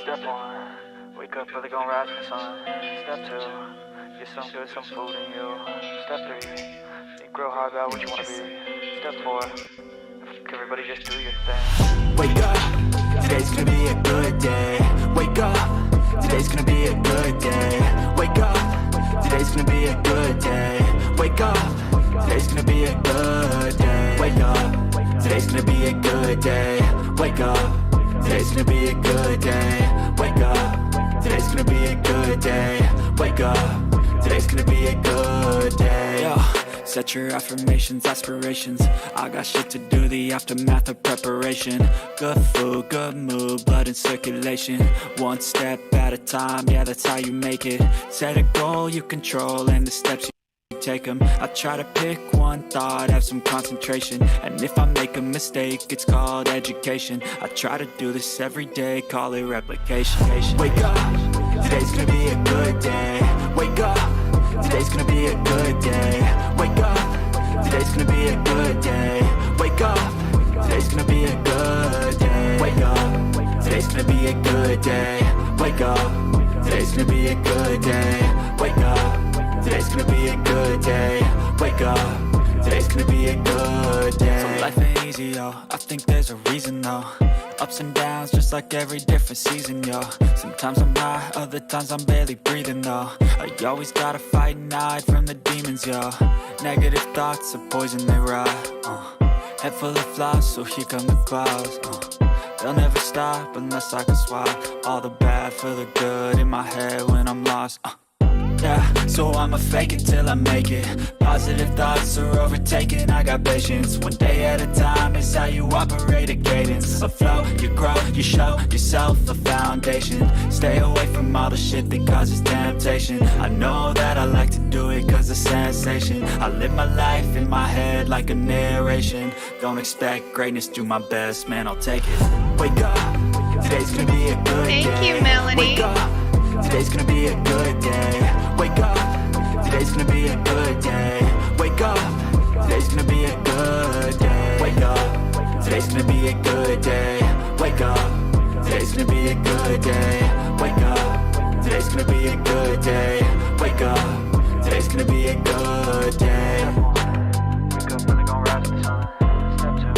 Step one, wake up early, gon' rise in the sun. Step two, get some good, some food in you. Step three, think real hard about what you wanna be. Step four, everybody just do your thing. Wake up, today's gonna be a good day. Wake up, today's gonna be a good day. Wake up, today's gonna be a good day. Wake up, today's gonna be a good day. Wake up, today's gonna be a good day. Wake up, today's gonna be a good day. Wake up, today's gonna be a good day. Wake up, today's gonna be a good day. Yo. Set your affirmations, aspirations. I got shit to do, the aftermath of preparation. Good food, good mood, blood in circulation. One step at a time, yeah, that's how you make it. Set a goal you control and the steps you take them. I try to pick one thought, have some concentration. And if I make a mistake, it's called education. I try to do this every day, call it replication. Wake up, today's gonna be a good day. Wake up, today's gonna be a good day. Wake up, today's gonna be a good day. Wake up, today's gonna be a good day. Wake up, today's gonna be a good day. Wake up, today's gonna be a good day. Wake up, today's gonna be a good day. Wake up, today's gonna be a good day. So life ain't easy, yo, I think there's a reason though. Ups and downs, just like every different season, yo. Sometimes I'm high, other times I'm barely breathing, though. I always gotta fight and hide from the demons, yo. Negative thoughts are poison, they rot. Head full of flies, so here come the clouds. They'll never stop unless I can swap all the bad for the good in my head when I'm lost. Yeah, so I'ma fake it till I make it. Positive thoughts are overtaken, I got patience. One day at a time is how you operate a cadence. A flow, you grow, you show yourself a foundation. Stay away from all the shit that causes temptation. I know that I like to do it cause it's sensation. I live my life in my head like a narration. Don't expect greatness, do my best, man, I'll take it. Wake up, today's gonna be a good day. Thank you, Melanie. Wake up, today's gonna be a good day. Wake up, today's gonna be a good day. Wake up, today's gonna be a good day. Wake up, today's gonna be a good day. Wake up, today's gonna be a good day. Wake up, today's gonna be a good day. Wake up, today's gonna be a good day. Wake up early, gon' rise in the sun. Step two,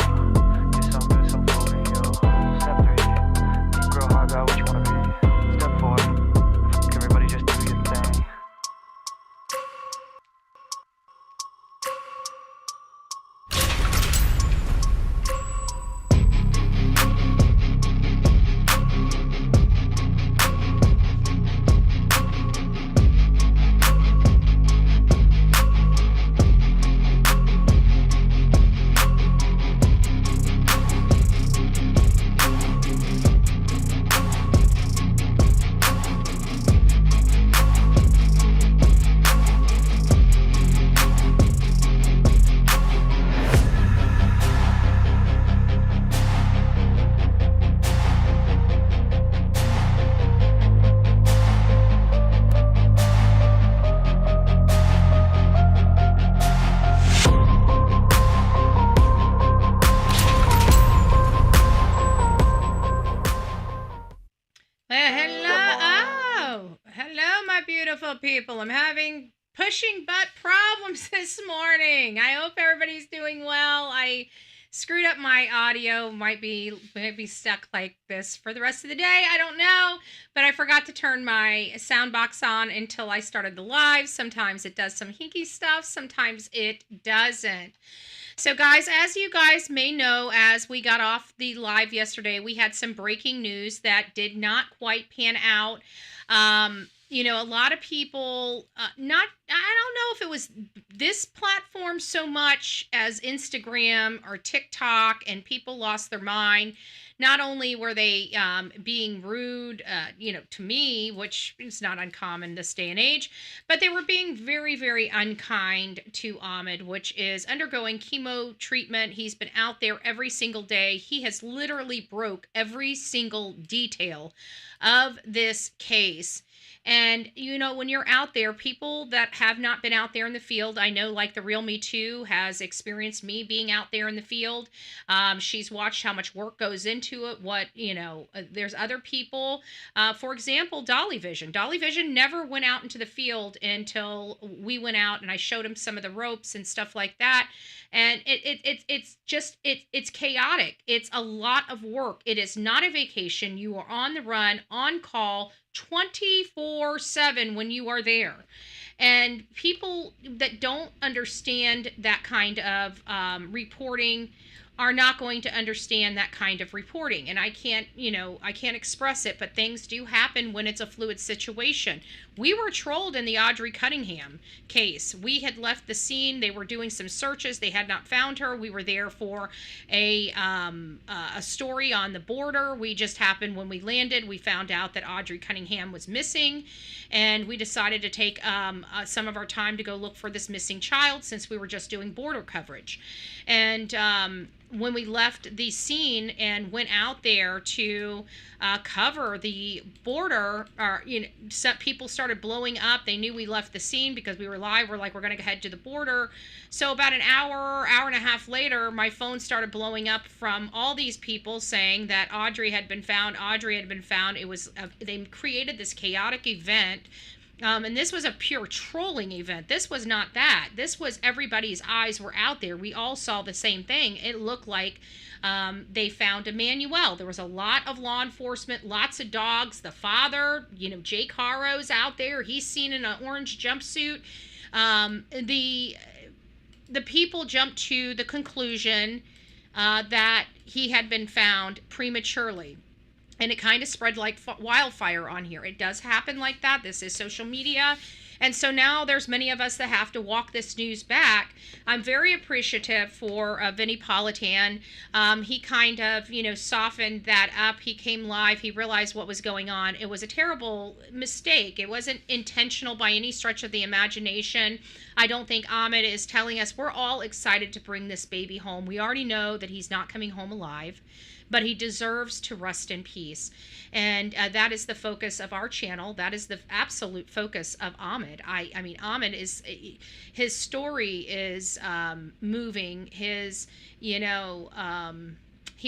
get some good, some food in you. Step three, think real hard about what you wanna be. Step four, everybody just do your thing. Hello, my beautiful people. I'm having pushing butt problems this morning. I hope everybody's doing well. I screwed up my audio. Might be stuck like this for the rest of the day. I don't know, but I forgot to turn my sound box on until I started the live. Sometimes it does some hinky stuff. Sometimes it doesn't. So guys, as you guys may know, as we got off the live yesterday, we had some breaking news that did not quite pan out. You know, a lot of people, I don't know if it was this platform so much as Instagram or TikTok, and people lost their mind. Not only were they being rude, to me, which is not uncommon this day and age, but they were being very, very unkind to Ahmed, which is undergoing chemo treatment. He's been out there every single day. He has literally broke every single detail of this case. And, you know, when you're out there, people that have not been out there in the field, I know like the Real Me Too has experienced me being out there in the field. She's watched how much work goes into into it. There's other people. For example, Dolly Vision. Dolly Vision never went out into the field until we went out and I showed him some of the ropes and stuff like that. And it's chaotic. It's a lot of work. It is not a vacation. You are on the run, on call 24/7 when you are there. And people that don't understand that kind of reporting are not going to understand that kind of reporting. And I can't express it, but things do happen when it's a fluid situation. We were trolled in the Audrey Cunningham case. We had left the scene. They were doing some searches. They had not found her. We were there for a story on the border. We just happened when we landed. We found out that Audrey Cunningham was missing, and we decided to take some of our time to go look for this missing child since we were just doing border coverage. And when we left the scene and went out there to cover the border, some people started blowing up. They knew we left the scene because we were live. We're like, we're going to head to the border. So about an hour and a half later, my phone started blowing up from all these people saying that Audrey had been found. It was they created this chaotic event. And this was a pure trolling event. This was not that. This was everybody's eyes were out there. We all saw the same thing. It looked like they found Emmanuel. There was a lot of law enforcement, lots of dogs. The father, Jake Haro's out there. He's seen in an orange jumpsuit. The people jumped to the conclusion that he had been found prematurely. And it kind of spread like wildfire on here. It does happen like that. This is social media. And so now there's many of us that have to walk this news back. I'm very appreciative for Vinnie Politan. He kind of, softened that up. He came live. He realized what was going on. It was a terrible mistake. It wasn't intentional by any stretch of the imagination. I don't think Ahmed is telling us we're all excited to bring this baby home. We already know that he's not coming home alive, but he deserves to rest in peace. And that is the focus of our channel. That is the absolute focus of Ahmed. I mean, Ahmed is, his story is moving. His, he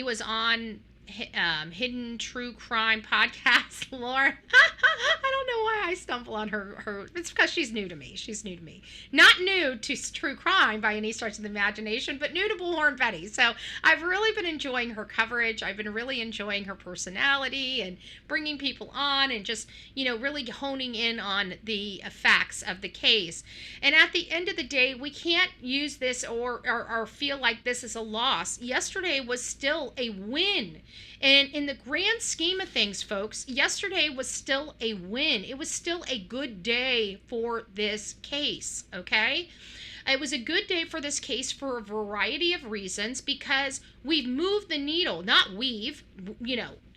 was on Hidden True Crime podcast. Lauren, I don't know why I stumble on her. It's because she's new to me. Not new to true crime by any stretch of the imagination, but new to Bullhorn Betty. So I've really been enjoying her coverage. I've been really enjoying her personality and bringing people on and just, really honing in on the facts of the case. And at the end of the day, we can't use this or feel like this is a loss. Yesterday was still a win. And in the grand scheme of things, folks, yesterday was still a win. It was still a good day for this case, okay? It was a good day for this case for a variety of reasons because we've moved the needle, not we've,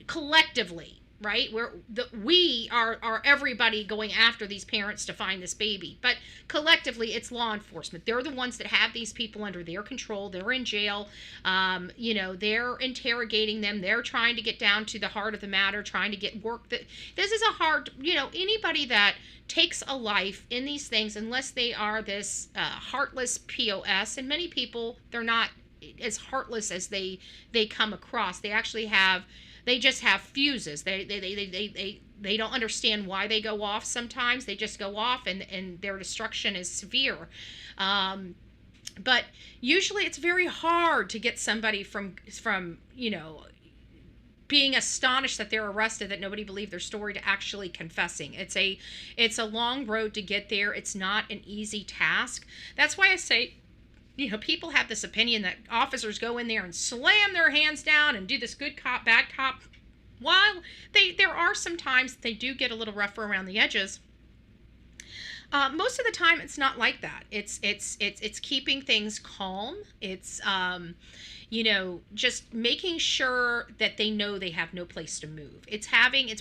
collectively, right? We are everybody going after these parents to find this baby. But collectively, it's law enforcement. They're the ones that have these people under their control. They're in jail. They're interrogating them. They're trying to get down to the heart of the matter, trying to get work. This is a hard, anybody that takes a life in these things, unless they are this heartless POS, and many people, they're not as heartless as they come across. They just have fuses. They don't understand why they go off sometimes. They just go off and their destruction is severe. But usually it's very hard to get somebody from being astonished that they're arrested, that nobody believed their story, to actually confessing. It's a long road to get there. It's not an easy task. That's why I say, people have this opinion that officers go in there and slam their hands down and do this good cop, bad cop. While there are some times they do get a little rougher around the edges, most of the time it's not like that. It's keeping things calm. It's just making sure that they know they have no place to move. It's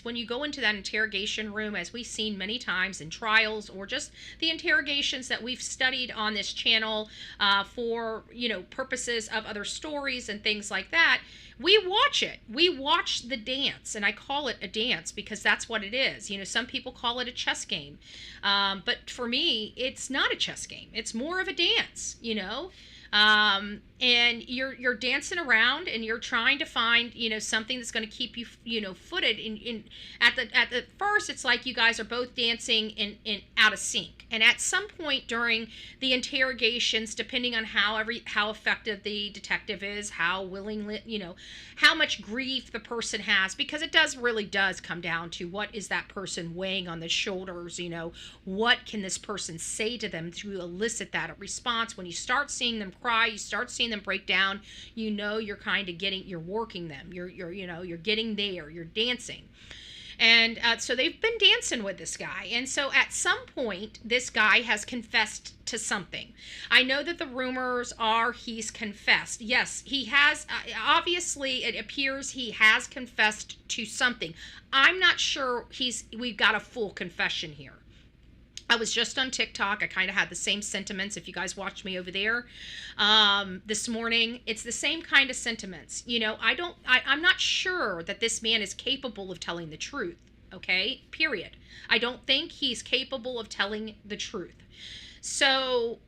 when you go into that interrogation room, as we've seen many times in trials or just the interrogations that we've studied on this channel for, purposes of other stories and things like that. We watch it. We watch the dance, and I call it a dance because that's what it is. Some people call it a chess game. But for me, it's not a chess game. It's more of a dance, And you're dancing around and you're trying to find, something that's going to keep you, footed in at the first. It's like you guys are both dancing in out of sync. And at some point during the interrogations, depending on how effective the detective is, how willingly, how much grief the person has, because it really does come down to what is that person weighing on the shoulders, what can this person say to them to elicit that response. When you start seeing them cry, you start seeing them break down, you're kind of you're working them, you're getting there, you're dancing. And so they've been dancing with this guy. And so at some point, this guy has confessed to something. I know that the rumors are he's confessed. Yes, he has. Obviously, it appears he has confessed to something. I'm not sure we've got a full confession here. I was just on TikTok. I kind of had the same sentiments. If you guys watched me over there this morning, it's the same kind of sentiments. I'm not sure that this man is capable of telling the truth. Okay, period. I don't think he's capable of telling the truth. So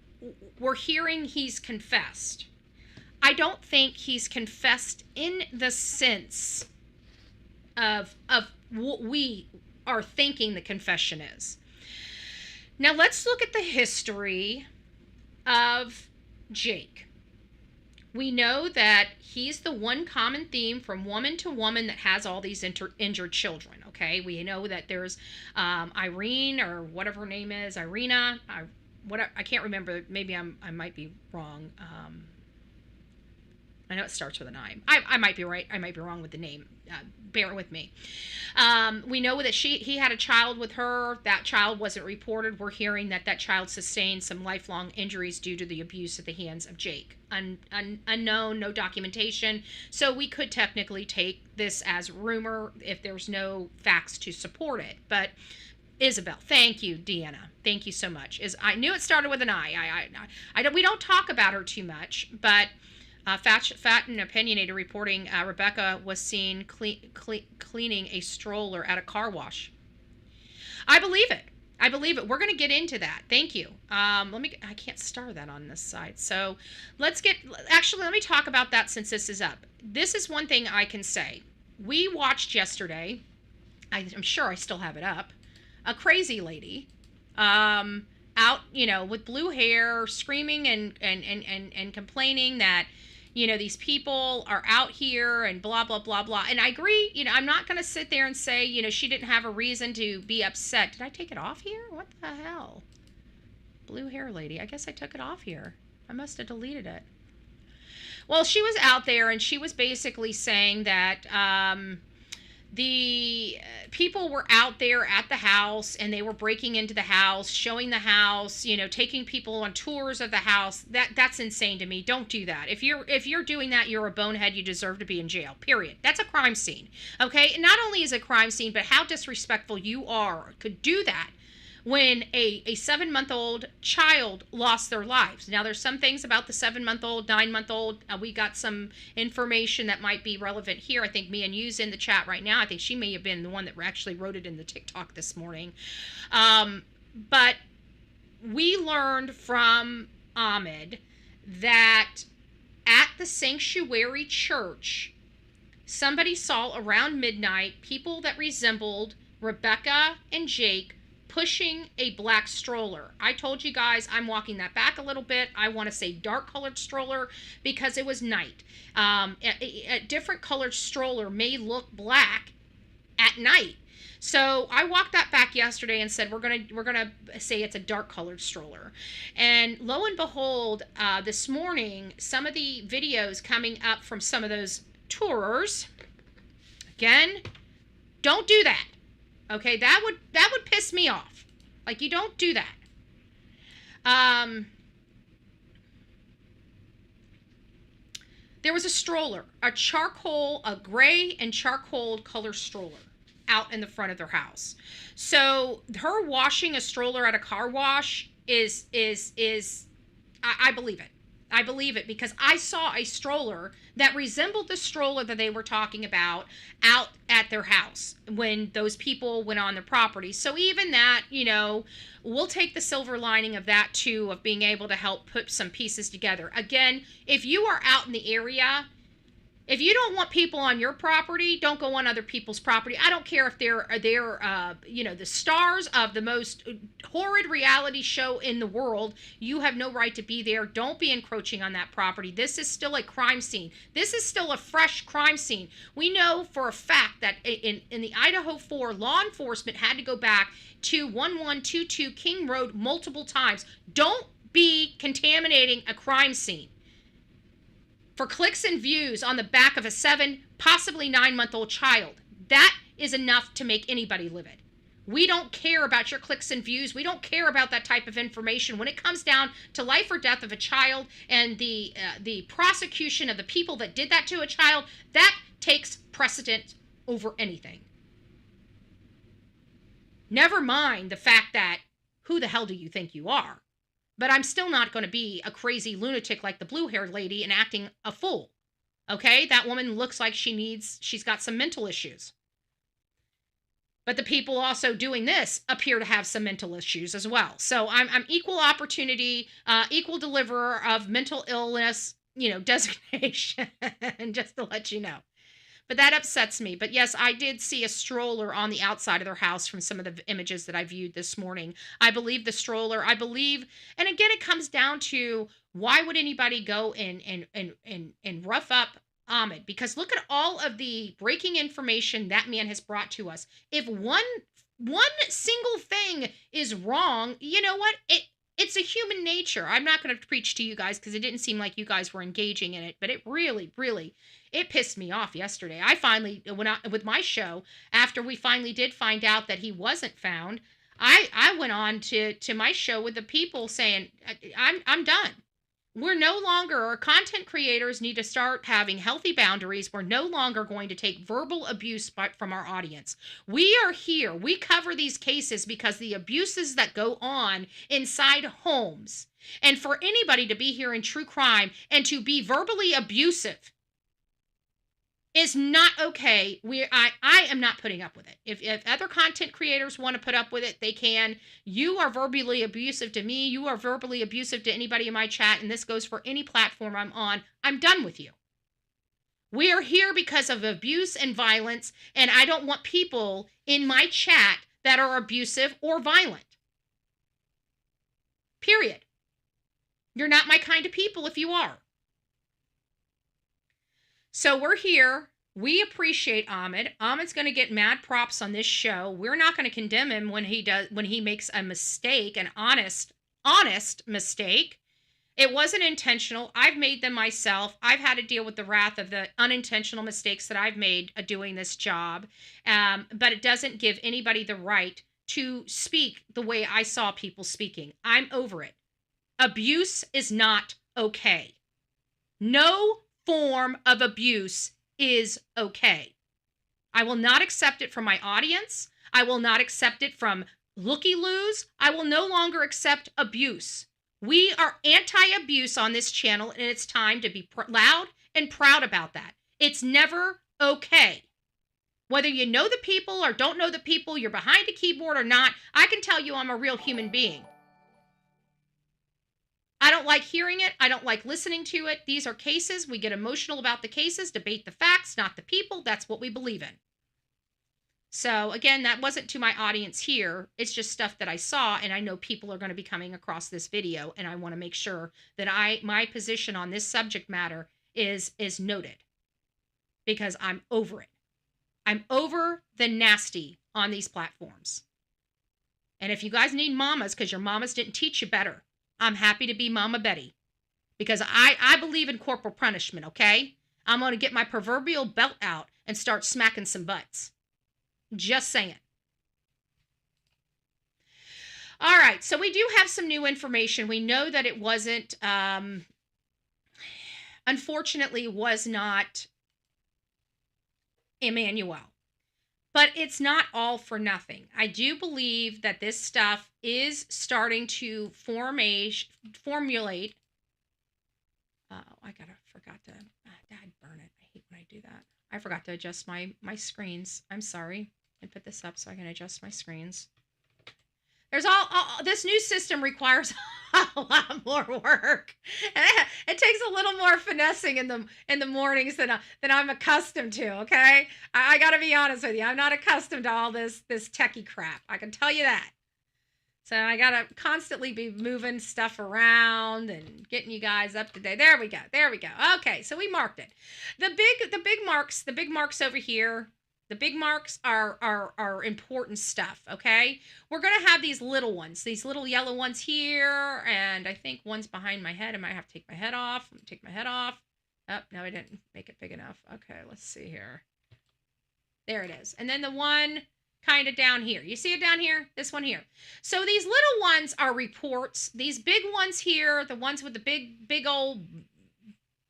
we're hearing he's confessed. I don't think he's confessed in the sense of what we are thinking the confession is. Now let's look at the history of Jake. We know that he's the one common theme from woman to woman that has all these injured children, okay? We know that there's Irene, or whatever her name is, Irina, I can't remember, maybe I might be wrong. I know it starts with an I. I might be right. I might be wrong with the name. Bear with me. We know that he had a child with her. That child wasn't reported. We're hearing that child sustained some lifelong injuries due to the abuse at the hands of Jake. Unknown, no documentation. So we could technically take this as rumor if there's no facts to support it. But Isabel, thank you, Deanna. Thank you so much. I knew it started with an I. We don't talk about her too much, but Fat and Opinionated reporting Rebecca was seen cleaning a stroller at a car wash. I believe it. We're going to get into that. Thank you. I can't star that on this side. So let me talk about that since this is up. This is one thing I can say. We watched yesterday, I'm sure I still have it up, a crazy lady out, with blue hair, screaming and complaining that, these people are out here and blah, blah, blah, blah. And I agree, I'm not going to sit there and say, she didn't have a reason to be upset. Did I take it off here? What the hell? Blue hair lady. I guess I took it off here. I must have deleted it. Well, she was out there and she was basically saying that the people were out there at the house and they were breaking into the house, showing the house, taking people on tours of the house. That's insane to me. Don't do that. If you're doing that, you're a bonehead. You deserve to be in jail, period. That's a crime scene. Okay. And not only is it a crime scene, but how disrespectful you could do that when a 7-month-old child lost their lives. Now, there's some things about the 7-month-old, 9-month-old. We got some information that might be relevant here. I think Mia Yu's in the chat right now. I think she may have been the one that actually wrote it in the TikTok this morning. But we learned from Ahmed that at the sanctuary church, somebody saw around midnight people that resembled Rebecca and Jake pushing a black stroller. I told you guys I'm walking that back a little bit. I want to say dark colored stroller because it was night. A different colored stroller may look black at night. So I walked that back yesterday and said we're gonna say it's a dark colored stroller. And lo and behold, this morning, some of the videos coming up from some of those tourers, again, don't do that. Okay, that would piss me off. Like, you don't do that. There was a stroller, a gray and charcoal color stroller out in the front of their house. So her washing a stroller at a car wash is I believe it. I believe it because I saw a stroller that resembled the stroller that they were talking about out at their house when those people went on their property. So even that, we'll take the silver lining of that too, of being able to help put some pieces together. Again, if you are out in the area, if you don't want people on your property, don't go on other people's property. I don't care if they're the stars of the most horrid reality show in the world. You have no right to be there. Don't be encroaching on that property. This is still a crime scene. This is still a fresh crime scene. We know for a fact that in the Idaho 4, law enforcement had to go back to 1122 King Road multiple times. Don't be contaminating a crime scene for clicks and views on the back of a 7, possibly 9-month-old child. That is enough to make anybody livid. We don't care about your clicks and views. We don't care about that type of information. When it comes down to life or death of a child and the prosecution of the people that did that to a child, that takes precedent over anything. Never mind the fact that, who the hell do you think you are? But I'm still not going to be a crazy lunatic like the blue-haired lady and acting a fool. Okay? That woman looks like she's got some mental issues. But the people also doing this appear to have some mental issues as well. So I'm equal opportunity, equal deliverer of mental illness, designation, just to let you know. But that upsets me. But yes, I did see a stroller on the outside of their house from some of the images that I viewed this morning. I believe the stroller, and again, it comes down to why would anybody go and rough up Ahmed? Because look at all of the breaking information that man has brought to us. If one single thing is wrong, you know what? It's a human nature. I'm not going to preach to you guys because it didn't seem like you guys were engaging in it, but it really, really, it pissed me off yesterday. I finally went out with my show after we finally did find out that he wasn't found. I went on to my show with the people saying, I'm done. We're no longer, our content creators need to start having healthy boundaries. We're no longer going to take verbal abuse from our audience. We are here. We cover these cases because the abuses that go on inside homes, and for anybody to be here in true crime and to be verbally abusive is not okay. I am not putting up with it. If other content creators want to put up with it, they can. You are verbally abusive to me. You are verbally abusive to anybody in my chat, and this goes for any platform I'm on. I'm done with you. We are here because of abuse and violence, and I don't want people in my chat that are abusive or violent. Period. You're not my kind of people if you are. So we're here. We appreciate Ahmed. Ahmed's going to get mad props on this show. We're not going to condemn him when he makes a mistake, an honest mistake. It wasn't intentional. I've made them myself. I've had to deal with the wrath of the unintentional mistakes that I've made doing this job. But it doesn't give anybody the right to speak the way I saw people speaking. I'm over it. Abuse is not okay. No form of abuse is okay. I will not accept it from my audience. I will not accept it from looky-loos. I will no longer accept abuse. We are anti-abuse on this channel, and it's time to be loud and proud about that. It's never okay. Whether you know the people or don't know the people, you're behind a keyboard or not, I can tell you I'm a real human being. I don't like hearing it. I don't like listening to it. These are cases. We get emotional about the cases, debate the facts, not the people. That's what we believe in. So again, that wasn't to my audience here. It's just stuff that I saw, and I know people are going to be coming across this video, and I want to make sure that my position on this subject matter is noted, because I'm over it. I'm over the nasty on these platforms. And if you guys need mamas because your mamas didn't teach you better, I'm happy to be Mama Betty, because I believe in corporal punishment, okay? I'm going to get my proverbial belt out and start smacking some butts. Just saying. All right, so we do have some new information. We know that it wasn't, unfortunately, was not Emmanuel. But it's not all for nothing. I do believe that this stuff is starting to formulate Forgot to, Dad, burn it. I hate when I do that. I forgot to adjust my screens. I'm sorry. I put this up so I can adjust my screens. There's all this new system requires a lot more work. It takes a little more finessing in the mornings than I'm accustomed to. Okay, I got to be honest with you. I'm not accustomed to all this techie crap. I can tell you that. So I got to constantly be moving stuff around and getting you guys up to date. There we go. Okay, so we marked it. The big marks over here. The big marks are important stuff, okay? We're going to have these little ones, these little yellow ones here, and I think one's behind my head. I might have to take my head off. Take my head off. Oh, no, I didn't make it big enough. Okay, let's see here. There it is. And then the one kind of down here. You see it down here? This one here. So these little ones are reports. These big ones here, the ones with the big old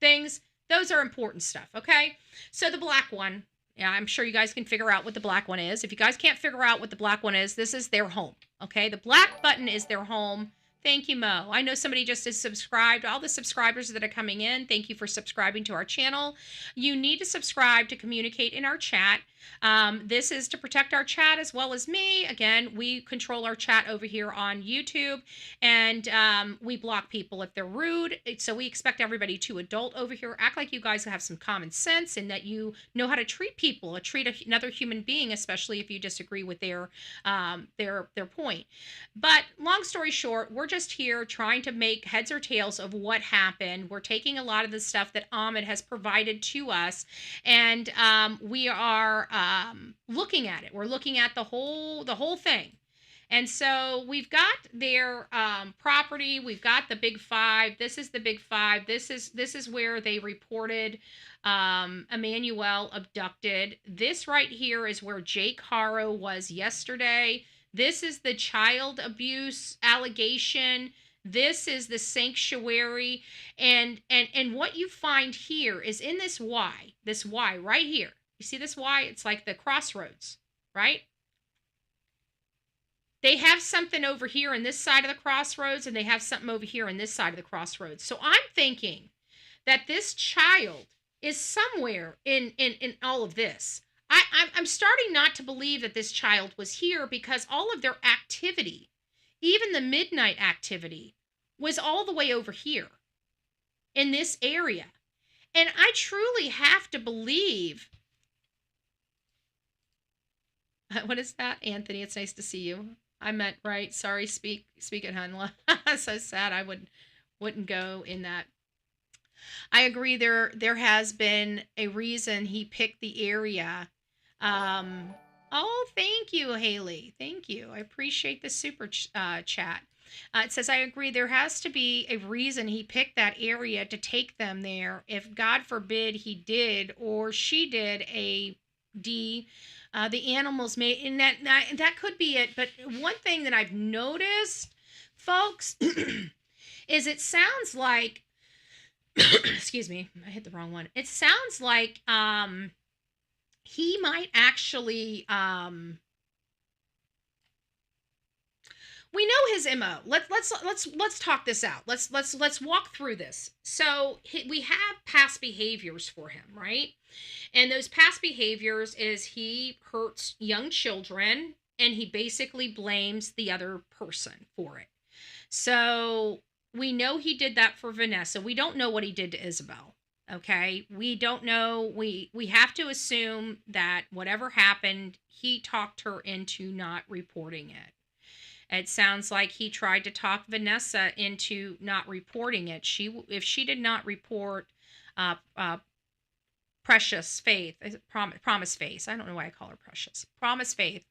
things, those are important stuff, okay? So the black one, yeah, I'm sure you guys can figure out what the black one is. If you guys can't figure out what the black one is, this is their home, okay? The black button is their home. Thank you, Mo. I know somebody just is subscribed. All the subscribers that are coming in, thank you for subscribing to our channel. You need to subscribe to communicate in our chat. This is to protect our chat as well as me. Again, we control our chat over here on YouTube, and we block people if they're rude. So we expect everybody to adult over here. Act like you guys have some common sense and that you know how to treat people, treat another human being, especially if you disagree with their point. But long story short, we're just here trying to make heads or tails of what happened. We're taking a lot of the stuff that Ahmed has provided to us, and we are looking at it. We're looking at the whole thing. And so we've got their property. We've got the Big Five. This is the Big Five. This is where they reported Emmanuel abducted. This right here is where Jake Haro was yesterday. This is the child abuse allegation. This is the sanctuary. And what you find here is in this Y right here. You see this Y? It's like the crossroads, right? They have something over here in this side of the crossroads, and they have something over here in this side of the crossroads. So I'm thinking that this child is somewhere in all of this. I'm starting not to believe that this child was here because all of their activity, even the midnight activity, was all the way over here in this area. And I truly have to believe. What is that, Anthony? It's nice to see you. I meant right. Sorry, speak it, Hanla. So sad. I wouldn't go in that. I agree. There has been a reason he picked the area. Oh, thank you, Haley. Thank you. I appreciate the super chat. It says, I agree. There has to be a reason he picked that area to take them there. If God forbid he did or she did the animals may, and that could be it. But one thing that I've noticed, folks, is it sounds like, excuse me, I hit the wrong one. It sounds like he might actually, we know his MO. Let's talk this out. Let's walk through this. So we have past behaviors for him, right? And those past behaviors is he hurts young children and he basically blames the other person for it. So we know he did that for Vanessa. We don't know what he did to Isabel. Okay, we don't know. We have to assume that whatever happened, he talked her into not reporting it. It sounds like he tried to talk Vanessa into not reporting it. If she did not report Precious Faith, Promise Faith. I don't know why I call her Precious. Promise Faith.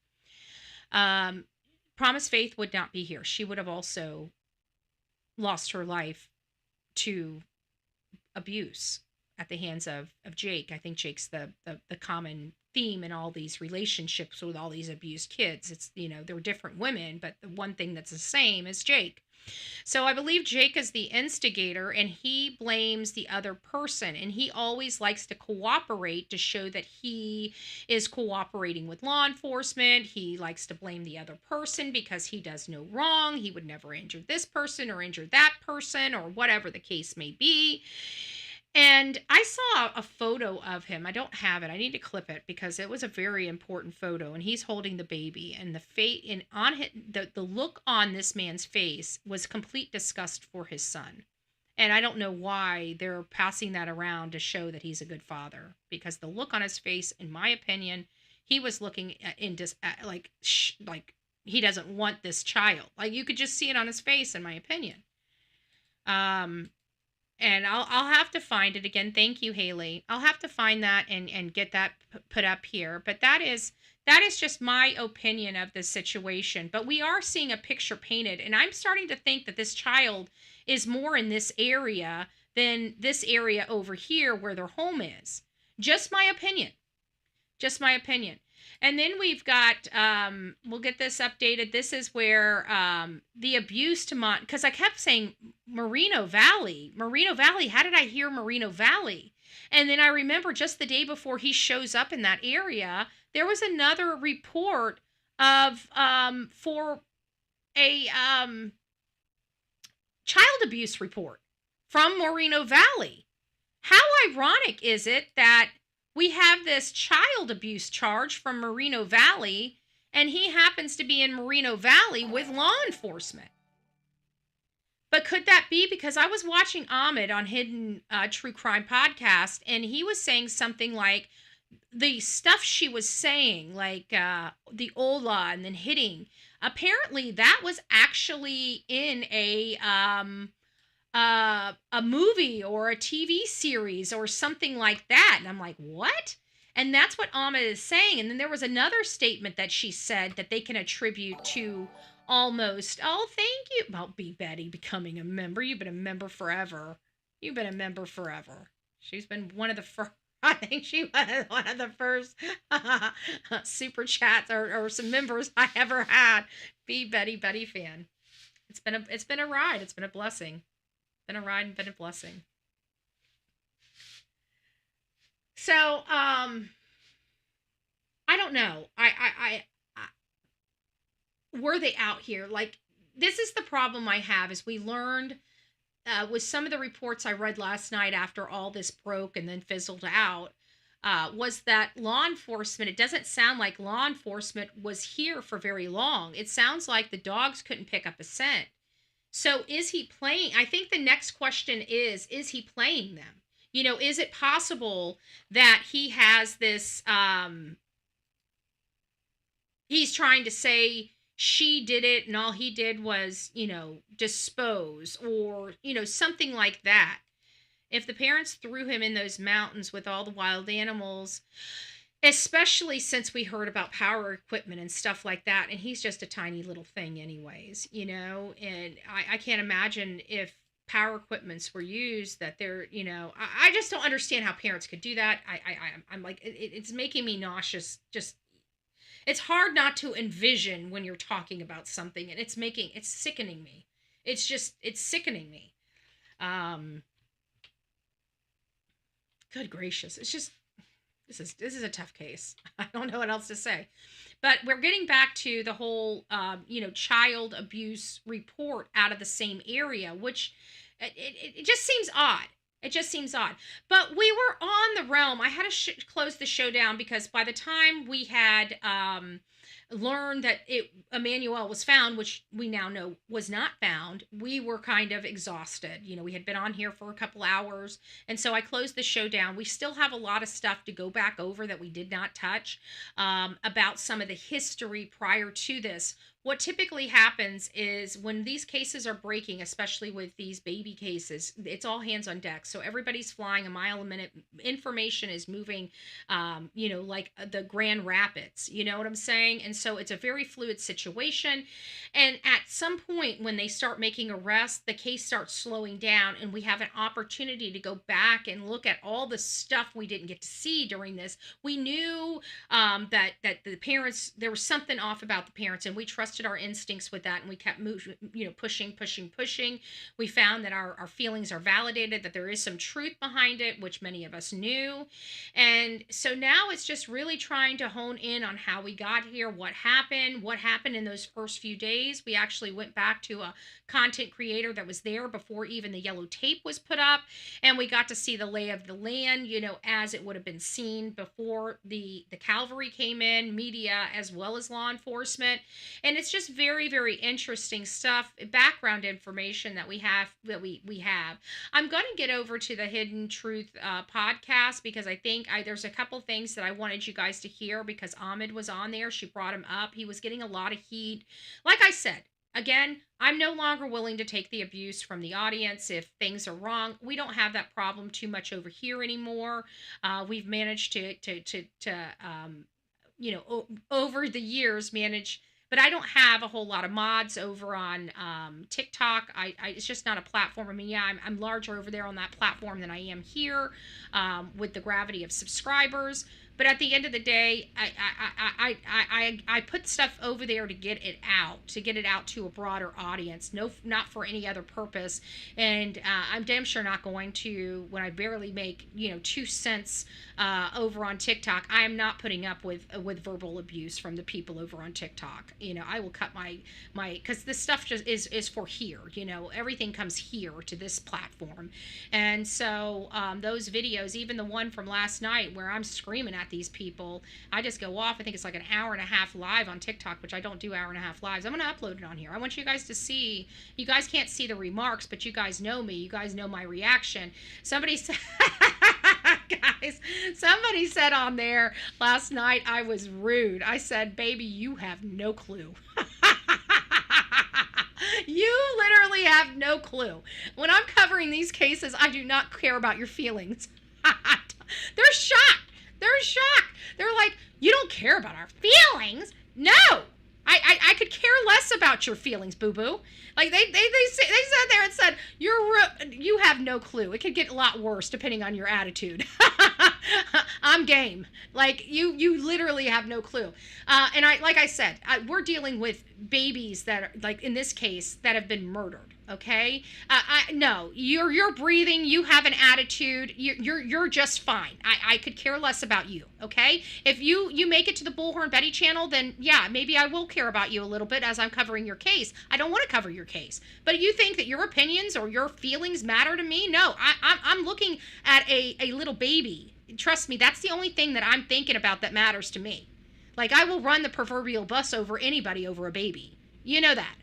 Promise Faith would not be here. She would have also lost her life to abuse at the hands of Jake. I think Jake's the common theme in all these relationships with all these abused kids. It's, they're different women, but the one thing that's the same is Jake. So I believe Jake is the instigator, and he blames the other person, and he always likes to cooperate to show that he is cooperating with law enforcement. He likes to blame the other person because he does no wrong. He would never injure this person or injure that person, or whatever the case may be. And I saw a photo of him. I don't have it. I need to clip it because it was a very important photo. And he's holding the baby, and the look on this man's face was complete disgust for his son. And I don't know why they're passing that around to show that he's a good father, because the look on his face, in my opinion, he was looking like he doesn't want this child. Like, you could just see it on his face, in my opinion. And I'll have to find it again. Thank you, Haley. I'll have to find that and get that put up here. But that is just my opinion of this situation. But we are seeing a picture painted, and I'm starting to think that this child is more in this area than this area over here where their home is. Just my opinion. Just my opinion. And then we've got, we'll get this updated. This is where the abuse to because I kept saying Moreno Valley. Moreno Valley. How did I hear Moreno Valley? And then I remember just the day before he shows up in that area, there was another report of for a child abuse report from Moreno Valley. How ironic is it that we have this child abuse charge from Moreno Valley, and he happens to be in Moreno Valley with law enforcement? But could that be because I was watching Ahmed on Hidden True Crime Podcast, and he was saying something like the stuff she was saying, like the Ola and then hitting, apparently that was actually in a movie or a TV series or something like that. And I'm like, what? And that's what Ahmed is saying. And then there was another statement that she said that they can attribute to almost, oh, thank you, about B. Betty becoming a member. You've been a member forever. You've been a member forever. She's been one of the first, I think she was one of the first super chats or some members I ever had. B. Betty fan. It's been a ride. It's been a blessing. Been a ride and been a blessing. So, I don't know. I were they out here? Like, this is the problem I have, is we learned with some of the reports I read last night after all this broke and then fizzled out, was that law enforcement, it doesn't sound like law enforcement was here for very long. It sounds like the dogs couldn't pick up a scent. So is he playing? I think the next question is he playing them? You know, is it possible that he has this, he's trying to say she did it and all he did was, you know, dispose, or, you know, something like that. If the parents threw him in those mountains with all the wild animals, especially since we heard about power equipment and stuff like that, and he's just a tiny little thing anyways, you know, and I can't imagine if power equipments were used that they're, you know, I just don't understand how parents could do that. I'm like, it's making me nauseous. Just, it's hard not to envision when you're talking about something, and it's sickening me. It's sickening me. Good gracious. It's just, this is a tough case. I don't know what else to say. But we're getting back to the whole, you know, child abuse report out of the same area, which it just seems odd. It just seems odd. But we were on the realm. I had to close the show down because by the time we had learned that Emmanuel was found, which we now know was not found, we were kind of exhausted. You know, we had been on here for a couple hours, and so I closed the show down. We still have a lot of stuff to go back over that we did not touch about some of the history prior to this. What typically happens is when these cases are breaking, especially with these baby cases, it's all hands on deck. So everybody's flying a mile a minute. Information is moving, you know, like the Grand Rapids, you know what I'm saying? And so it's a very fluid situation. And at some point when they start making arrests, the case starts slowing down, and we have an opportunity to go back and look at all the stuff we didn't get to see during this. We knew that the parents, there was something off about the parents, and we trusted trusted our instincts with that, and we kept pushing. We found that our feelings are validated, that there is some truth behind it, which many of us knew. And so now it's just really trying to hone in on how we got here, what happened in those first few days. We actually went back to a content creator that was there before even the yellow tape was put up, and we got to see the lay of the land, as it would have been seen before the cavalry came in, media as well as law enforcement. And it's just very, very interesting stuff, background information that we have. I'm going to get over to the Hidden Truth podcast, because I think there's a couple things that I wanted you guys to hear, because Ahmed was on there. She brought him up. He was getting a lot of heat. Like I said, again, I'm no longer willing to take the abuse from the audience. If things are wrong, we don't have that problem too much over here anymore. We've managed to over the years manage, but I don't have a whole lot of mods over on TikTok. It's just not a platform. I mean, yeah, I'm larger over there on that platform than I am here, with the gravity of subscribers. But at the end of the day, I put stuff over there to get it out to a broader audience. No, not for any other purpose. And I'm damn sure not going to, when I barely make 2 cents over on TikTok, I am not putting up with verbal abuse from the people over on TikTok. I will cut my because this stuff just is for here. Everything comes here to this platform. And so those videos, even the one from last night where I'm screaming at these people, I just go off. I think it's like an hour and a half live on TikTok, which I don't do hour and a half lives. I'm going to upload it on here. I want you guys to see. You guys can't see the remarks, but you guys know me. You guys know my reaction. Somebody said, guys, somebody said on there last night I was rude. I said, baby, you have no clue. You literally have no clue. When I'm covering these cases, I do not care about your feelings. They're shocked. They're shocked. They're like, you don't care about our feelings? No. I could care less about your feelings, boo-boo. Like, they sat there and said, you have no clue. It could get a lot worse depending on your attitude. I'm game. Like, you literally have no clue. And like I said, we're dealing with babies that are, like in this case, that have been murdered. Okay. No, you're breathing. You have an attitude. You're just fine. I could care less about you. Okay. If you make it to the Bullhorn Betty channel, then yeah, maybe I will care about you a little bit as I'm covering your case. I don't want to cover your case, but you think that your opinions or your feelings matter to me? No, I'm looking at a little baby. Trust me. That's the only thing that I'm thinking about that matters to me. Like, I will run the proverbial bus over anybody over a baby. You know that.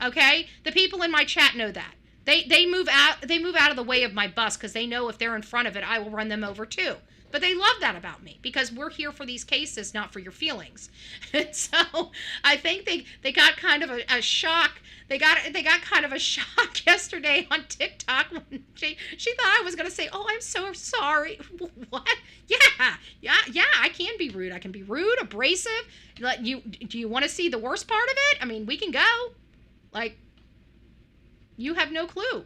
Okay? The people in my chat know that. They move out of the way of my bus because they know if they're in front of it, I will run them over too. But they love that about me because we're here for these cases, not for your feelings. And so I think they got kind of a shock. They got kind of a shock yesterday on TikTok when she thought I was going to say, "Oh, I'm so sorry." What? Yeah. I can be rude. I can be rude, abrasive. Do you want to see the worst part of it? I mean, we can go. Like, you have no clue.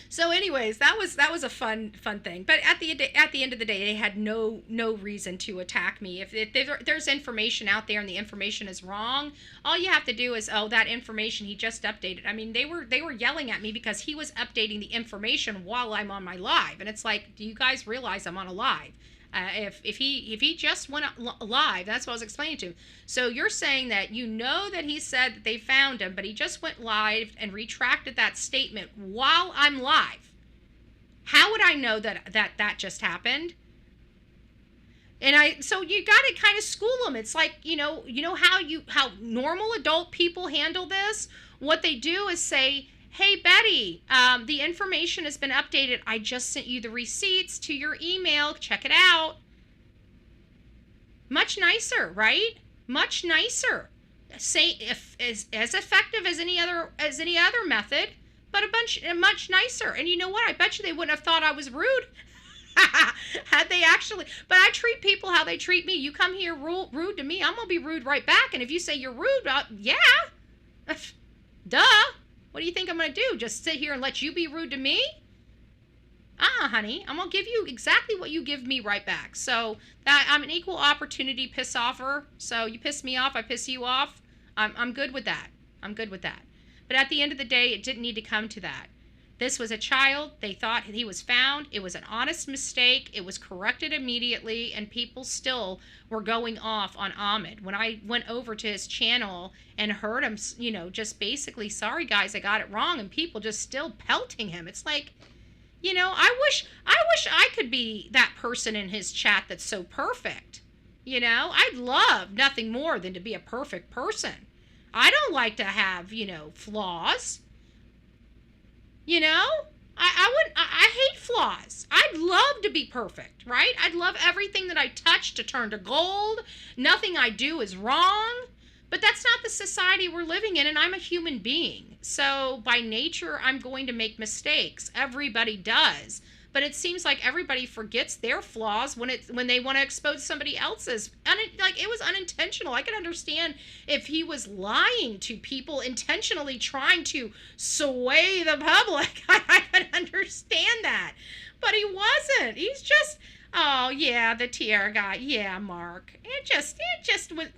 So anyways, that was a fun thing. But at the end of the day, they had no reason to attack me. If there's information out there and the information is wrong, all you have to do is, oh, that information he just updated. I mean, they were yelling at me because he was updating the information while I'm on my live. And it's like, do you guys realize I'm on a live? If he just went live, that's what I was explaining to him. So you're saying that that he said that they found him, but he just went live and retracted that statement while I'm live. How would I know that just happened? And so you got to kind of school them. It's like, how normal adult people handle this. What they do is say, "Hey, Betty, the information has been updated. I just sent you the receipts to your email. Check it out." Much nicer, right? Much nicer. Say if as effective as any other method, but much nicer. And you know what? I bet you they wouldn't have thought I was rude. Had they actually, but I treat people how they treat me. You come here rude to me, I'm gonna be rude right back. And if you say you're rude, yeah, duh. What do you think I'm going to do? Just sit here and let you be rude to me? Honey, I'm gonna give you exactly what you give me right back. So that I'm an equal opportunity piss offer. So you piss me off, I piss you off. I'm good with that. I'm good with that. But at the end of the day, it didn't need to come to that. This was a child. They thought he was found. It was an honest mistake. It was corrected immediately, and people still were going off on Ahmed. When I went over to his channel and heard him, just basically, sorry guys, I got it wrong, and people just still pelting him. It's like, I wish I could be that person in his chat that's so perfect. I'd love nothing more than to be a perfect person. I don't like to have, flaws. I hate flaws. I'd love to be perfect, right? I'd love everything that I touch to turn to gold. Nothing I do is wrong. But that's not the society we're living in, and I'm a human being. So by nature, I'm going to make mistakes. Everybody does. But it seems like everybody forgets their flaws when they want to expose somebody else's. It was unintentional. I can understand if he was lying to people, intentionally trying to sway the public. I can understand that. But he wasn't. He's just, oh yeah, the tiara guy. Yeah, Mark. It just was,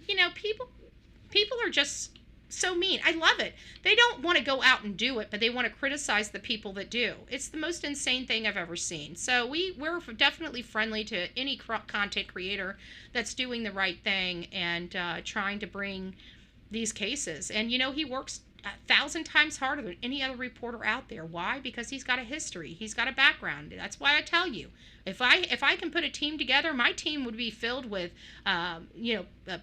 people are just so mean. I love it. They don't want to go out and do it, but they want to criticize the people that do. It's the most insane thing I've ever seen. So we're definitely friendly to any content creator that's doing the right thing and trying to bring these cases. And he works 1,000 times harder than any other reporter out there. Why? Because he's got a history. He's got a background. That's why I tell you, if I can put a team together, my team would be filled with,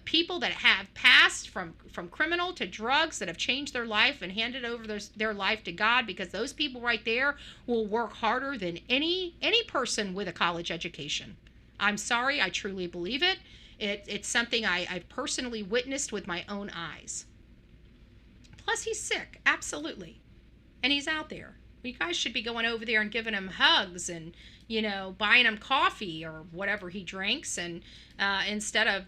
people that have passed from criminal to drugs, that have changed their life and handed over their life to God, because those people right there will work harder than any person with a college education. I'm sorry, I truly believe it. It's something I've personally witnessed with my own eyes. Plus, he's sick, absolutely. And he's out there. You guys should be going over there and giving him hugs and, buying him coffee or whatever he drinks, and instead of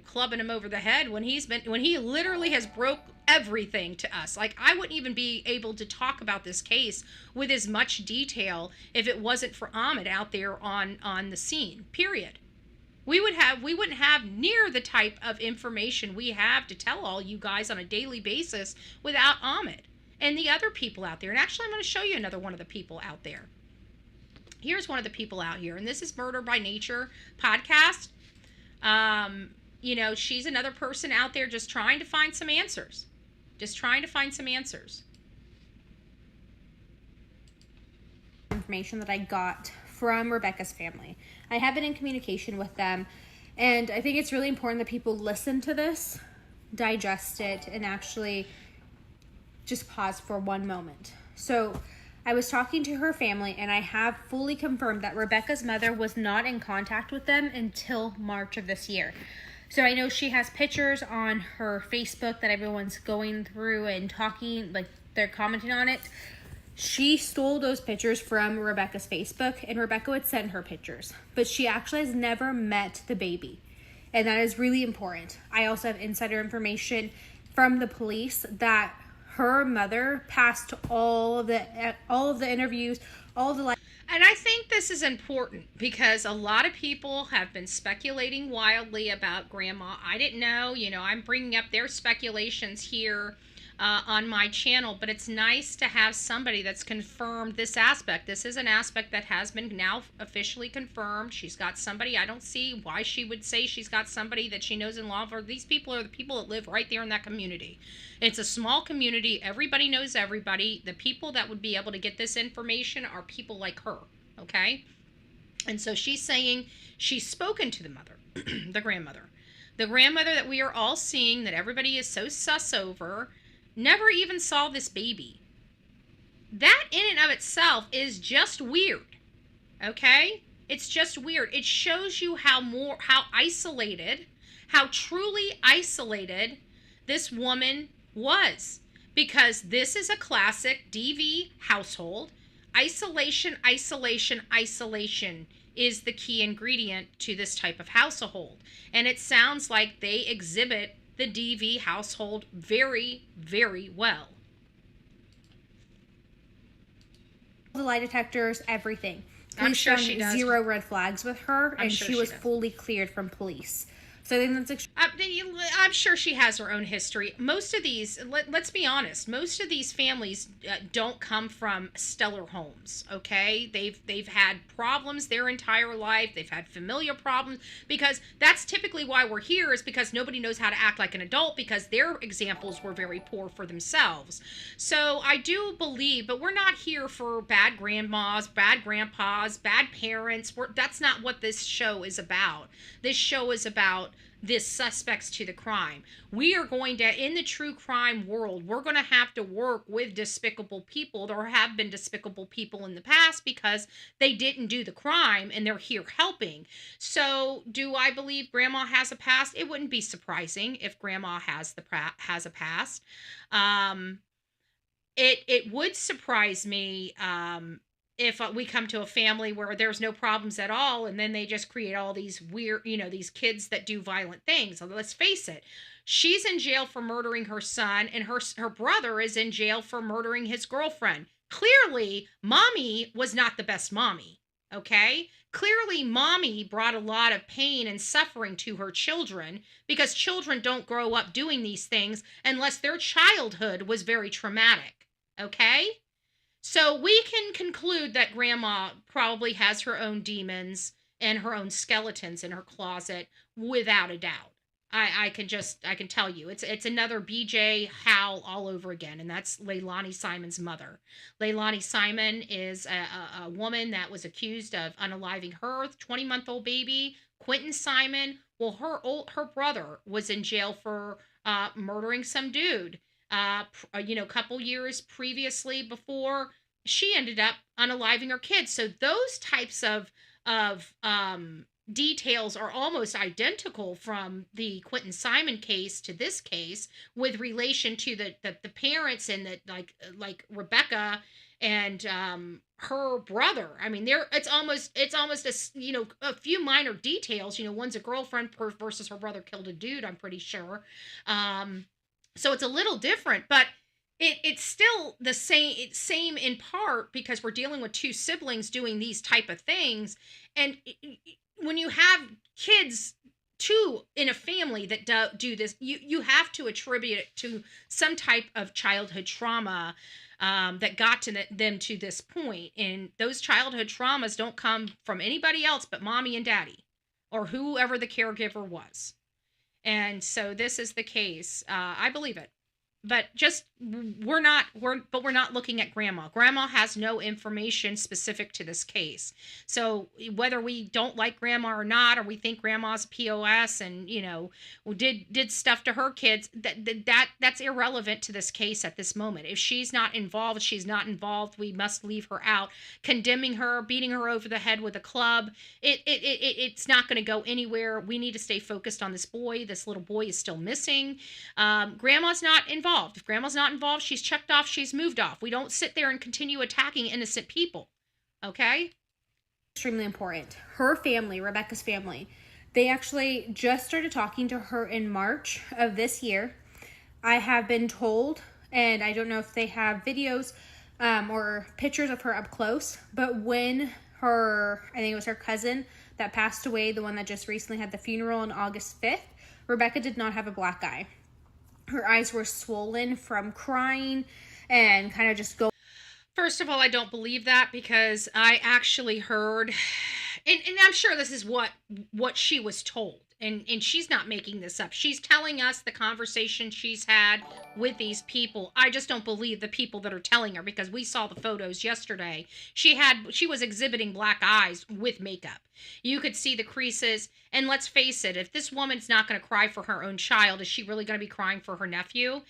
clubbing him over the head when he literally has broke everything to us. Like, I wouldn't even be able to talk about this case with as much detail if it wasn't for Ahmed out there on the scene, period. We wouldn't have near the type of information we have to tell all you guys on a daily basis without Ahmed and the other people out there. And actually, I'm going to show you another one of the people out there. Here's one of the people out here, and this is Murder by Nature podcast. She's another person out there just trying to find some answers. Information that I got from Rebecca's family. I have been in communication with them, and I think it's really important that people listen to this, digest it, and actually just pause for one moment. So I was talking to her family, and I have fully confirmed that Rebecca's mother was not in contact with them until March of this year. So I know she has pictures on her Facebook that everyone's going through and talking, like they're commenting on it. She stole those pictures from Rebecca's Facebook, and Rebecca would send her pictures. But she actually has never met the baby, and that is really important. I also have insider information from the police that her mother passed all of the interviews, And I think this is important because a lot of people have been speculating wildly about Grandma. I didn't know, I'm bringing up their speculations here on my channel, but it's nice to have somebody that's confirmed this aspect. This is an aspect that has been now officially confirmed. She's got somebody. I don't see why she would say she's got somebody that she knows in law enforcement. These people are the people that live right there in that community. It's a small community. Everybody knows everybody. The people that would be able to get this information are people like her, okay? And so she's saying she's spoken to the mother, the grandmother. The grandmother that we are all seeing, that everybody is so sus over, never even saw this baby. That in and of itself is just weird, okay? It's just weird. It shows you how isolated, how truly isolated this woman was, because this is a classic DV household. Isolation, isolation, isolation is the key ingredient to this type of household. And it sounds like they exhibit the DV household very, very well. the lie detectors, everything. I'm sure Found she does. 0 red flags with her, and sure she she was does. fully cleared from police. So I think that's I'm sure she has her own history. Most of these, let's be honest, most of these families don't come from stellar homes. Okay, they've had problems their entire life. They've had familial problems, because that's typically why we're here, is because nobody knows how to act like an adult, because their examples were very poor for themselves. So I do believe, but we're not here for bad grandmas, bad grandpas, bad parents. That's not what this show is about. This show is about the suspects to the crime. We are going to, in the true crime world, we're going to have to work with despicable people. There have been despicable people in the past because they didn't do the crime and they're here helping. So do I believe grandma has a past? It wouldn't be surprising if grandma has a past. It would surprise me if we come to a family where there's no problems at all, and then they just create all these weird, these kids that do violent things. So let's face it, she's in jail for murdering her son, and her brother is in jail for murdering his girlfriend. Clearly, mommy was not the best mommy. Okay? Clearly, mommy brought a lot of pain and suffering to her children, because children don't grow up doing these things unless their childhood was very traumatic. Okay? So we can conclude that grandma probably has her own demons and her own skeletons in her closet, without a doubt. I can tell you, it's another BJ Howell all over again, and that's Leilani Simon's mother. Leilani Simon is a woman that was accused of unaliving her 20-month-old baby. Quentin Simon, well, her brother was in jail for murdering some dude. A couple years previously, before she ended up unaliving her kids. So those types of details are almost identical from the Quentin Simon case to this case, with relation to the parents, and the like Rebecca and her brother. I mean, it's almost a few minor details. One's a girlfriend versus her brother killed a dude, I'm pretty sure. So it's a little different, but it's still the same in part, because we're dealing with two siblings doing these type of things. And when you have kids too in a family that do this, you have to attribute it to some type of childhood trauma that got to them to this point. And those childhood traumas don't come from anybody else but mommy and daddy, or whoever the caregiver was. And so this is the case. I believe it. But we're not looking at grandma. Grandma has no information specific to this case. So whether we don't like grandma or not, or we think grandma's POS and, did stuff to her kids, that's irrelevant to this case at this moment. If she's not involved, she's not involved. We must leave her out. Condemning her, beating her over the head with a club, it's not going to go anywhere. We need to stay focused on this boy. This little boy is still missing. Grandma's not involved. If grandma's not involved, she's checked off, she's moved off. We don't sit there and continue attacking innocent people. Okay? extremely important. Her family, Rebecca's family, they actually just started talking to her in March of this year. I have been told, and I don't know if they have videos or pictures of her up close, but when I think it was her cousin that passed away, the one that just recently had the funeral on August 5th, Rebecca did not have a black eye. Her eyes were swollen from crying and kind of just go. First of all, I don't believe that, because I actually heard, and I'm sure this is what she was told, and she's not making this up. She's telling us the conversation she's had with these people. I just don't believe the people that are telling her, because we saw the photos yesterday. She was exhibiting black eyes with makeup. You could see the creases. And let's face it, if this woman's not going to cry for her own child, is she really going to be crying for her nephew?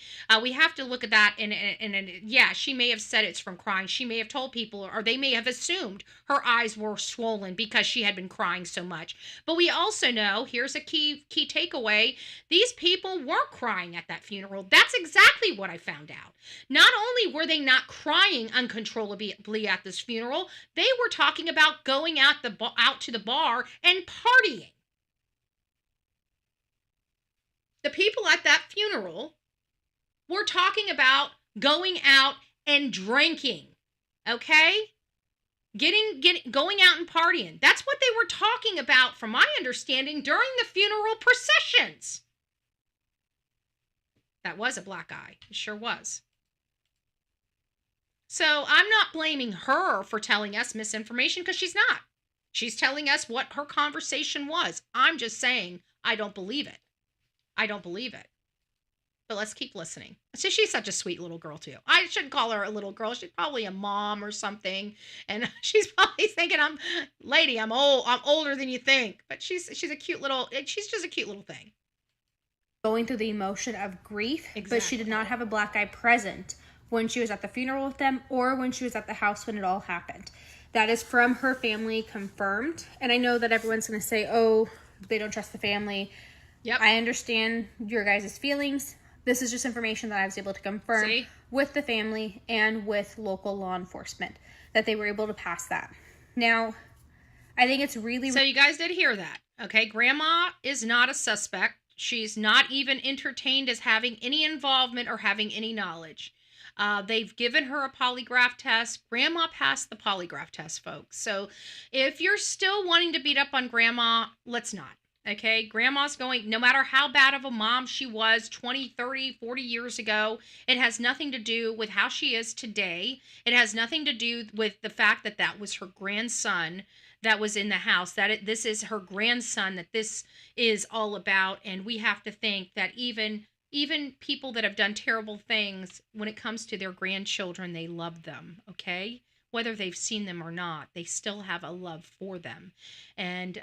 We have to look at that. And yeah, she may have said it's from crying. She may have told people, or they may have assumed her eyes were swollen because she had been crying so much. But we also know, here's a key takeaway, these people weren't crying at that funeral. That's exactly what I found out. Not only were they not crying uncontrollably at this funeral, they were talking about going out to the bar and partying. The people at that funeral were talking about going out and drinking, okay? going out and partying. That's what they were talking about, from my understanding, during the funeral processions. That was a black eye. It sure was. So I'm not blaming her for telling us misinformation, because she's not. She's telling us what her conversation was. I'm just saying I don't believe it. I don't believe it. But let's keep listening. So she's such a sweet little girl too. I shouldn't call her a little girl. She's probably a mom or something. And she's probably thinking, I'm old. I'm older than you think. But she's just a cute little thing. Going through the emotion of grief, Exactly. but she did not have a black eye present when she was at the funeral with them or when she was at the house when it all happened. That is from her family, confirmed. And I know that everyone's going to say, oh, they don't trust the family. Yep. I understand your guys' feelings. This is just information that I was able to confirm with the family and with local law enforcement, that they were able to pass that. Now, I think it's really... So you guys did hear that, okay? Grandma is not a suspect. She's not even entertained as having any involvement or having any knowledge. They've given her a polygraph test. Grandma passed the polygraph test, folks. So if you're still wanting to beat up on Grandma, let's not. Okay, Grandma's going, no matter how bad of a mom she was 20, 30, 40 years ago, it has nothing to do with how she is today. It has nothing to do with the fact that that was her grandson that was in the house, this is her grandson that this is all about. And we have to think that even people that have done terrible things, when it comes to their grandchildren, they love them, okay? Whether they've seen them or not, they still have a love for them. And,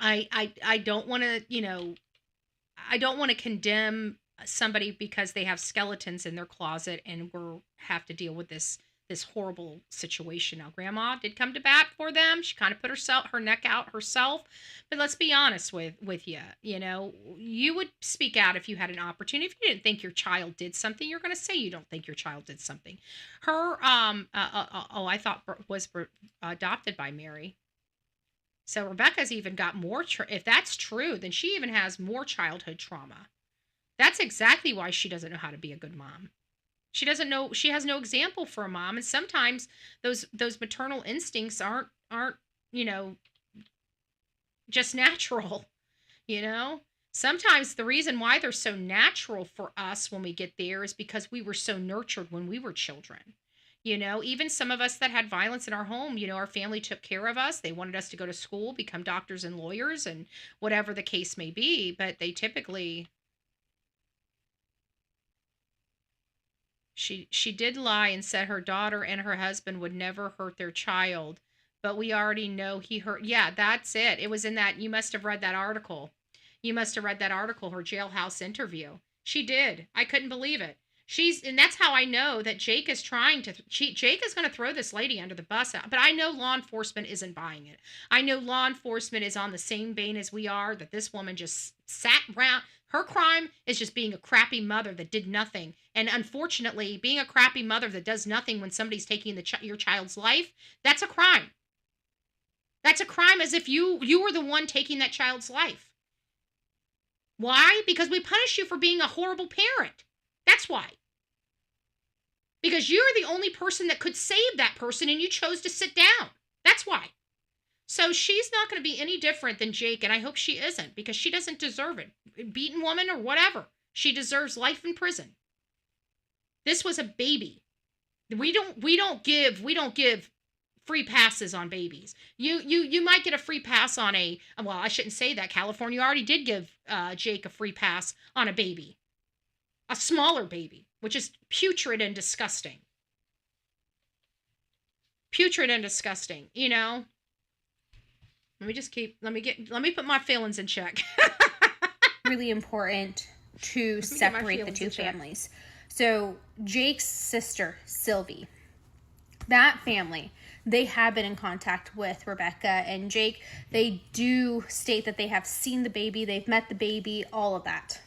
I don't want to, I don't want to condemn somebody because they have skeletons in their closet and have to deal with this horrible situation. Now, Grandma did come to bat for them. She kind of put her neck out herself. But let's be honest with you. You would speak out if you had an opportunity. If you didn't think your child did something, you're going to say you don't think your child did something. Her, I thought was adopted by Mary. So Rebecca's even got more, if that's true, then she even has more childhood trauma. That's exactly why she doesn't know how to be a good mom. She doesn't know, she has no example for a mom. And sometimes those maternal instincts aren't, just natural, Sometimes the reason why they're so natural for us when we get there is because we were so nurtured when we were children. Even some of us that had violence in our home, our family took care of us. They wanted us to go to school, become doctors and lawyers and whatever the case may be. But they typically, she did lie and said her daughter and her husband would never hurt their child. But we already know he hurt. Yeah, that's it. It was in that, you must have read that article. Her jailhouse interview. She did. I couldn't believe it. And that's how I know that Jake is trying to, Jake is going to throw this lady under the bus out. But I know law enforcement isn't buying it. I know law enforcement is on the same vein as we are, that this woman just sat around. Her crime is just being a crappy mother that did nothing. And unfortunately, being a crappy mother that does nothing when somebody's taking your child's life, that's a crime. That's a crime as if you were the one taking that child's life. Why? Because we punish you for being a horrible parent. That's why. Because you're the only person that could save that person and you chose to sit down. That's why. So she's not going to be any different than Jake, and I hope she isn't, because she doesn't deserve it. Beaten woman or whatever. She deserves life in prison. This was a baby. We don't give free passes on babies. You might get a free pass on well, I shouldn't say that. California already did give Jake a free pass on a baby. A smaller baby, which is putrid and disgusting. Let me put my feelings in check. Really important to separate the two families. So Jake's sister, Sylvie, that family, they have been in contact with Rebecca and Jake. They do state that they have seen the baby, they've met the baby, all of that.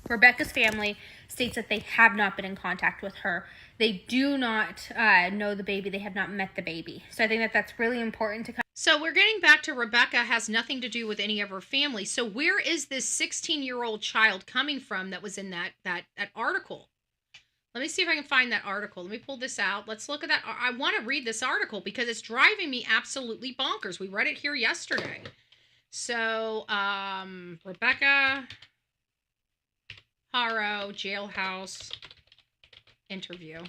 Rebecca's family states that they have not been in contact with her. They do not know the baby. They have not met the baby. So I think that that's really important to. So we're getting back to Rebecca has nothing to do with any of her family. So where is this 16-year-old child coming from that was in that article? Let me see if I can find that article. Let me pull this out. Let's look at that. I want to read this article because it's driving me absolutely bonkers. We read it here yesterday. So, Rebecca Haro, jailhouse interview.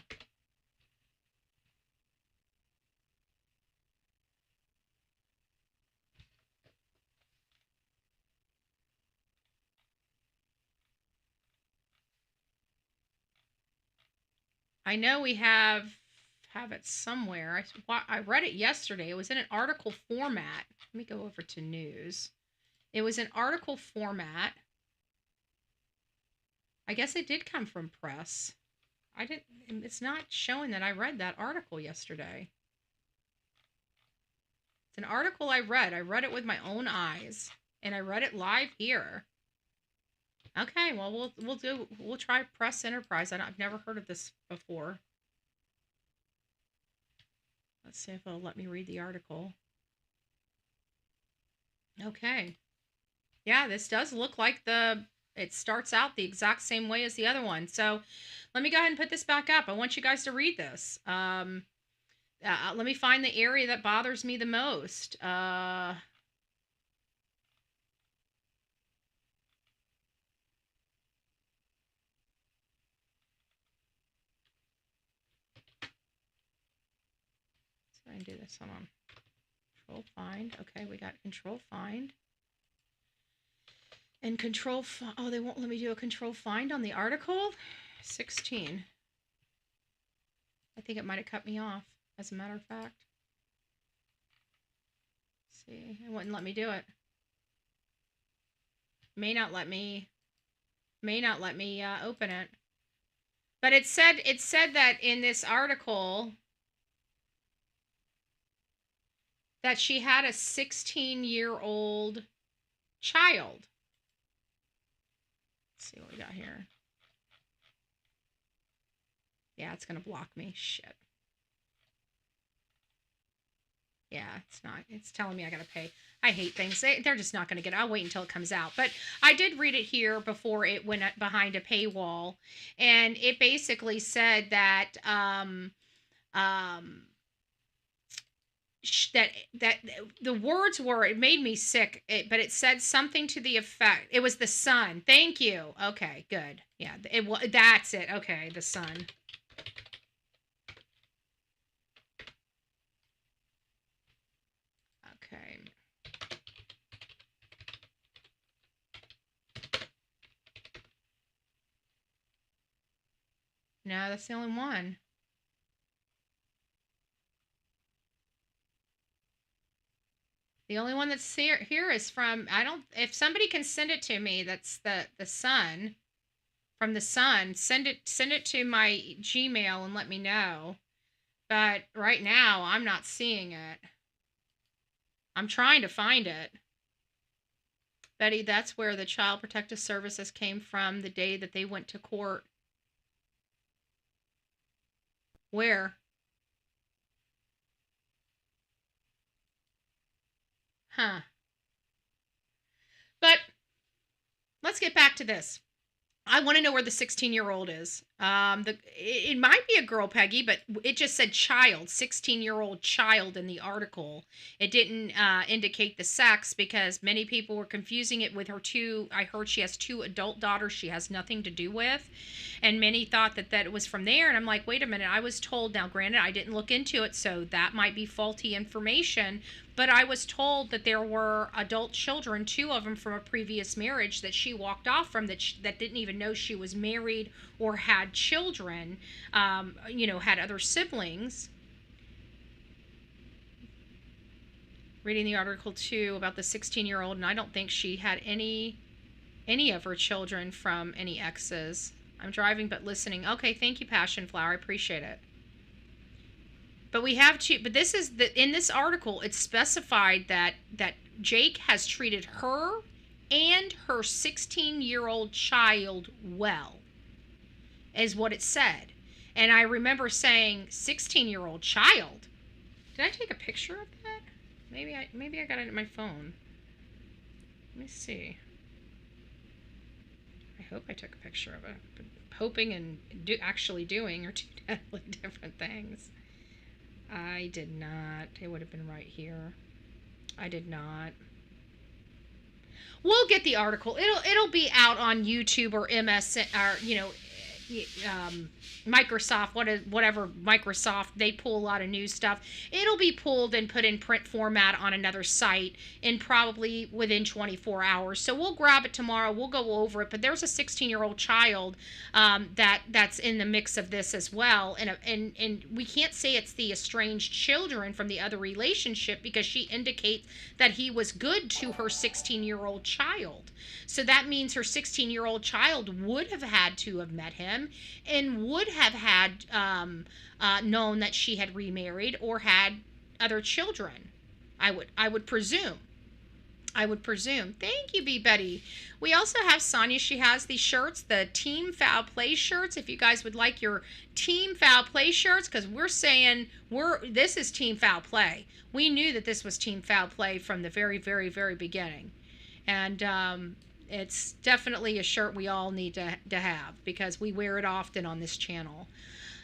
I know we have it somewhere. I read it yesterday. It was in an article format. Let me go over to news. It was an article format. I guess it did come from press. It's not showing that I read that article yesterday. It's an article I read. I read it with my own eyes, and I read it live here. Okay, well, we'll try Press Enterprise. I've never heard of this before. Let's see if it'll let me read the article. Okay. Yeah, this does look like it starts out the exact same way as the other one. So let me go ahead and put this back up. I want you guys to read this. Let me find the area that bothers me the most. I can do this. Hold on. Control find. Okay, we got control find. And control oh, they won't let me do a control find on the article? 16. I think it might have cut me off, as a matter of fact. Let's see, it wouldn't let me do it. May not let me open it. But it said that in this article that she had a 16-year-old child. Let's see what we got here. Yeah, it's going to block me. Shit. Yeah, it's not. It's telling me I got to pay. I hate things. They're just not going to get it. I'll wait until it comes out. But I did read it here before it went behind a paywall. And it basically said that that the words were, it made me sick, but it said something to the effect, it was the sun. Thank you. Okay, good. Yeah, that's it. Okay, the sun. Okay. No, that's the only one. The only one that's here is from, if somebody can send it to me, that's the sun, from the sun, send it to my Gmail and let me know. But right now, I'm not seeing it. I'm trying to find it. Betty, that's where the Child Protective Services came from the day that they went to court. Where? Huh. But let's get back to this. I want to know where the 16-year-old is. It might be a girl, Peggy, but it just said child, 16-year-old child in the article. It didn't indicate the sex because many people were confusing it with her two. I heard she has two adult daughters she has nothing to do with. And many thought that it was from there. And I'm like, wait a minute. I was told, now granted, I didn't look into it, so that might be faulty information. But I was told that there were adult children, two of them from a previous marriage that she walked off from, that didn't even know she was married or had children, had other siblings. Reading the article too about the 16-year-old, and I don't think she had any of her children from any exes. I'm driving but listening. Okay, thank you, Passion Flower. I appreciate it. But we have to. But this is in this article, it's specified that Jake has treated her and her 16-year-old child well, is what it said. And I remember saying 16-year-old child. Did I take a picture of that? Maybe I got it in my phone. Let me see. I hope I took a picture of it. But hoping and actually doing are two totally different things. I did not. It would have been right here. I did not. We'll get the article. It'll be out on YouTube or MS or Microsoft, whatever Microsoft, they pull a lot of news stuff. It'll be pulled and put in print format on another site in probably within 24 hours. So we'll grab it tomorrow. We'll go over it. But there's a 16-year-old child that's in the mix of this as well. And we can't say it's the estranged children from the other relationship, because she indicates that he was good to her 16-year-old child. So that means her 16-year-old child would have had to have met him and would have had known that she had remarried or had other children. I would presume. Thank you, B. Betty. We also have Sonia. She has these shirts, the Team Foul Play shirts. If you guys would like your Team Foul Play shirts, because we're saying this is Team Foul Play. We knew that this was Team Foul Play from the very, very, very beginning. And it's definitely a shirt we all need to have, because we wear it often on this channel.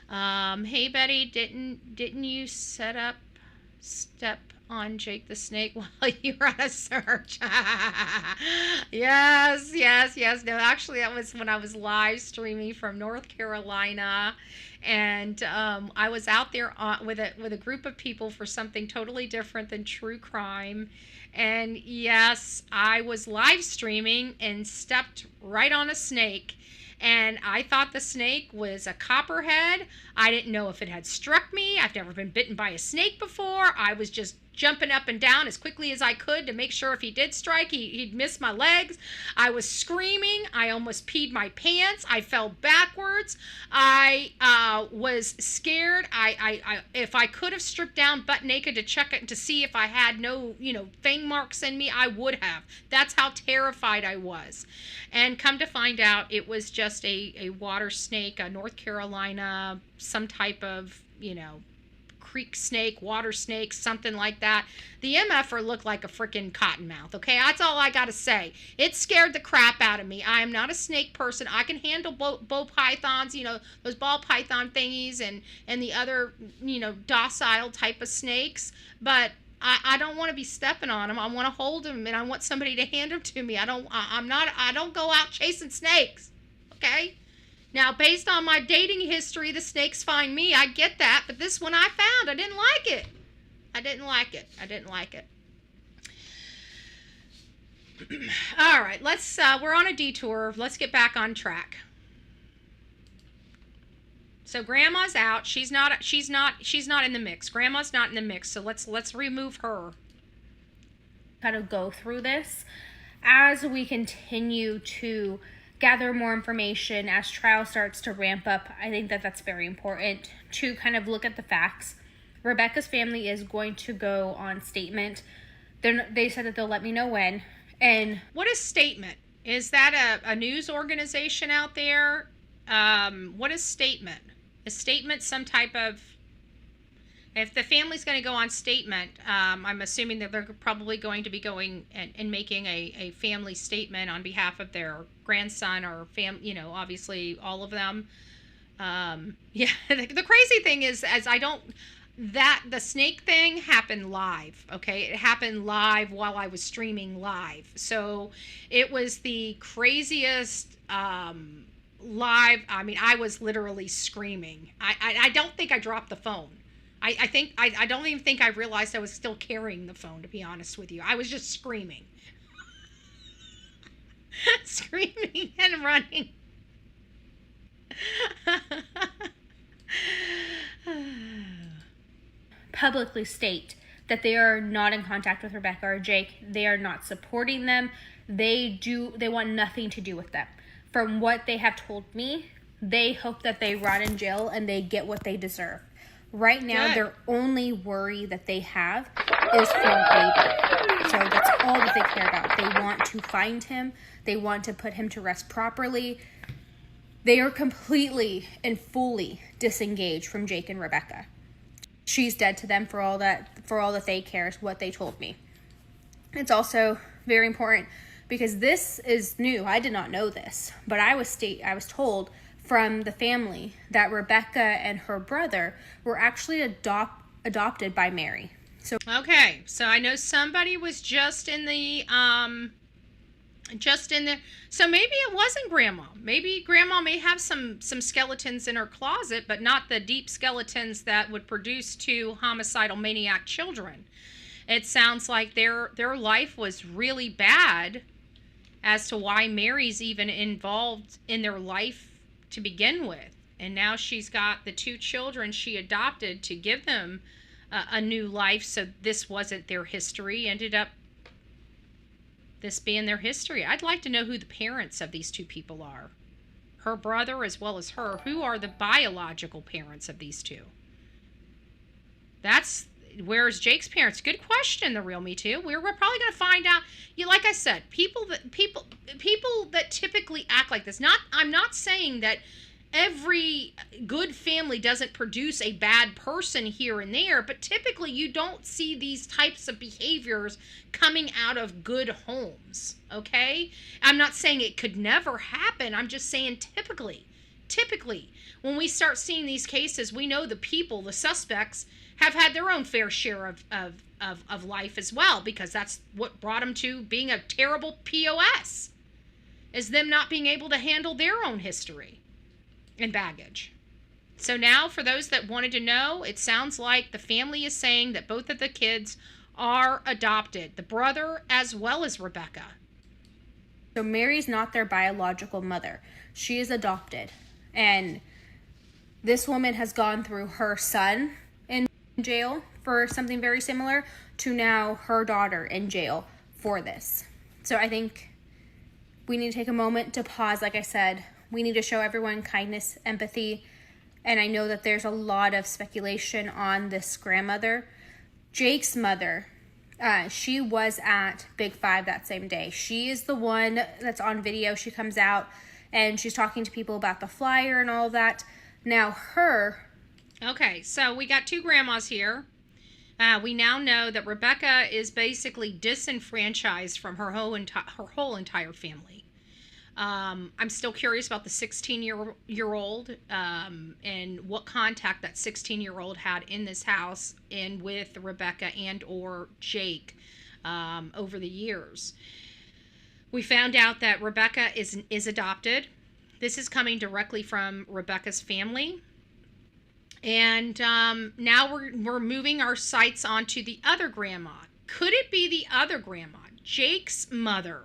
Hey Betty, didn't you step on Jake the Snake while you were on a search? Yes. No, actually that was when I was live streaming from North Carolina, and I was out there with a group of people for something totally different than true crime. And yes, I was live streaming and stepped right on a snake. And I thought the snake was a copperhead. I didn't know if it had struck me. I've never been bitten by a snake before. I was just jumping up and down as quickly as I could to make sure if he did strike, he'd miss my legs. I was screaming. I almost peed my pants. I fell backwards. I was scared. I if I could have stripped down butt naked to check it to see if I had no, fang marks in me, I would have. That's how terrified I was. And come to find out, it was just a water snake, a North Carolina, some type of, creek snake, water snake, something like that. The MFer looked like a freaking cottonmouth, okay? That's all I gotta say. It scared the crap out of me. I am not a snake person. I can handle ball pythons, those ball python thingies and the other, docile type of snakes, but I don't want to be stepping on them. I want to hold them, and I want somebody to hand them to me. I don't go out chasing snakes, okay? Now, based on my dating history, the snakes find me. I get that, but this one I found. I didn't like it. All right, we're on a detour. Let's get back on track. So Grandma's out. She's not in the mix. Grandma's not in the mix. So let's remove her. Kind of go through this as we continue to gather more information, as trial starts to ramp up. I think that that's very important to kind of look at the facts. Rebecca's family is going to go on statement. They said that they'll let me know when. And what is statement? Is that a news organization out there? What is statement? Is statement some type of... If the family's going to go on statement, I'm assuming that they're probably going to be going and making a family statement on behalf of their grandson or obviously all of them. Yeah, the crazy thing is, the snake thing happened live, okay? It happened live while I was streaming live. So it was the craziest live. I mean, I was literally screaming. I don't think I dropped the phone. I don't even think I realized I was still carrying the phone, to be honest with you. I was just screaming. Screaming and running. Publicly state that they are not in contact with Rebecca or Jake. They are not supporting them. They want nothing to do with them. From what they have told me, they hope that they rot in jail and they get what they deserve. Right now, their only worry that they have is for baby. So that's all that they care about. They want to find him. They want to put him to rest properly. They are completely and fully disengaged from Jake and Rebecca. She's dead to them for all that they care is what they told me. It's also very important because this is new. I did not know this, but I was told from the family that Rebecca and her brother were actually adopted by Mary. So okay, so I know somebody was just in the so maybe it wasn't grandma. Maybe grandma may have some skeletons in her closet, but not the deep skeletons that would produce two homicidal maniac children. It sounds like their life was really bad as to why Mary's even involved in their life to begin with. And now she's got the two children she adopted to give them a new life. So this wasn't their history. Ended up this being their history. I'd like to know who the parents of these two people are. Her brother as well as her. Who are the biological parents of these two? Where's Jake's parents? Good question, the real Me Too. We're probably going to find out. Like I said, people that typically act like this. I'm not saying that every good family doesn't produce a bad person here and there, but typically you don't see these types of behaviors coming out of good homes, okay? I'm not saying it could never happen. I'm just saying typically, when we start seeing these cases, we know the suspects, have had their own fair share of life as well, because that's what brought them to being a terrible POS, is them not being able to handle their own history and baggage. So now, for those that wanted to know, it sounds like the family is saying that both of the kids are adopted, the brother as well as Rebecca. So Mary's not their biological mother. She is adopted. And this woman has gone through her son in jail for something very similar to now her daughter in jail for this. So I think we need to take a moment to pause. Like I said, we need to show everyone kindness, empathy, and I know that there's a lot of speculation on this grandmother. Jake's mother, she was at Big Five that same day. She is the one that's on video. She comes out and she's talking to people about the flyer and all of that. Now Okay, so we got two grandmas here. We now know that Rebecca is basically disenfranchised from her whole entire family. I'm still curious about the 16-year-old and what contact that 16-year-old had in this house and with Rebecca and or Jake over the years. We found out that Rebecca is adopted. This is coming directly from Rebecca's family. And now we're moving our sights onto the other grandma. Could it be the other grandma, Jake's mother,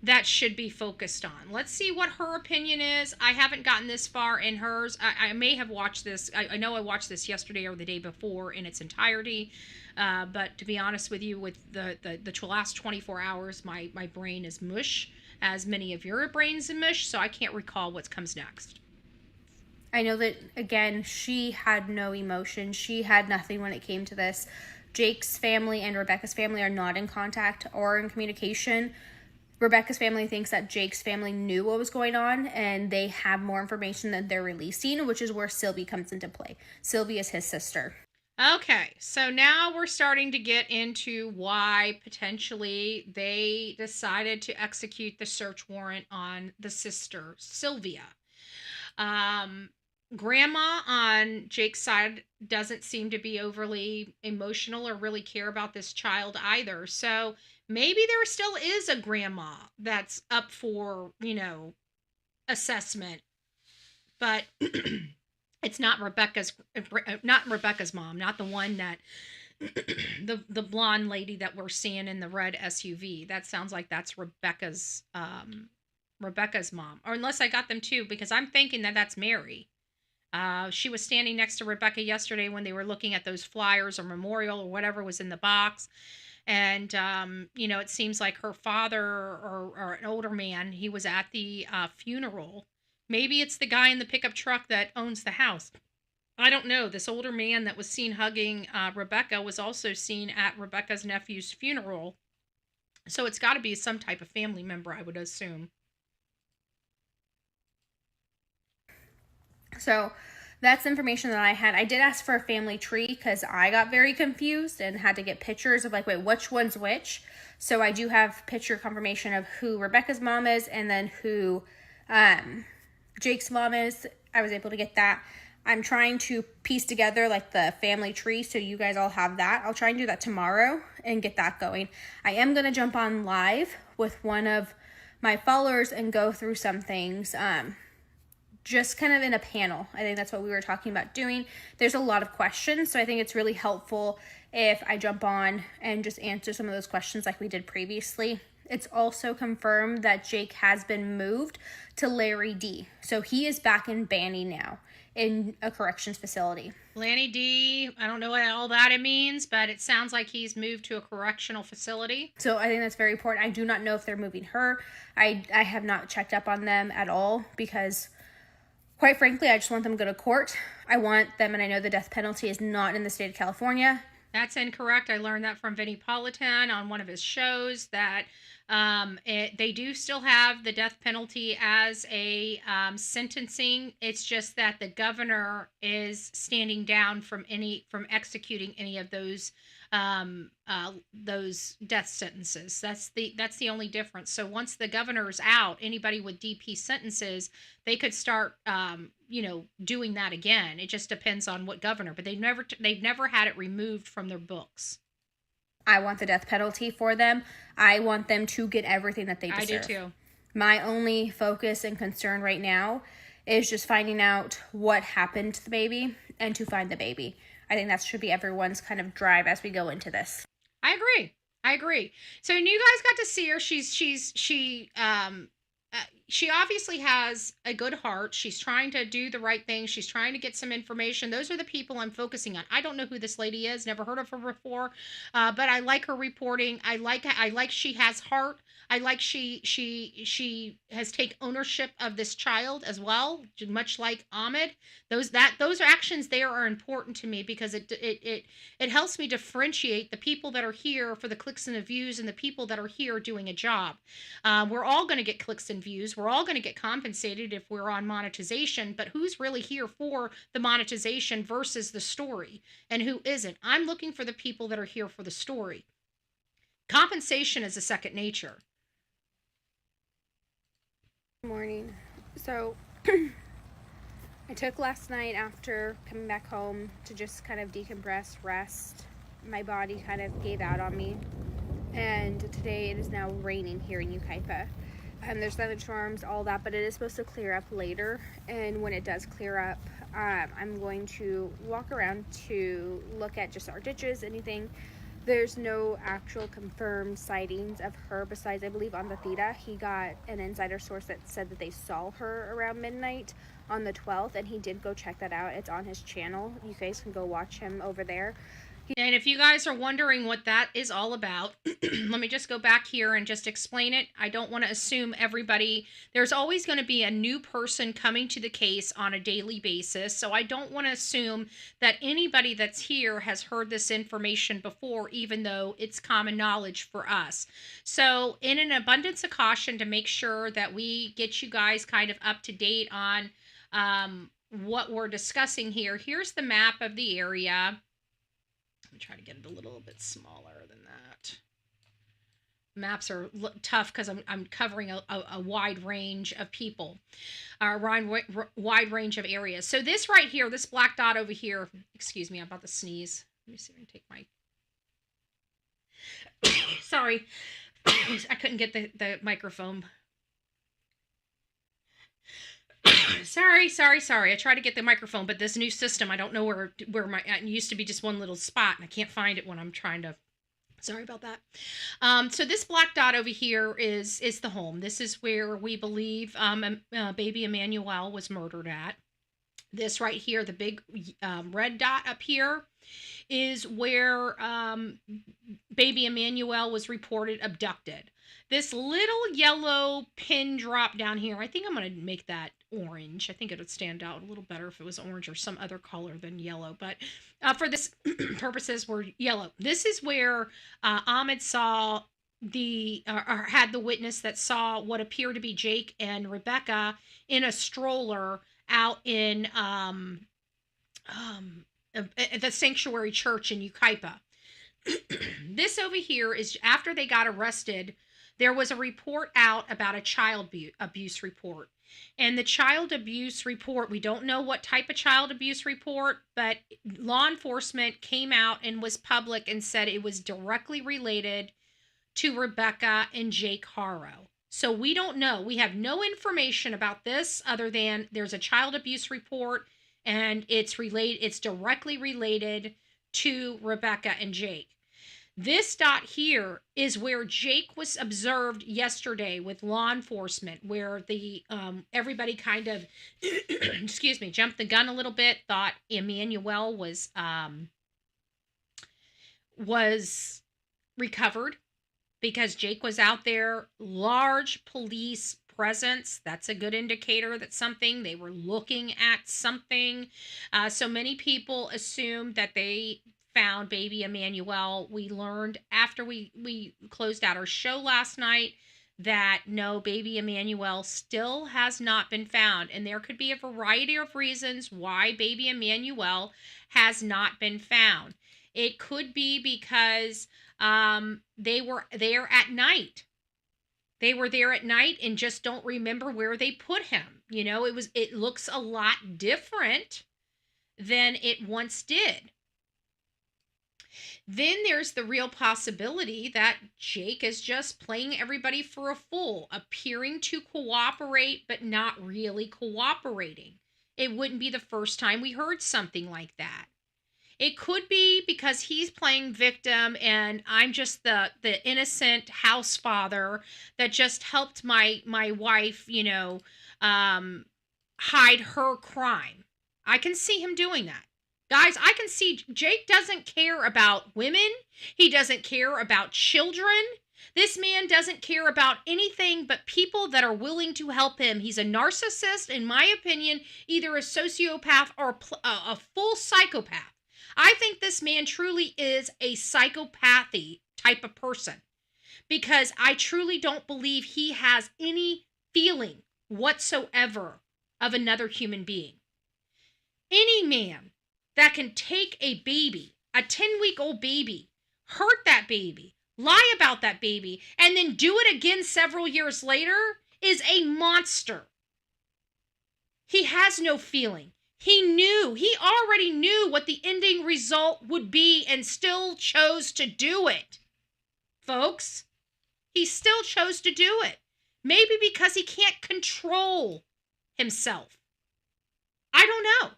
that should be focused on? Let's see what her opinion is. I haven't gotten this far in hers. I may have watched this. I know I watched this yesterday or the day before in its entirety. But to be honest with you, with the last 24 hours, my brain is mush, as many of your brains are mush, so I can't recall what comes next. I know that, again, she had no emotion. She had nothing when it came to this. Jake's family and Rebecca's family are not in contact or in communication. Rebecca's family thinks that Jake's family knew what was going on and they have more information that they're releasing, which is where Sylvie comes into play. Sylvie is his sister. Okay, so now we're starting to get into why potentially they decided to execute the search warrant on the sister, Sylvia. Grandma on Jake's side doesn't seem to be overly emotional or really care about this child either. So maybe there still is a grandma that's up for, assessment. But it's not Rebecca's mom, not the one that the blonde lady that we're seeing in the red SUV. That sounds like that's Rebecca's mom. Or unless I got them too, because I'm thinking that that's Mary. She was standing next to Rebecca yesterday when they were looking at those flyers or memorial or whatever was in the box. And, it seems like her father or an older man, he was at the funeral. Maybe it's the guy in the pickup truck that owns the house. I don't know. This older man that was seen hugging Rebecca was also seen at Rebecca's nephew's funeral. So it's got to be some type of family member, I would assume. So That's information that I had. I did ask for a family tree because I got very confused and had to get pictures of like, wait, which one's which? So I do have picture confirmation of who Rebecca's mom is and then who Jake's mom is. I was able to get that. I'm trying to piece together like the family tree so you guys all have that. I'll try and do that tomorrow and get that going. I am going to jump on live with one of my followers and go through some things. Just kind of in a panel. I think that's what we were talking about doing. There's a lot of questions, so I think it's really helpful if I jump on and just answer some of those questions like we did previously. It's also confirmed that Jake has been moved to Larry D. So he is back in Banny now in a corrections facility. Lanny D, I don't know what all that it means, but it sounds like he's moved to a correctional facility. So I think that's very important. I do not know if they're moving her. I have not checked up on them at all because quite frankly, I just want them to go to court. I want them, and I know the death penalty is not in the state of California. That's incorrect. I learned that from Vinnie Politan on one of his shows that they do still have the death penalty as a sentencing. It's just that the governor is standing down from executing any of those death sentences. That's the only difference. So once the governor's out, anybody with DP sentences, they could start doing that again. It just depends on what governor, but they've never had it removed from their books. I want the death penalty for them. I want them to get everything that they deserve. I do too. My only focus and concern right now is just finding out what happened to the baby and to find the baby. I think that should be everyone's kind of drive as we go into this. I agree. So you guys got to see her. She obviously has a good heart. She's trying to do the right thing. She's trying to get some information. Those are the people I'm focusing on. I don't know who this lady is. Never heard of her before. But I like her reporting. I like she has heart. I like she has taken ownership of this child as well, much like Ahmed. Those actions there are important to me because it helps me differentiate the people that are here for the clicks and the views and the people that are here doing a job. We're all going to get clicks and views. We're all going to get compensated if we're on monetization, but who's really here for the monetization versus the story and who isn't? I'm looking for the people that are here for the story. Compensation is a second nature. Morning. So I took last night after coming back home to just kind of decompress, rest. My body kind of gave out on me. And today it is now raining here in Yucaipa. There's thunderstorms, all that, but it is supposed to clear up later. And when it does clear up, I'm going to walk around to look at just our ditches, anything. There's no actual confirmed sightings of her besides, I believe, on the Theta. He got an insider source that said that they saw her around midnight on the 12th, and he did go check that out. It's on his channel. You guys can go watch him over there. And if you guys are wondering what that is all about, let me just go back here and just explain it. I don't want to assume everybody, there's always going to be a new person coming to the case on a daily basis. So I don't want to assume that anybody that's here has heard this information before, even though it's common knowledge for us. So in an abundance of caution to make sure that we get you guys kind of up to date on what we're discussing here, here's the map of the area. Try to get it a little bit smaller than that. Maps are tough because I'm covering a wide range of people, wide range of areas. So this right here, this black dot over here, excuse me, I'm about to sneeze. Let me see if I can take my, sorry, I couldn't get the microphone. Sorry. I tried to get the microphone, but this new system, I don't know where it used to be just one little spot, and I can't find it when I'm trying to. Sorry about that. So this black dot over here is the home. This is where we believe baby Emmanuel was murdered at. This right here, the big red dot up here, is where baby Emmanuel was reported abducted. This little yellow pin drop down here, I think I'm going to make that orange. I think it would stand out a little better if it was orange or some other color than yellow. But for this purposes, we're yellow. This is where Ahmed saw or had the witness that saw what appeared to be Jake and Rebecca in a stroller out in the sanctuary church in Yucaipa. This over here is after they got arrested. There was a report out about a child abuse report. And the child abuse report, we don't know what type of child abuse report, but law enforcement came out and was public and said it was directly related to Rebecca and Jake Haro. So we don't know. We have no information about this other than there's a child abuse report and it's directly related to Rebecca and Jake. This dot here is where Jake was observed yesterday with law enforcement, where the everybody kind of excuse me, jumped the gun a little bit, thought Emmanuel was recovered because Jake was out there. Large police presence. That's a good indicator that they were looking at something. So many people assumed that they found baby Emmanuel. We learned after we closed out our show last night that no, baby Emmanuel still has not been found. And there could be a variety of reasons why baby Emmanuel has not been found. It could be because they were there at night. They were there at night and just don't remember where they put him. You know, it looks a lot different than it once did. Then there's the real possibility that Jake is just playing everybody for a fool, appearing to cooperate, but not really cooperating. It wouldn't be the first time we heard something like that. It could be because he's playing victim and I'm just the innocent house father that just helped my wife, hide her crime. I can see him doing that. Guys, I can see Jake doesn't care about women. He doesn't care about children. This man doesn't care about anything but people that are willing to help him. He's a narcissist, in my opinion, either a sociopath or a full psychopath. I think this man truly is a psychopathy type of person because I truly don't believe he has any feeling whatsoever of another human being. Any man that can take a baby, a 10-week-old baby, hurt that baby, lie about that baby, and then do it again several years later is a monster. He has no feeling. He already knew what the ending result would be and still chose to do it. Folks, he still chose to do it. Maybe because he can't control himself. I don't know.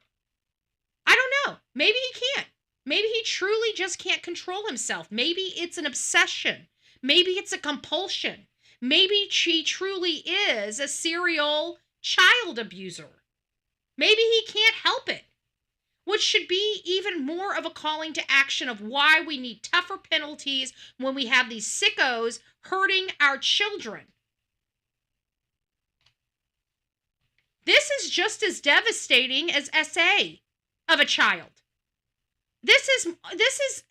Maybe he can't. Maybe he truly just can't control himself. Maybe it's an obsession. Maybe it's a compulsion. Maybe she truly is a serial child abuser. Maybe he can't help it, which should be even more of a calling to action of why we need tougher penalties when we have these sickos hurting our children. This is just as devastating as SA of a child. This is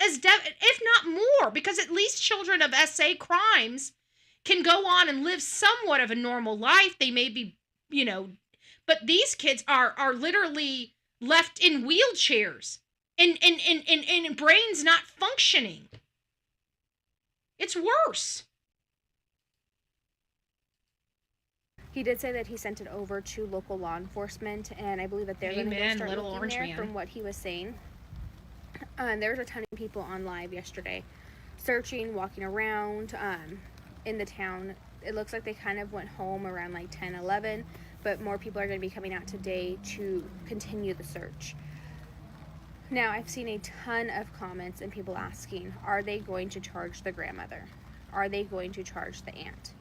as if not more, because at least children of SA crimes can go on and live somewhat of a normal life. They may be, but these kids are literally left in wheelchairs and brains not functioning. It's worse. He did say that he sent it over to local law enforcement, and I believe that they're going to go start little looking orange there man. from what he was saying. There was a ton of people on live yesterday searching, walking around in the town. It looks like they kind of went home around like 10, 11, but more people are going to be coming out today to continue the search. Now, I've seen a ton of comments and people asking, are they going to charge the grandmother? Are they going to charge the aunt?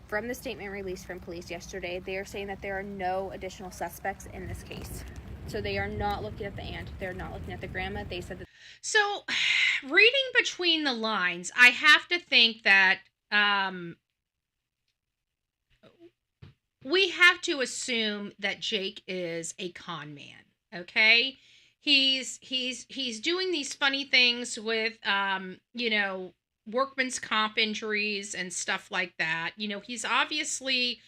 From the statement released from police yesterday, they are saying that there are no additional suspects in this case. So they are not looking at the aunt. They're not looking at the grandma. They said that. So, reading between the lines, I have to think that we have to assume that Jake is a con man. Okay, he's doing these funny things with workman's comp injuries and stuff like that. He's obviously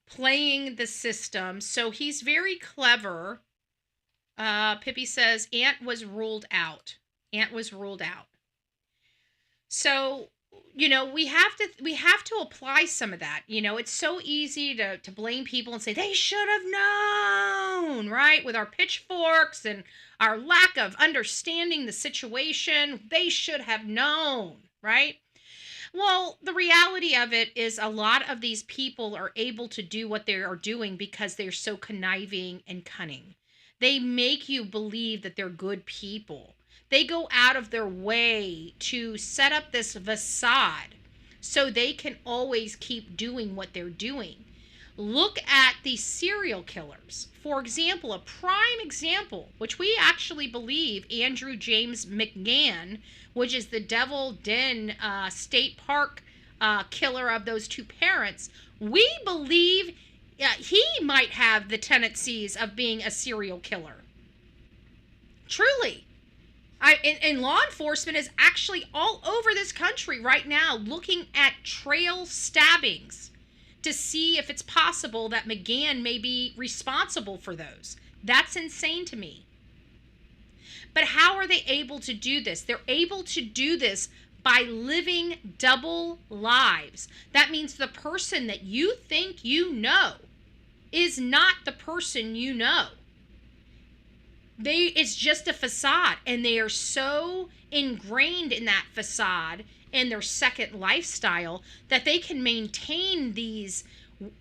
playing the system, so he's very clever Pippi says Aunt was ruled out. Aunt was ruled out. So, we have to apply some of that. It's so easy to blame people and say they should have known, right? With our pitchforks and our lack of understanding the situation, they should have known, right? Well, the reality of it is a lot of these people are able to do what they are doing because they're so conniving and cunning. They make you believe that they're good people. They go out of their way to set up this facade so they can always keep doing what they're doing. Look at these serial killers. For example, a prime example, which we actually believe Andrew James McGann, which is the Devil Den State Park killer of those two parents, we believe he might have the tendencies of being a serial killer. Truly. And law enforcement is actually all over this country right now looking at trail stabbings to see if it's possible that McGann may be responsible for those. That's insane to me. But how are they able to do this? They're able to do this by living double lives. That means the person that you think you know is not the person you know. It's just a facade, and they are so ingrained in that facade and their second lifestyle that they can maintain these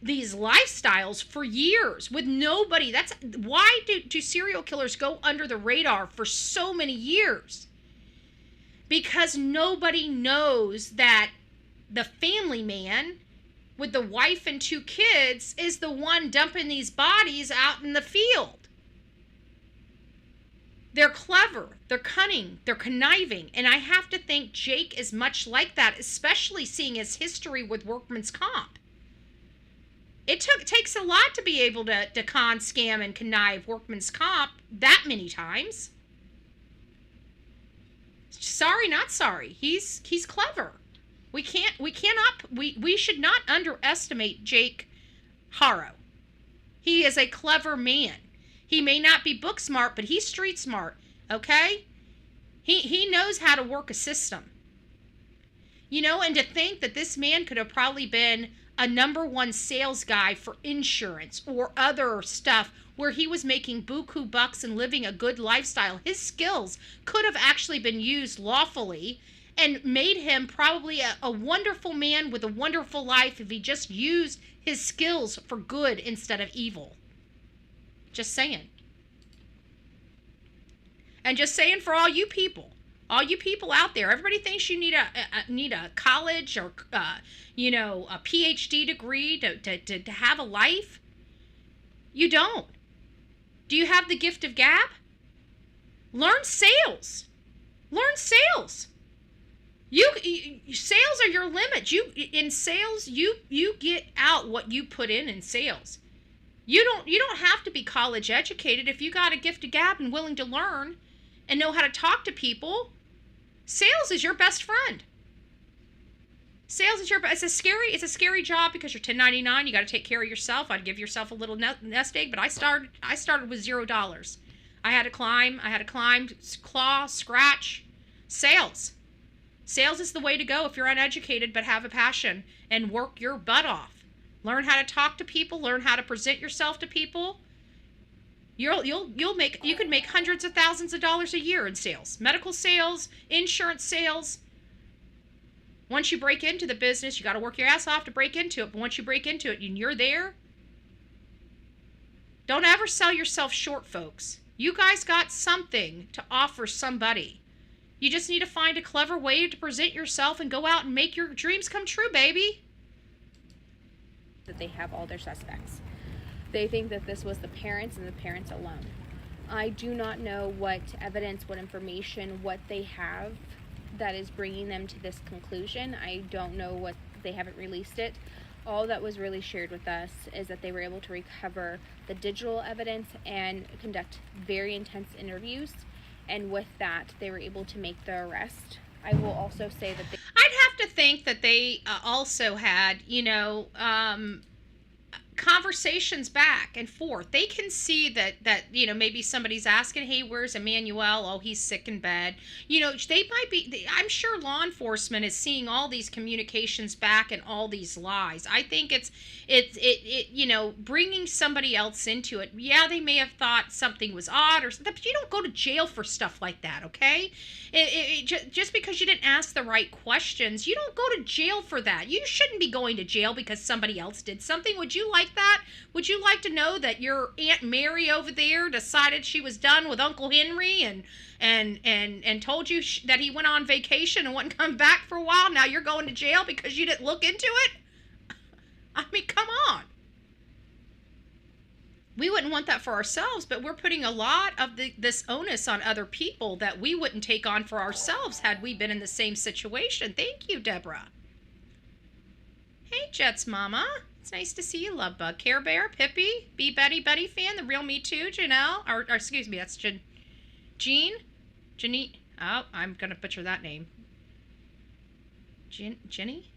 lifestyles for years with nobody. That's why do serial killers go under the radar for so many years? Because nobody knows that the family man with the wife and 2 kids is the one dumping these bodies out in the field. They're clever, they're cunning, they're conniving, and I have to think Jake is much like that, especially seeing his history with workman's comp. It takes a lot to be able to con, scam, and connive workman's comp that many times. Sorry, not sorry. He's clever. We should not underestimate Jake Haro. He is a clever man. He may not be book smart, but he's street smart, okay? He knows how to work a system. And to think that this man could have probably been a #1 sales guy for insurance or other stuff where he was making buku bucks and living a good lifestyle. His skills could have actually been used lawfully and made him probably a wonderful man with a wonderful life if he just used his skills for good instead of evil. Just saying. And just saying for all you people out there, everybody thinks you need a college or a PhD degree to have a life. You don't. Do you have the gift of gab? Learn sales. Learn sales. Sales are your limit. In sales, you get out what you put in sales. You don't have to be college educated if you got a gift of gab and willing to learn and know how to talk to people. Sales is your best friend. Sales is it's a scary job because you're 1099. You got to take care of yourself. I'd give yourself a little nest egg, but I started with $0. I had to climb, claw, scratch. Sales is the way to go if you're uneducated but have a passion and work your butt off. Learn how to talk to people. Learn how to present yourself to people. You could make hundreds of thousands of dollars a year in sales, medical sales, insurance sales. Once you break into the business, you got to work your ass off to break into it. But once you break into it and you're there, don't ever sell yourself short, folks. You guys got something to offer somebody. You just need to find a clever way to present yourself and go out and make your dreams come true, baby. That they have all their suspects. They think that this was the parents and the parents alone. I do not know what evidence, what information, what they have that is bringing them to this conclusion. I don't know what, they haven't released it. All that was really shared with us is that they were able to recover the digital evidence and conduct very intense interviews. And with that, they were able to make the arrest. I will also say that I'd have to think that they also had, conversations back and forth. They can see that maybe somebody's asking, hey, where's Emmanuel? Oh, he's sick in bed. They might be, I'm sure law enforcement is seeing all these communications back and all these lies. I think it's bringing somebody else into it. Yeah, they may have thought something was odd or something, but you don't go to jail for stuff like that, okay? Just because you didn't ask the right questions, you don't go to jail for that. You shouldn't be going to jail because somebody else did something. Would you like that? Would you like to know that your Aunt Mary over there decided she was done with Uncle Henry and told you that he went on vacation and wouldn't come back for a while? Now you're going to jail because you didn't look into it? I mean, come on. We wouldn't want that for ourselves, but we're putting a lot of this onus on other people that we wouldn't take on for ourselves had we been in the same situation. Thank you, Deborah. Hey, Jets Mama. It's nice to see you, Love Bug. Care Bear, Pippi, Be Betty, Betty Fan, The Real Me Too, Janelle, or excuse me, that's Jeannie. Oh, I'm going to butcher that name. Jeannie?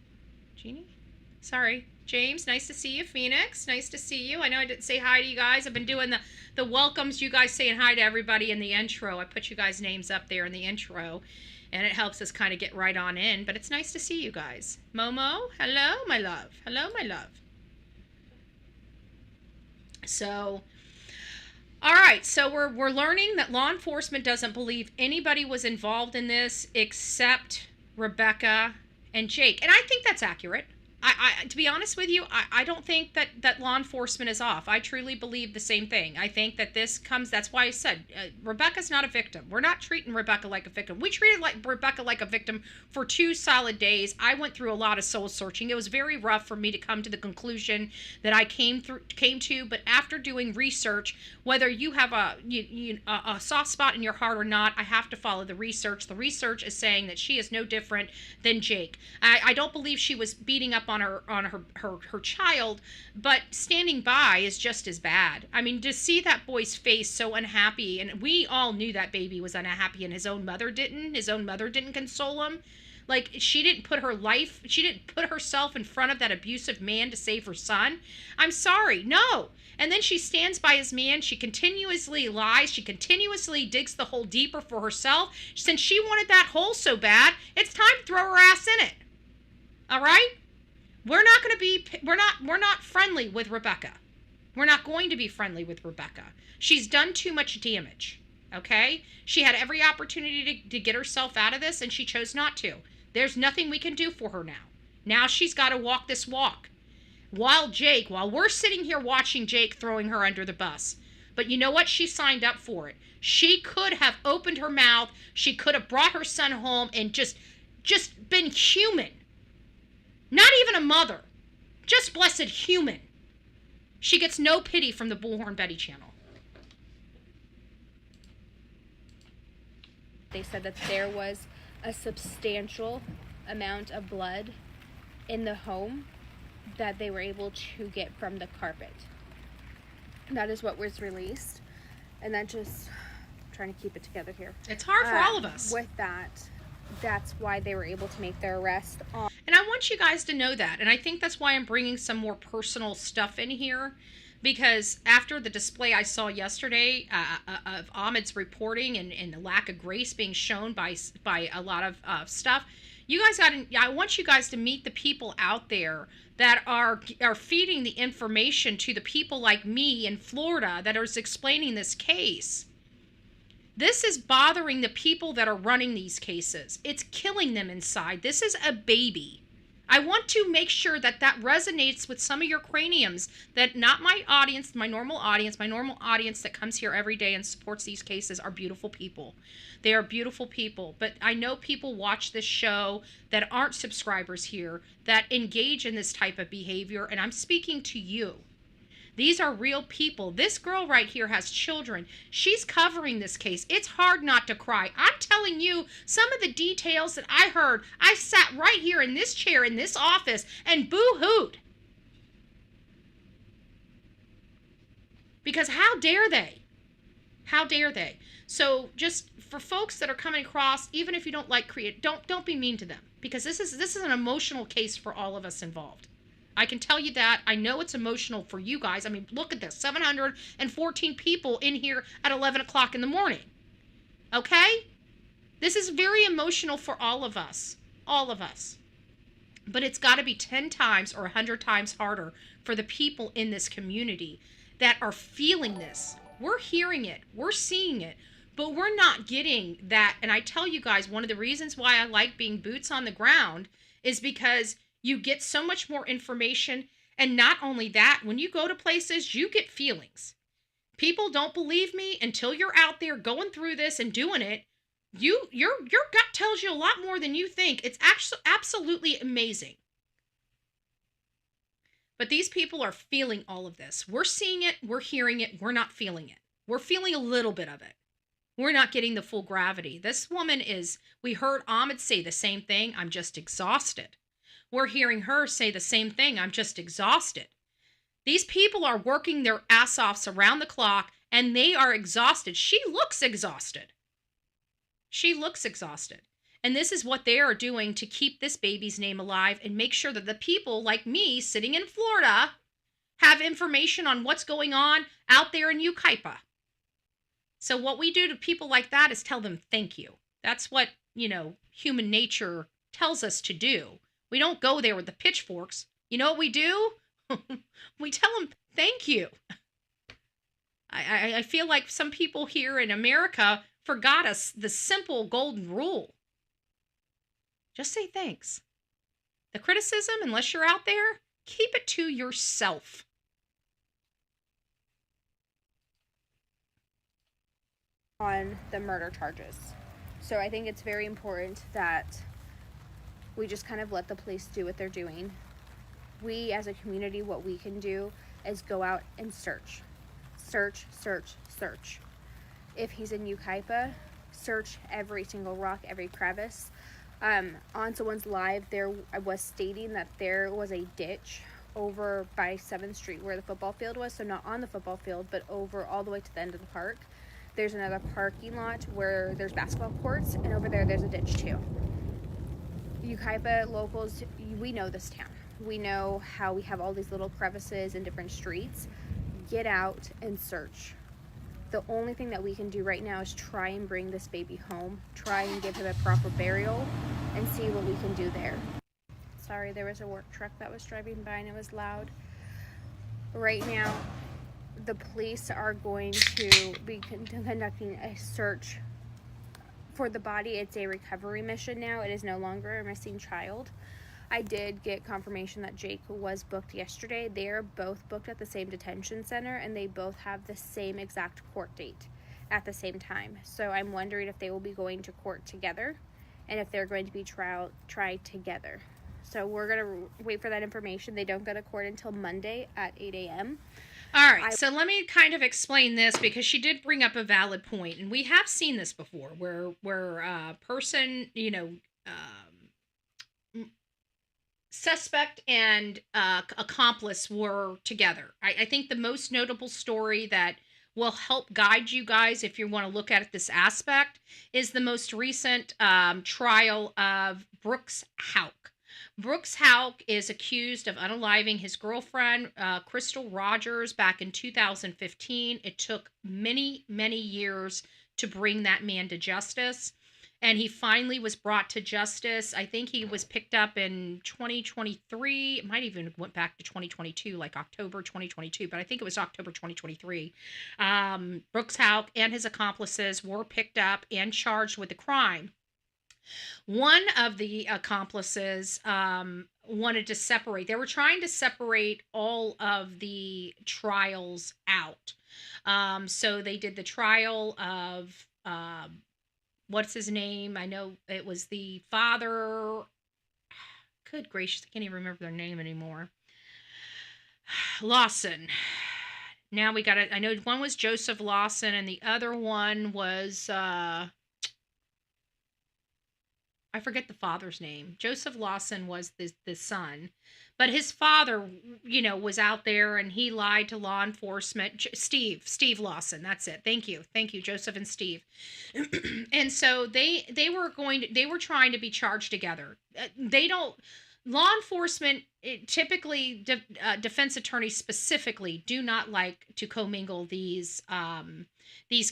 Sorry. James, nice to see you. Phoenix, nice to see you. I know I didn't say hi to you guys. I've been doing the welcomes, you guys saying hi to everybody in the intro. I put you guys' names up there in the intro, and it helps us kind of get right on in. But it's nice to see you guys. Momo, hello, my love. Hello, my love. So, all right. So we're learning that law enforcement doesn't believe anybody was involved in this except Rebecca and Jake. And I think that's accurate. I to be honest with you, I don't think that law enforcement is off. I truly believe the same thing. I think that that's why I said Rebecca's not a victim. We're not treating Rebecca like a victim. We treated Rebecca like a victim for 2 solid days. I went through a lot of soul searching. It was very rough for me to come to the conclusion that I came to, but after doing research, whether you have a soft spot in your heart or not, I have to follow the research. The research is saying that she is no different than Jake. I don't believe she was beating up on her child, but standing by is just as bad. I mean, to see that boy's face so unhappy, and we all knew that baby was unhappy, and his own mother didn't console him. Like, she didn't put herself in front of that abusive man to save her son. I'm sorry, no. And then she stands by his man. She continuously lies. She continuously digs the hole deeper for herself. Since she wanted that hole so bad, it's time to throw her ass in it. All right? We're not friendly with Rebecca. We're not going to be friendly with Rebecca. She's done too much damage, okay? She had every opportunity to get herself out of this, and she chose not to. There's nothing we can do for her now. Now she's got to walk this walk. While we're sitting here watching Jake throwing her under the bus. But you know what? She signed up for it. She could have opened her mouth. She could have brought her son home and just been human. Not even a mother. Just blessed human. She gets no pity from the Bullhorn Betty channel. They said that there was a substantial amount of blood in the home that they were able to get from the carpet. That is what was released. And that just, I'm trying to keep it together here. It's hard for all of us. With that's why they were able to make their arrest on. And I want you guys to know that. And I think that's why I'm bringing some more personal stuff in here. Because after the display I saw yesterday of Ahmed's reporting and the lack of grace being shown by a lot of stuff, I want you guys to meet the people out there that are feeding the information to the people like me in Florida that is explaining this case. This is bothering the people that are running these cases. It's killing them inside. This is a baby. I want to make sure that resonates with some of your craniums, that not my audience, my normal audience that comes here every day and supports these cases are beautiful people. They are beautiful people. But I know people watch this show that aren't subscribers here that engage in this type of behavior, and I'm speaking to you. These are real people. This girl right here has children. She's covering this case. It's hard not to cry. I'm telling you some of the details that I heard. I sat right here in this chair in this office and boo-hooed. Because how dare they? How dare they? So just for folks that are coming across, even if you don't like don't be mean to them, because this is an emotional case for all of us involved. I can tell you that. I know it's emotional for you guys. I mean, look at this, 714 people in here at 11 o'clock in the morning. Okay? This is very emotional for all of us. All of us. But it's got to be 10 times or 100 times harder for the people in this community that are feeling this. We're hearing it. We're seeing it. But we're not getting that. And I tell you guys, one of the reasons why I like being boots on the ground is because you get so much more information. And not only that, when you go to places, you get feelings. People don't believe me until you're out there going through this and doing it. Your gut tells you a lot more than you think. It's actually absolutely amazing. But these people are feeling all of this. We're seeing it, we're hearing it, we're not feeling it. We're feeling a little bit of it. We're not getting the full gravity. This woman is, we heard Ahmed say the same thing, I'm just exhausted. We're hearing her say the same thing, I'm just exhausted. These people are working their ass offs around the clock and they are exhausted. She looks exhausted. She looks exhausted. And this is what they are doing to keep this baby's name alive and make sure that the people like me sitting in Florida have information on what's going on out there in Yucaipa. So what we do to people like that is tell them thank you. That's what, human nature tells us to do. We don't go there with the pitchforks. You know what we do? We tell them thank you. I feel like some people here in America forgot us the simple golden rule. Just say thanks. The criticism, unless you're out there, keep it to yourself. On the murder charges. So I think it's very important that we just kind of let the police do what they're doing. We as a community, what we can do is go out and search. Search, search, search. If he's in Yucaipa, search every single rock, every crevice. On someone's live, there I was stating that there was a ditch over by 7th Street where the football field was. So not on the football field, but over all the way to the end of the park. There's another parking lot where there's basketball courts, and over there's a ditch too. Yucaipa locals, we know this town. We know how we have all these little crevices and different streets. Get out and search. The only thing that we can do right now is try and bring this baby home, try and give him a proper burial, and see what we can do there. Sorry, there was a work truck that was driving by and it was loud. Right now, the police are going to be conducting a search for the body. It's a recovery mission now. It is no longer a missing child. I did get confirmation that Jake was booked yesterday. They are both booked at the same detention center, and they both have the same exact court date at the same time. So I'm wondering if they will be going to court together and if they're going to be tried together. So we're going to wait for that information. They don't go to court until Monday at 8 a.m. All right, so let me kind of explain this because she did bring up a valid point, and we have seen this before where a person, suspect and accomplice were together. I think the most notable story that will help guide you guys if you want to look at this aspect is the most recent trial of Brooks Houck. Brooks Houck is accused of unaliving his girlfriend, Crystal Rogers, back in 2015. It took many, many years to bring that man to justice. And he finally was brought to justice. I think he was picked up in 2023. It might even went back to 2022, like October 2022, but I think it was October 2023. Brooks Houck and his accomplices were picked up and charged with the crime. One of the accomplices wanted to separate. They were trying to separate all of the trials out. So they did the trial of... what's his name? I know it was the father. Good gracious, I can't even remember their name anymore. Lawson. Now we got it. I know one was Joseph Lawson and the other one was, I forget the father's name. Joseph Lawson was the son. But his father, was out there and he lied to law enforcement. Steve Lawson, that's it. Thank you, Joseph and Steve. And so they were trying to be charged together. law enforcement, typically defense attorneys specifically do not like to commingle these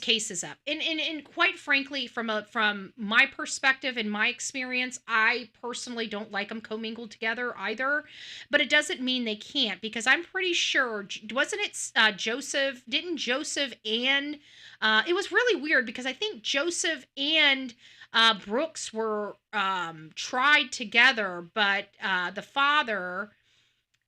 cases up. And quite frankly, from my perspective and my experience, I personally don't like them commingled together either. But it doesn't mean they can't, because I'm pretty sure, wasn't it Joseph? Didn't Joseph and it was really weird because I think Joseph and Brooks were tried together, but the father,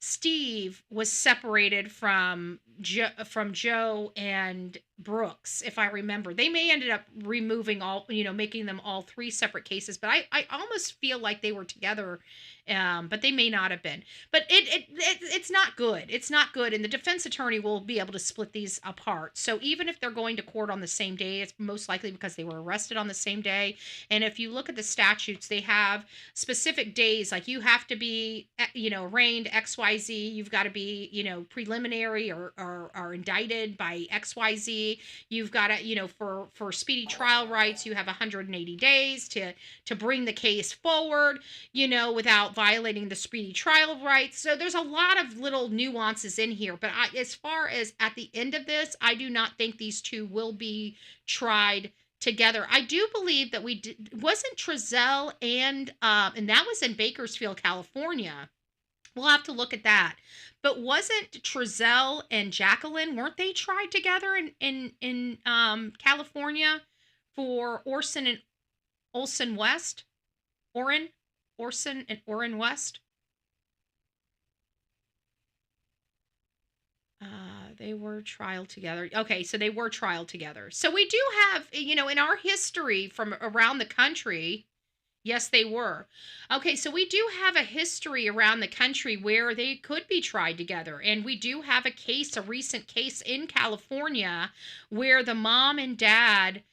Steve, was separated from Joe and Brooks, if I remember. They may ended up removing all, making them all three separate cases, but I almost feel like they were together, but they may not have been. But it's not good. It's not good, and the defense attorney will be able to split these apart. So even if they're going to court on the same day, it's most likely because they were arrested on the same day. And if you look at the statutes, they have specific days, like you have to be, arraigned XYZ. You've got to be, preliminary or indicted by XYZ. You've got to, for speedy trial rights, you have 180 days to bring the case forward, without violating the speedy trial rights. So there's a lot of little nuances in here. But as far as at the end of this, I do not think these two will be tried together. I do believe that wasn't Trezell and that was in Bakersfield, California. We'll have to look at that. But wasn't Trezell and Jacqueline, weren't they tried together in California for Orson and Olson West? Orson and Orrin West? They were trialed together. Okay, so they were trialed together. So we do have, in our history from around the country, yes, they were. Okay, so we do have a history around the country where they could be tried together. And we do have a recent case in California where the mom and dad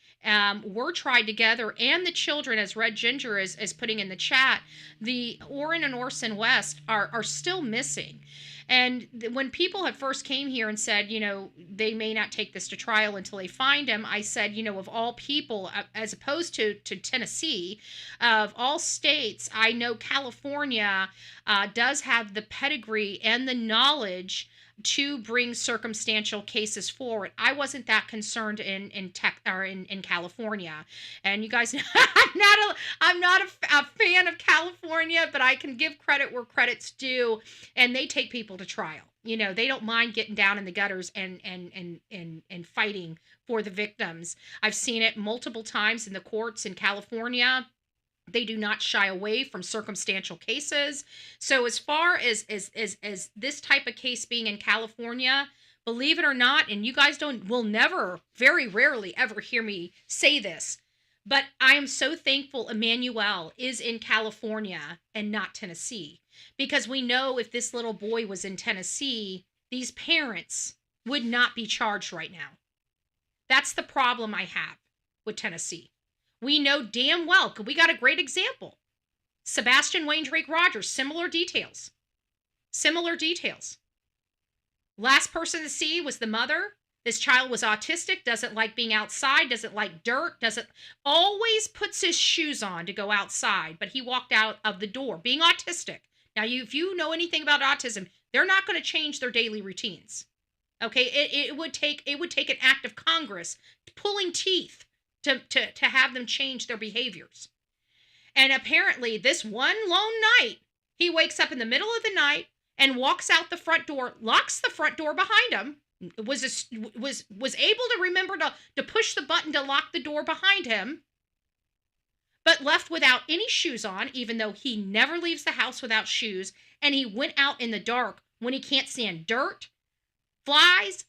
were tried together, and the children, as Red Ginger is putting in the chat, the Orrin and Orson West are still missing. And when people had first came here and said, they may not take this to trial until they find him, I said, of all people, as opposed to Tennessee, of all states, I know California does have the pedigree and the knowledge to bring circumstantial cases forward. I wasn't that concerned in California, and you guys know I'm not a fan of California, but I can give credit where credit's due, and they take people to trial. They don't mind getting down in the gutters and fighting for the victims. I've seen it multiple times in the courts in California. They do not shy away from circumstantial cases. So as far as this type of case being in California, believe it or not, and you guys will never, very rarely ever hear me say this, but I am so thankful Emmanuel is in California and not Tennessee, because we know if this little boy was in Tennessee, these parents would not be charged right now. That's the problem I have with Tennessee. We know damn well, we got a great example. Sebastian Wayne Drake Rogers, similar details. Last person to see was the mother. This child was autistic, doesn't like being outside, doesn't like dirt, always puts his shoes on to go outside, but he walked out of the door being autistic. Now, if you know anything about autism, they're not going to change their daily routines. Okay, it would take an act of Congress pulling teeth to have them change their behaviors. And apparently this one lone night, he wakes up in the middle of the night and walks out the front door, locks the front door behind him, was able to remember to push the button to lock the door behind him, but left without any shoes on, even though he never leaves the house without shoes. And he went out in the dark when he can't stand dirt, flies,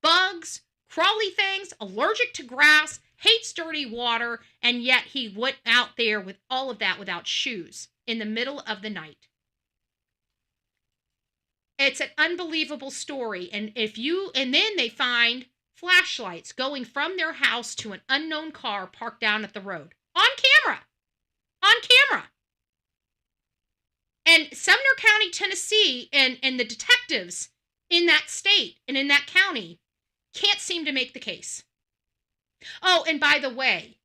bugs, crawly things, allergic to grass, hates dirty water, and yet he went out there with all of that without shoes in the middle of the night. It's an unbelievable story. And then they find flashlights going from their house to an unknown car parked down at the road. On camera. And Sumner County, Tennessee, and the detectives in that state and in that county can't seem to make the case. Oh, and by the way,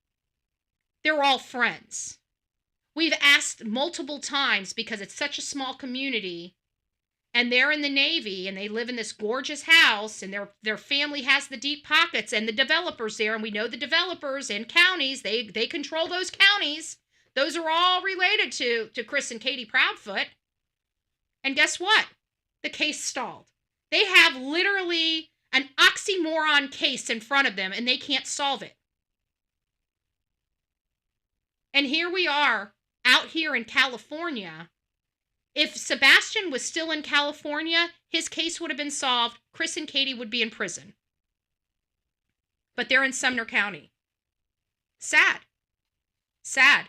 they're all friends. We've asked multiple times because it's such a small community and they're in the Navy and they live in this gorgeous house and their family has the deep pockets and the developers there. And we know the developers in counties, they control those counties. Those are all related to Chris and Katie Proudfoot. And guess what? The case stalled. They have literally an oxymoron case in front of them and they can't solve it. And here we are out here in California. If Sebastian was still in California, his case would have been solved. Chris and Katie would be in prison. But they're in Sumner County. Sad. Sad.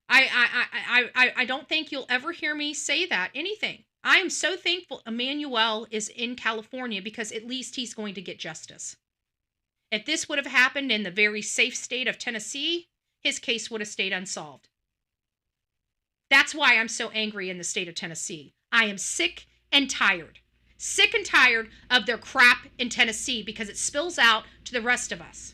I don't think you'll ever hear me say that, anything. I am so thankful Emmanuel is in California because at least he's going to get justice. If this would have happened in the very safe state of Tennessee, his case would have stayed unsolved. That's why I'm so angry in the state of Tennessee. I am sick and tired. Sick and tired of their crap in Tennessee because it spills out to the rest of us.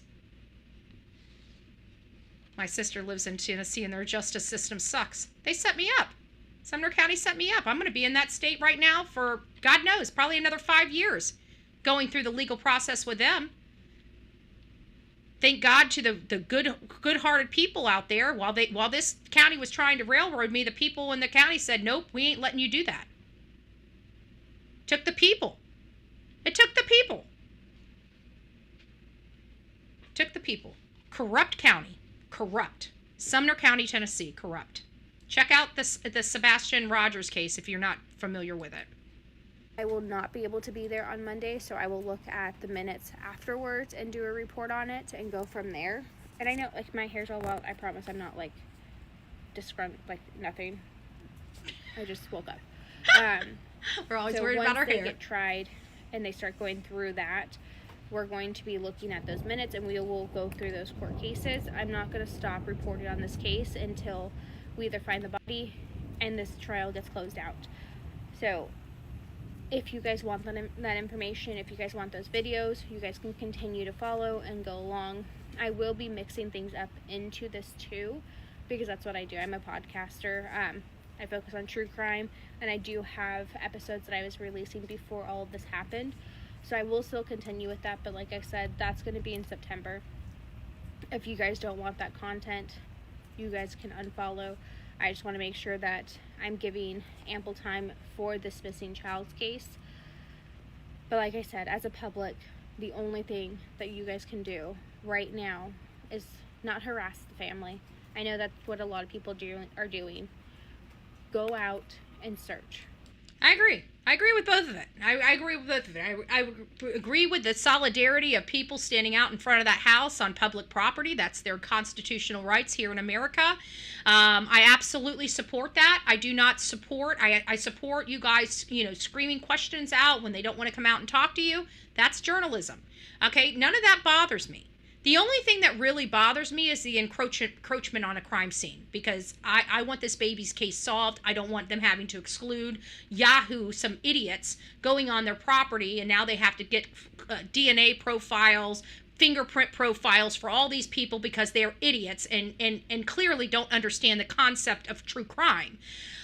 My sister lives in Tennessee and their justice system sucks. They set me up. Sumner County set me up. I'm going to be in that state right now for, God knows, probably another 5 years going through the legal process with them. Thank God to the good-hearted people out there. While this county was trying to railroad me, the people in the county said, nope, we ain't letting you do that. Took the people. It took the people. Took the people. Corrupt county. Corrupt. Sumner County, Tennessee. Corrupt. Check out the Sebastian Rogers case if you're not familiar with it. I will not be able to be there on Monday, so I will look at the minutes afterwards and do a report on it and go from there. And I know, like, my hair's all out. I promise I'm not, like, disgruntled, like, nothing. I just woke up. We're always worried about our hair. Once they get tried and they start going through that, we're going to be looking at those minutes and we will go through those court cases. I'm not going to stop reporting on this case until we either find the body and this trial gets closed out. So if you guys want that information, if you guys want those videos, you guys can continue to follow and go along. I will be mixing things up into this too, because that's what I do. I'm a podcaster. I focus on true crime, and I do have episodes that I was releasing before all of this happened. So I will still continue with that, but like I said, that's going to be in September. If you guys don't want that content, you guys can unfollow. I just want to make sure that I'm giving ample time for this missing child's case. But like I said, as a public, the only thing that you guys can do right now is not harass the family. I know that's what a lot of people are doing. Go out and search. I agree. I agree with both of it. I agree with both of it. I agree with the solidarity of people standing out in front of that house on public property. That's their constitutional rights here in America. I absolutely support that. I do not support, I support you guys, screaming questions out when they don't want to come out and talk to you. That's journalism. Okay, none of that bothers me. The only thing that really bothers me is the encroachment on a crime scene, because I want this baby's case solved. I don't want them having to exclude Yahoo, some idiots, going on their property, and now they have to get DNA profiles, fingerprint profiles for all these people because they're idiots and clearly don't understand the concept of true crime.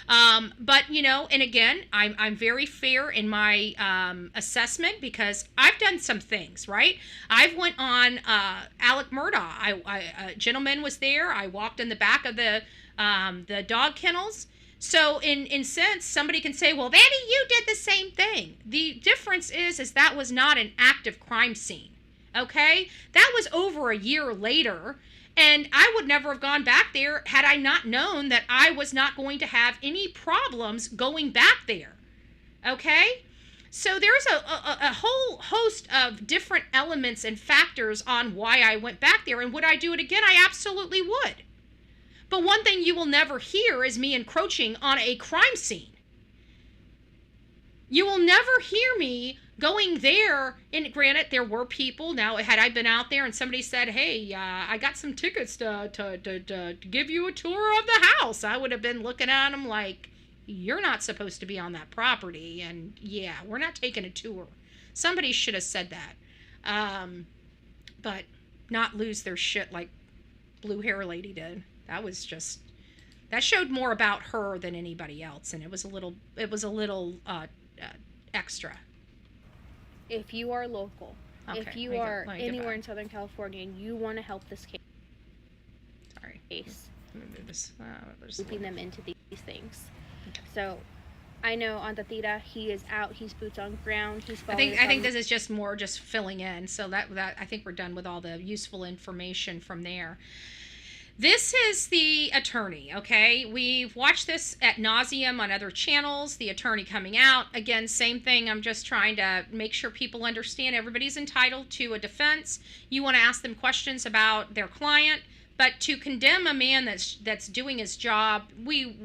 But, and again, I'm very fair in my assessment because I've done some things, right? I've went on Alec Murdaugh. A gentleman was there. I walked in the back of the dog kennels. So in sense, somebody can say, well, Vanny, you did the same thing. The difference is that was not an active crime scene. Okay? That was over a year later. And I would never have gone back there had I not known that I was not going to have any problems going back there. Okay? So there's a whole host of different elements and factors on why I went back there. And would I do it again? I absolutely would. But one thing you will never hear is me encroaching on a crime scene. You will never hear me going there, and granted, there were people. Now, had I been out there and somebody said, hey, I got some tickets to give you a tour of the house, I would have been looking at them like, you're not supposed to be on that property, and yeah, we're not taking a tour. Somebody should have said that. But not lose their shit like Blue Hair Lady did. That was just That showed more about her than anybody else, and it was a little extra. If you are local, Okay, if you let are me get anywhere back. in Southern California and you want to help this Sorry. case, Let me move this. There's looping them into these things. So I know on the Theta, he is out. He's boots on ground. He's I following. think this is just more just filling in. So that I think we're done with all the useful information from there. This is the attorney, okay? We've watched this ad nauseum on other channels, the attorney coming out. Again, same thing. I'm just trying to make sure people understand everybody's entitled to a defense. You want to ask them questions about their client, but to condemn a man that's doing his job, we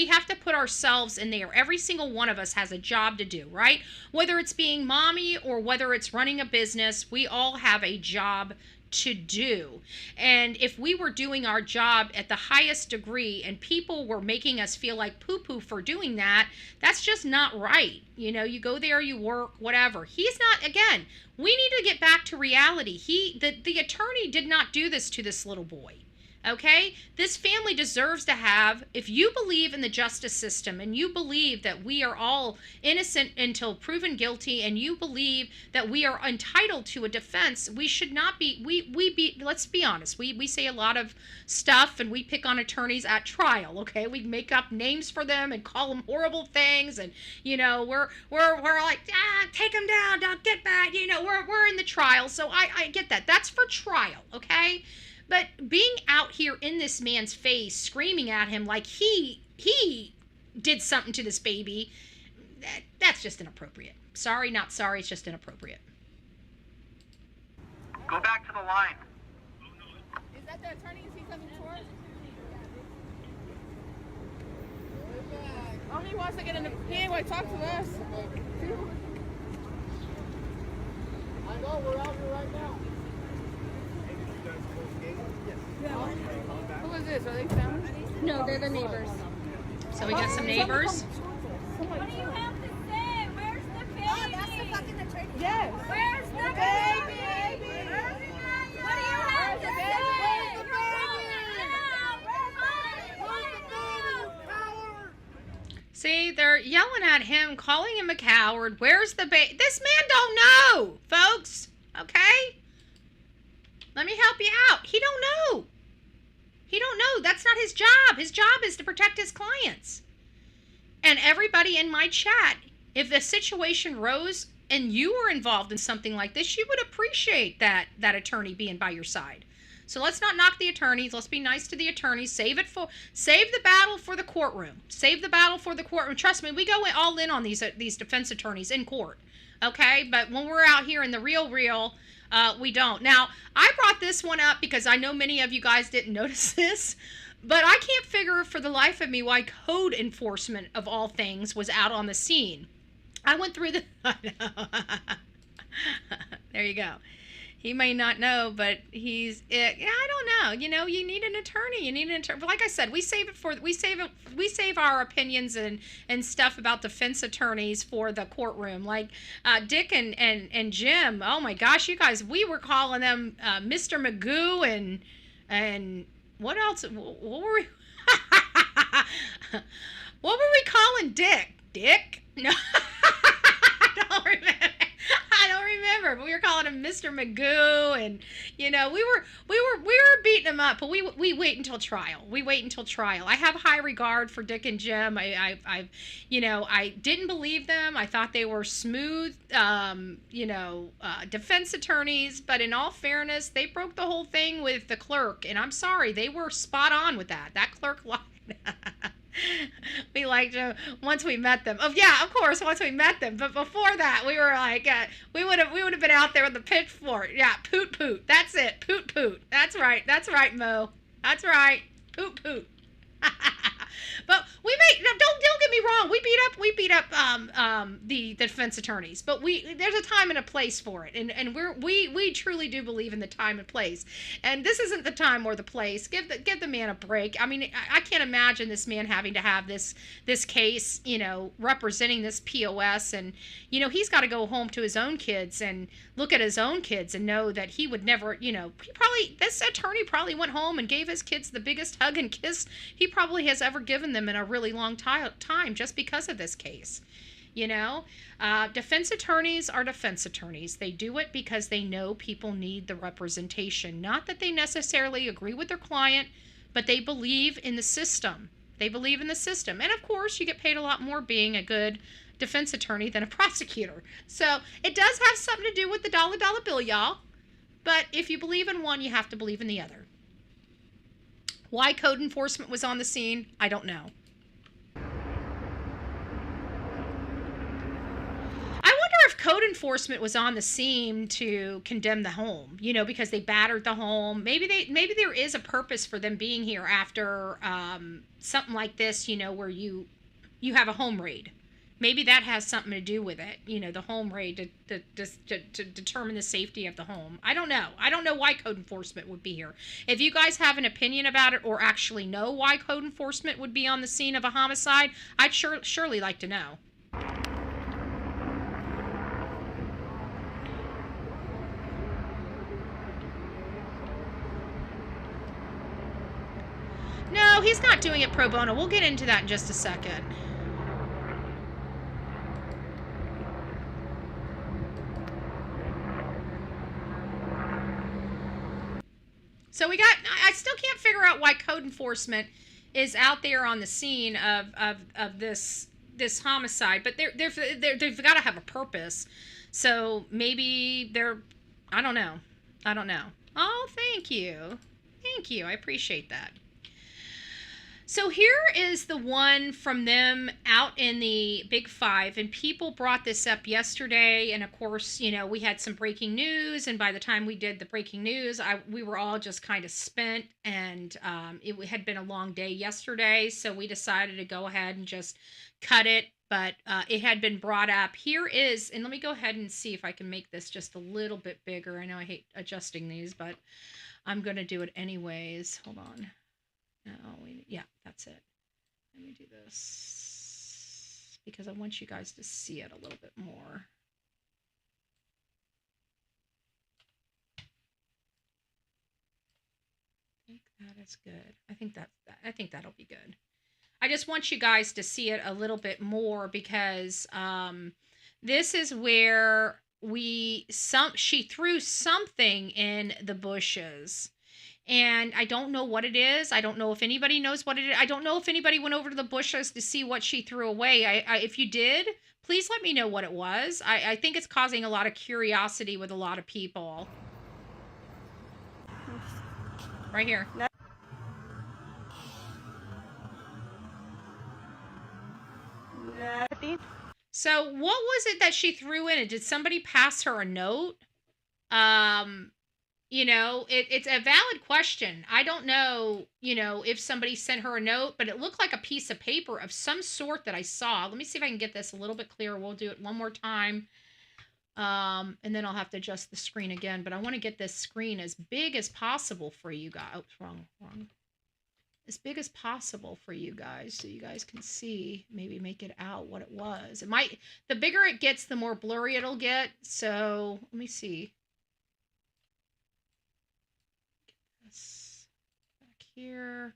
have to put ourselves in there. Every single one of us has a job to do, right? Whether it's being mommy or whether it's running a business, we all have a job to do. And if we were doing our job at the highest degree and people were making us feel like poo-poo for doing that, that's just not right. You go there, you work, whatever. He's not, again, we need to get back to reality. The attorney did not do this to this little boy. Okay? This family deserves to have, if you believe in the justice system and you believe that we are all innocent until proven guilty and you believe that we are entitled to a defense, we should not be, let's be honest, we say a lot of stuff and we pick on attorneys at trial, okay? We make up names for them and call them horrible things and, we're like, take them down, don't get back, we're in the trial. So I get that. That's for trial, okay? But being out here in this man's face, screaming at him like he did something to this baby, that's just inappropriate. Sorry, not sorry, it's just inappropriate. Go back to the line. Is that the attorney? Is he coming towards? Oh, he wants to get in the... He ain't going to talk to us. I know, we're out here right now. Who is this? Are they family? No, they're the neighbors. So we got some neighbors. What do you have to say? Where's the baby? Oh, that's the fucking attorney. Yes. Where's the baby? What do you have to say? See, they're yelling at him, calling him a coward. Where's the baby? This man don't know, folks. Okay? Let me help you out. He don't know. He don't know. That's not his job. His job is to protect his clients. And everybody in my chat, if the situation rose and you were involved in something like this, you would appreciate that attorney being by your side. So let's not knock the attorneys. Let's be nice to the attorneys. Save the battle for the courtroom. Save the battle for the courtroom. Trust me, we go all in on these defense attorneys in court. Okay? But when we're out here in the real, we don't. Now, I brought this one up because I know many of you guys didn't notice this, but I can't figure for the life of me why code enforcement, of all things, was out on the scene. I went through the... There you go. He may not know, but I don't know. You need an attorney. Like I said, we save our opinions and stuff about defense attorneys for the courtroom. Like Dick and Jim. Oh my gosh, you guys, we were calling them Mr. Magoo and what else? What were we? What were we calling Dick? Dick? No, I don't remember. But we were calling him Mr. Magoo, and we were beating him up. But we wait until trial. I have high regard for Dick and Jim. I didn't believe them. I thought they were smooth, defense attorneys. But in all fairness, they broke the whole thing with the clerk, and I'm sorry, they were spot on with that. That clerk lied. We liked them once we met them. Oh yeah, of course, once we met them. But before that, we were like, we would have been out there with the pitchfork. Yeah, poot. That's it, poot. That's right, Mo. That's right, poot. But we may don't get me wrong. We beat up the defense attorneys, but there's a time and a place for it, and we truly do believe in the time and place. And this isn't the time or the place. Give the man a break. I mean, I can't imagine this man having to have this case, representing this POS, and he's got to go home to his own kids and look at his own kids and know that he would never, this attorney probably went home and gave his kids the biggest hug and kiss he probably has ever given them in a really long time just because of this case. Defense attorneys are defense attorneys. They do it because they know people need the representation. Not that they necessarily agree with their client, but they believe in the system. They believe in the system. And of course, you get paid a lot more being a good defense attorney than a prosecutor. So it does have something to do with the dollar bill, y'all. But if you believe in one, you have to believe in the other. Why code enforcement was on the scene, I don't know. I wonder if code enforcement was on the scene to condemn the home, because they battered the home. Maybe there is a purpose for them being here after something like this, where you have a home raid. Maybe that has something to do with it, the home raid to determine the safety of the home. I don't know. I don't know why code enforcement would be here. If you guys have an opinion about it or actually know why code enforcement would be on the scene of a homicide, I'd surely like to know. No, he's not doing it pro bono. We'll get into that in just a second. So I still can't figure out why code enforcement is out there on the scene of this homicide, but they've got to have a purpose. So maybe I don't know. Oh, thank you. I appreciate that. So here is the one from them out in the Big Five, and people brought this up yesterday, and of course, we had some breaking news, and by the time we did the breaking news, we were all just kind of spent, and it had been a long day yesterday, so we decided to go ahead and just cut it, but it had been brought up. Here is, and let me go ahead and see if I can make this just a little bit bigger. I know I hate adjusting these, but I'm going to do it anyways. Hold on. No, yeah, that's it. Let me do this because I want you guys to see it a little bit more. I think that is good. I think that'll be good. I just want you guys to see it a little bit more because this is where she threw something in the bushes. And I don't know what it is. I don't know if anybody knows what it is. I don't know if anybody went over to the bushes to see what she threw away. If you did, please let me know what it was. I think it's causing a lot of curiosity with a lot of people. Right here. So what was it that she threw in it? Did somebody pass her a note? It's a valid question. I don't know, if somebody sent her a note, but it looked like a piece of paper of some sort that I saw. Let me see if I can get this a little bit clearer. We'll do it one more time. And then I'll have to adjust the screen again, but I want to get this screen as big as possible for you guys. Oh, wrong. As big as possible for you guys so you guys can see, maybe make it out what it was. The bigger it gets, the more blurry it'll get. So let me see. Back here.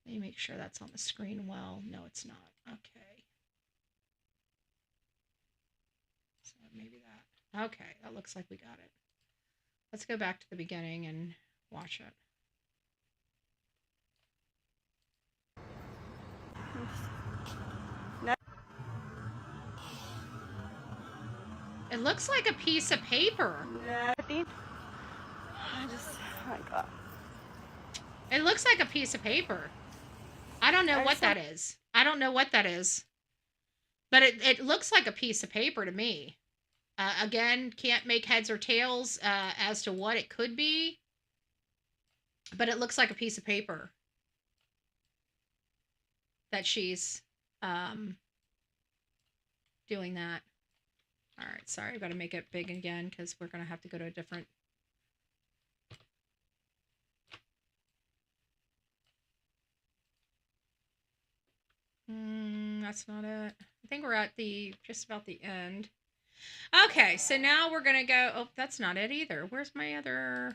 Let me make sure that's on the screen well. No, it's not. Okay. So maybe that. Okay, that looks like we got it. Let's go back to the beginning and watch it. It looks like a piece of paper. Oh my God. It looks like a piece of paper. I don't know what that is. I don't know what that is. But it looks like a piece of paper to me. Again, can't make heads or tails as to what it could be, but it looks like a piece of paper that she's doing that. All right, sorry, I've got to make it big again because we're going to have to go to a different. That's not it. I think we're at the just about the end. Okay, so now we're going to go. Oh, that's not it either. Where's my other?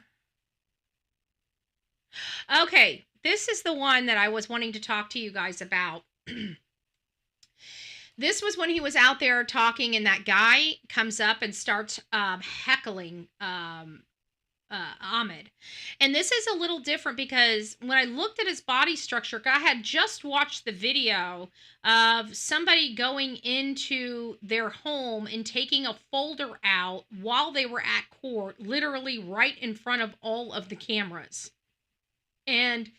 Okay, this is the one that I was wanting to talk to you guys about. This was when he was out there talking, and that guy comes up and starts heckling Ahmed. And this is a little different because when I looked at his body structure, I had just watched the video of somebody going into their home and taking a folder out while they were at court, literally right in front of all of the cameras. And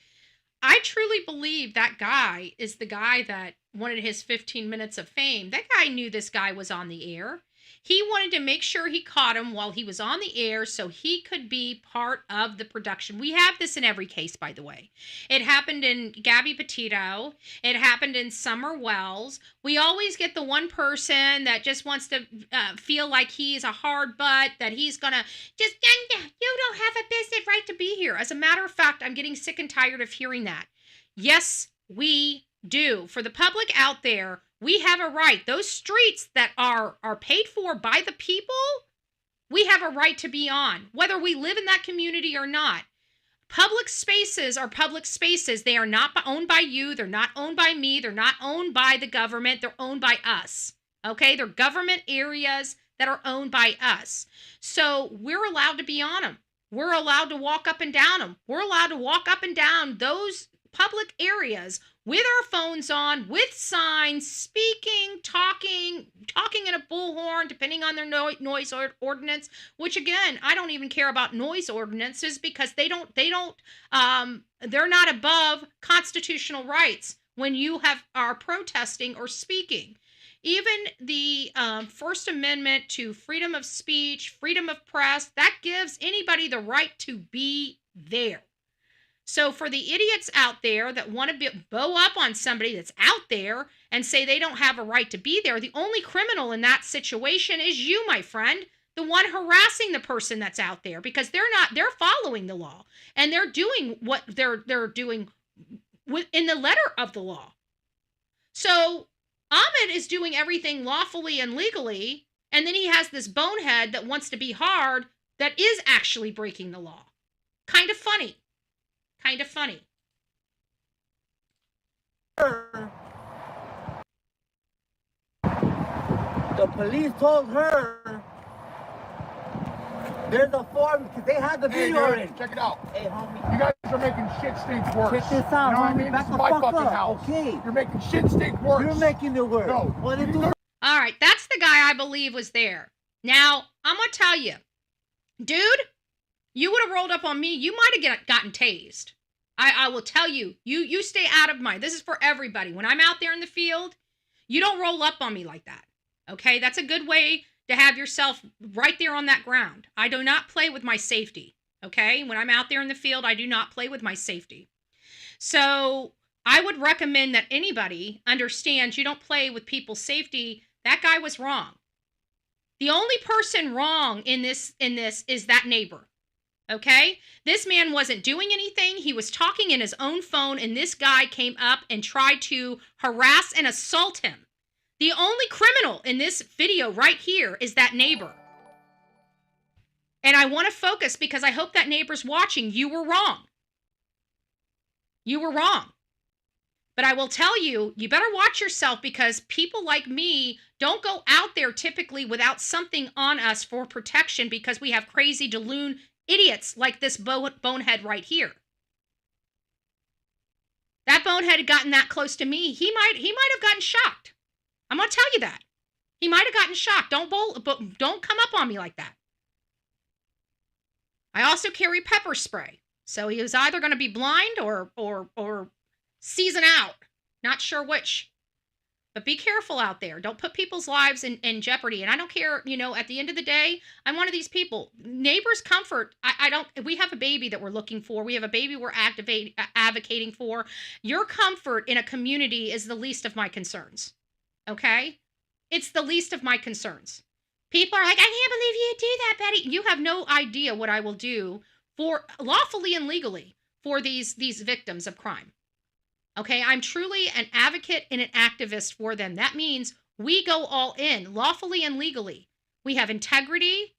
I truly believe that guy is the guy that wanted his 15 minutes of fame. That guy knew this guy was on the air. He wanted to make sure he caught him while he was on the air so he could be part of the production. We have this in every case, by the way. It happened in Gabby Petito. It happened in Summer Wells. We always get the one person that just wants to feel like he's a hard butt, that he's going to just, you don't have a business right to be here. As a matter of fact, I'm getting sick and tired of hearing that. Yes, we do. For the public out there, we have a right. Those streets that are paid for by the people, we have a right to be on, whether we live in that community or not. Public spaces are public spaces. They are not owned by you. They're not owned by me. They're not owned by the government. They're owned by us. Okay? They're government areas that are owned by us. So we're allowed to be on them. We're allowed to walk up and down them. We're allowed to walk up and down those public areas with our phones on, with signs, speaking, talking in a bullhorn, depending on their noise ordinance, which again, I don't even care about noise ordinances because they're not above constitutional rights when you are protesting or speaking. Even the First Amendment to freedom of speech, freedom of press, that gives anybody the right to be there. So for the idiots out there that want to bow up on somebody that's out there and say they don't have a right to be there, the only criminal in that situation is you, my friend, the one harassing the person that's out there, because they're following the law and they're doing what they're doing in the letter of the law. So Ahmed is doing everything lawfully and legally, and then he has this bonehead that wants to be hard that is actually breaking the law. Kind of funny. Kind of funny. The police told her there's a form because they had the video already. Check it out. Hey, homie. You guys are making shit stink worse. Check this out, you know what I homie. mean? Back This is the my fuck fucking up, house. okay? You're making shit stink worse. You're making it worse. No. Well, then do All right, that's the guy I believe was there. Now, I'm going to tell you, dude, you would have rolled up on me, you might have gotten tased. I will tell you, you stay out of mine. This is for everybody. When I'm out there in the field, you don't roll up on me like that. Okay? That's a good way to have yourself right there on that ground. I do not play with my safety. Okay? When I'm out there in the field, I do not play with my safety. So I would recommend that anybody understands you don't play with people's safety. That guy was wrong. The only person wrong in this is that neighbor. Okay? This man wasn't doing anything. He was talking in his own phone, and this guy came up and tried to harass and assault him. The only criminal in this video right here is that neighbor. And I want to focus because I hope that neighbor's watching. You were wrong. You were wrong. But I will tell you, you better watch yourself because people like me don't go out there typically without something on us for protection because we have crazy Daloon idiots like this bonehead right here. That bonehead had gotten that close to me. He might have gotten shocked. I'm going to tell you that. He might have gotten shocked. Don't come up on me like that. I also carry pepper spray. So he was either going to be blind or season out. Not sure which. But be careful out there. Don't put people's lives in jeopardy. And I don't care, at the end of the day, I'm one of these people. Neighbors' comfort, we have a baby that we're looking for. We have a baby we're advocating for. Your comfort in a community is the least of my concerns. Okay? It's the least of my concerns. People are like, I can't believe you do that, Betty. You have no idea what I will do for lawfully and legally for these victims of crime. Okay, I'm truly an advocate and an activist for them. That means we go all in, lawfully and legally. We have integrity,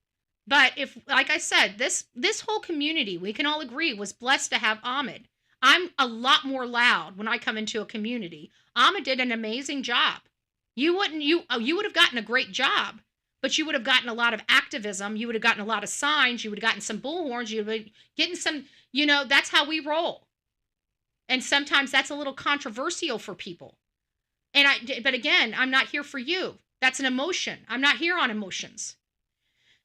but if, like I said, this whole community, we can all agree, was blessed to have Ahmed. I'm a lot more loud when I come into a community. Ahmed did an amazing job. You would have gotten a great job, but you would have gotten a lot of activism. You would have gotten a lot of signs. You would have gotten some bullhorns. You would have been getting some, that's how we roll. And sometimes that's a little controversial for people. But again, I'm not here for you. That's an emotion. I'm not here on emotions.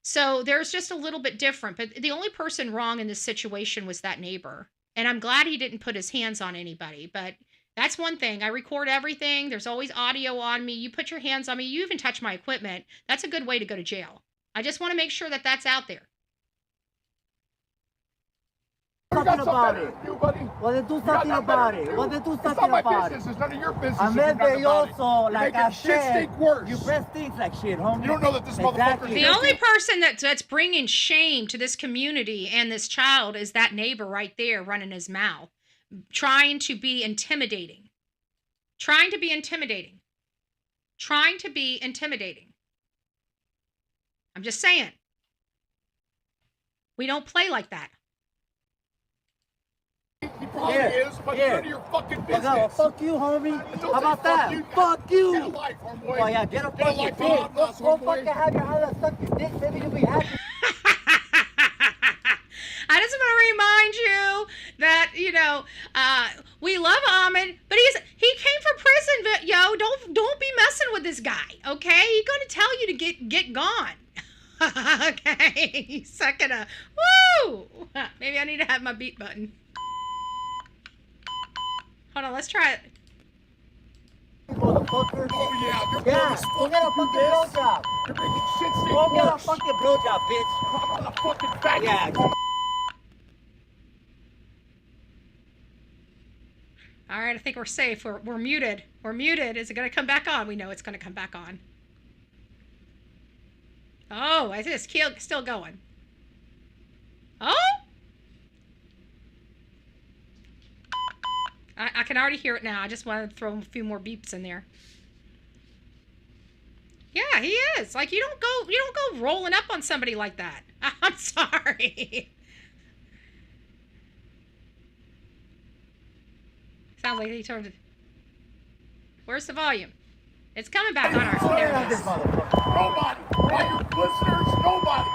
So there's just a little bit different. But the only person wrong in this situation was that neighbor. And I'm glad he didn't put his hands on anybody. But that's one thing. I record everything. There's always audio on me. You put your hands on me. You even touch my equipment. That's a good way to go to jail. I just want to make sure that that's out there. Something about it. Well, then do something about it. Well, then do It's something not my about business. it. It's none of your business. I if meant you're that not you about it. also, You're like making I shit said, stink worse. you press things like shit, homie. You don't know that this Exactly. motherfucker. The only person that's bringing shame to this community and this child is that neighbor right there running his mouth, trying to be intimidating. Trying to be intimidating. I'm just saying. We don't play like that. He probably is, but it's none of your fucking business. Well, fuck you, homie. How about that? Fuck Get a you. life, homeboy. Oh, yeah, get a fucking life, dick. homeboy. Go fucking have your hand suck your dick. Maybe you'll be happy. I just want to remind you that, we love Ahmed, but he came from prison, but don't be messing with this guy, okay? He's going to tell you to get gone. Okay, he's sucking a, woo! Maybe I need to have my beat button. Hold on, let's try it. Motherfucker. Oh, yeah. Yeah, go get a fucking blowjob. You're making shit stink Go get a worse. fucking blowjob, bitch. I'm a fucking faggot. Yeah. All right, I think we're safe. We're muted. We're muted. Is it going to come back on? We know it's going to come back on. Oh, it is still going. Oh! I can already hear it now. I just want to throw a few more beeps in there. Yeah, he is. Like, you don't go rolling up on somebody like that. I'm sorry. Sounds like he turned it. Where's the volume? It's coming back on our. There it is. Nobody. By your listeners, nobody.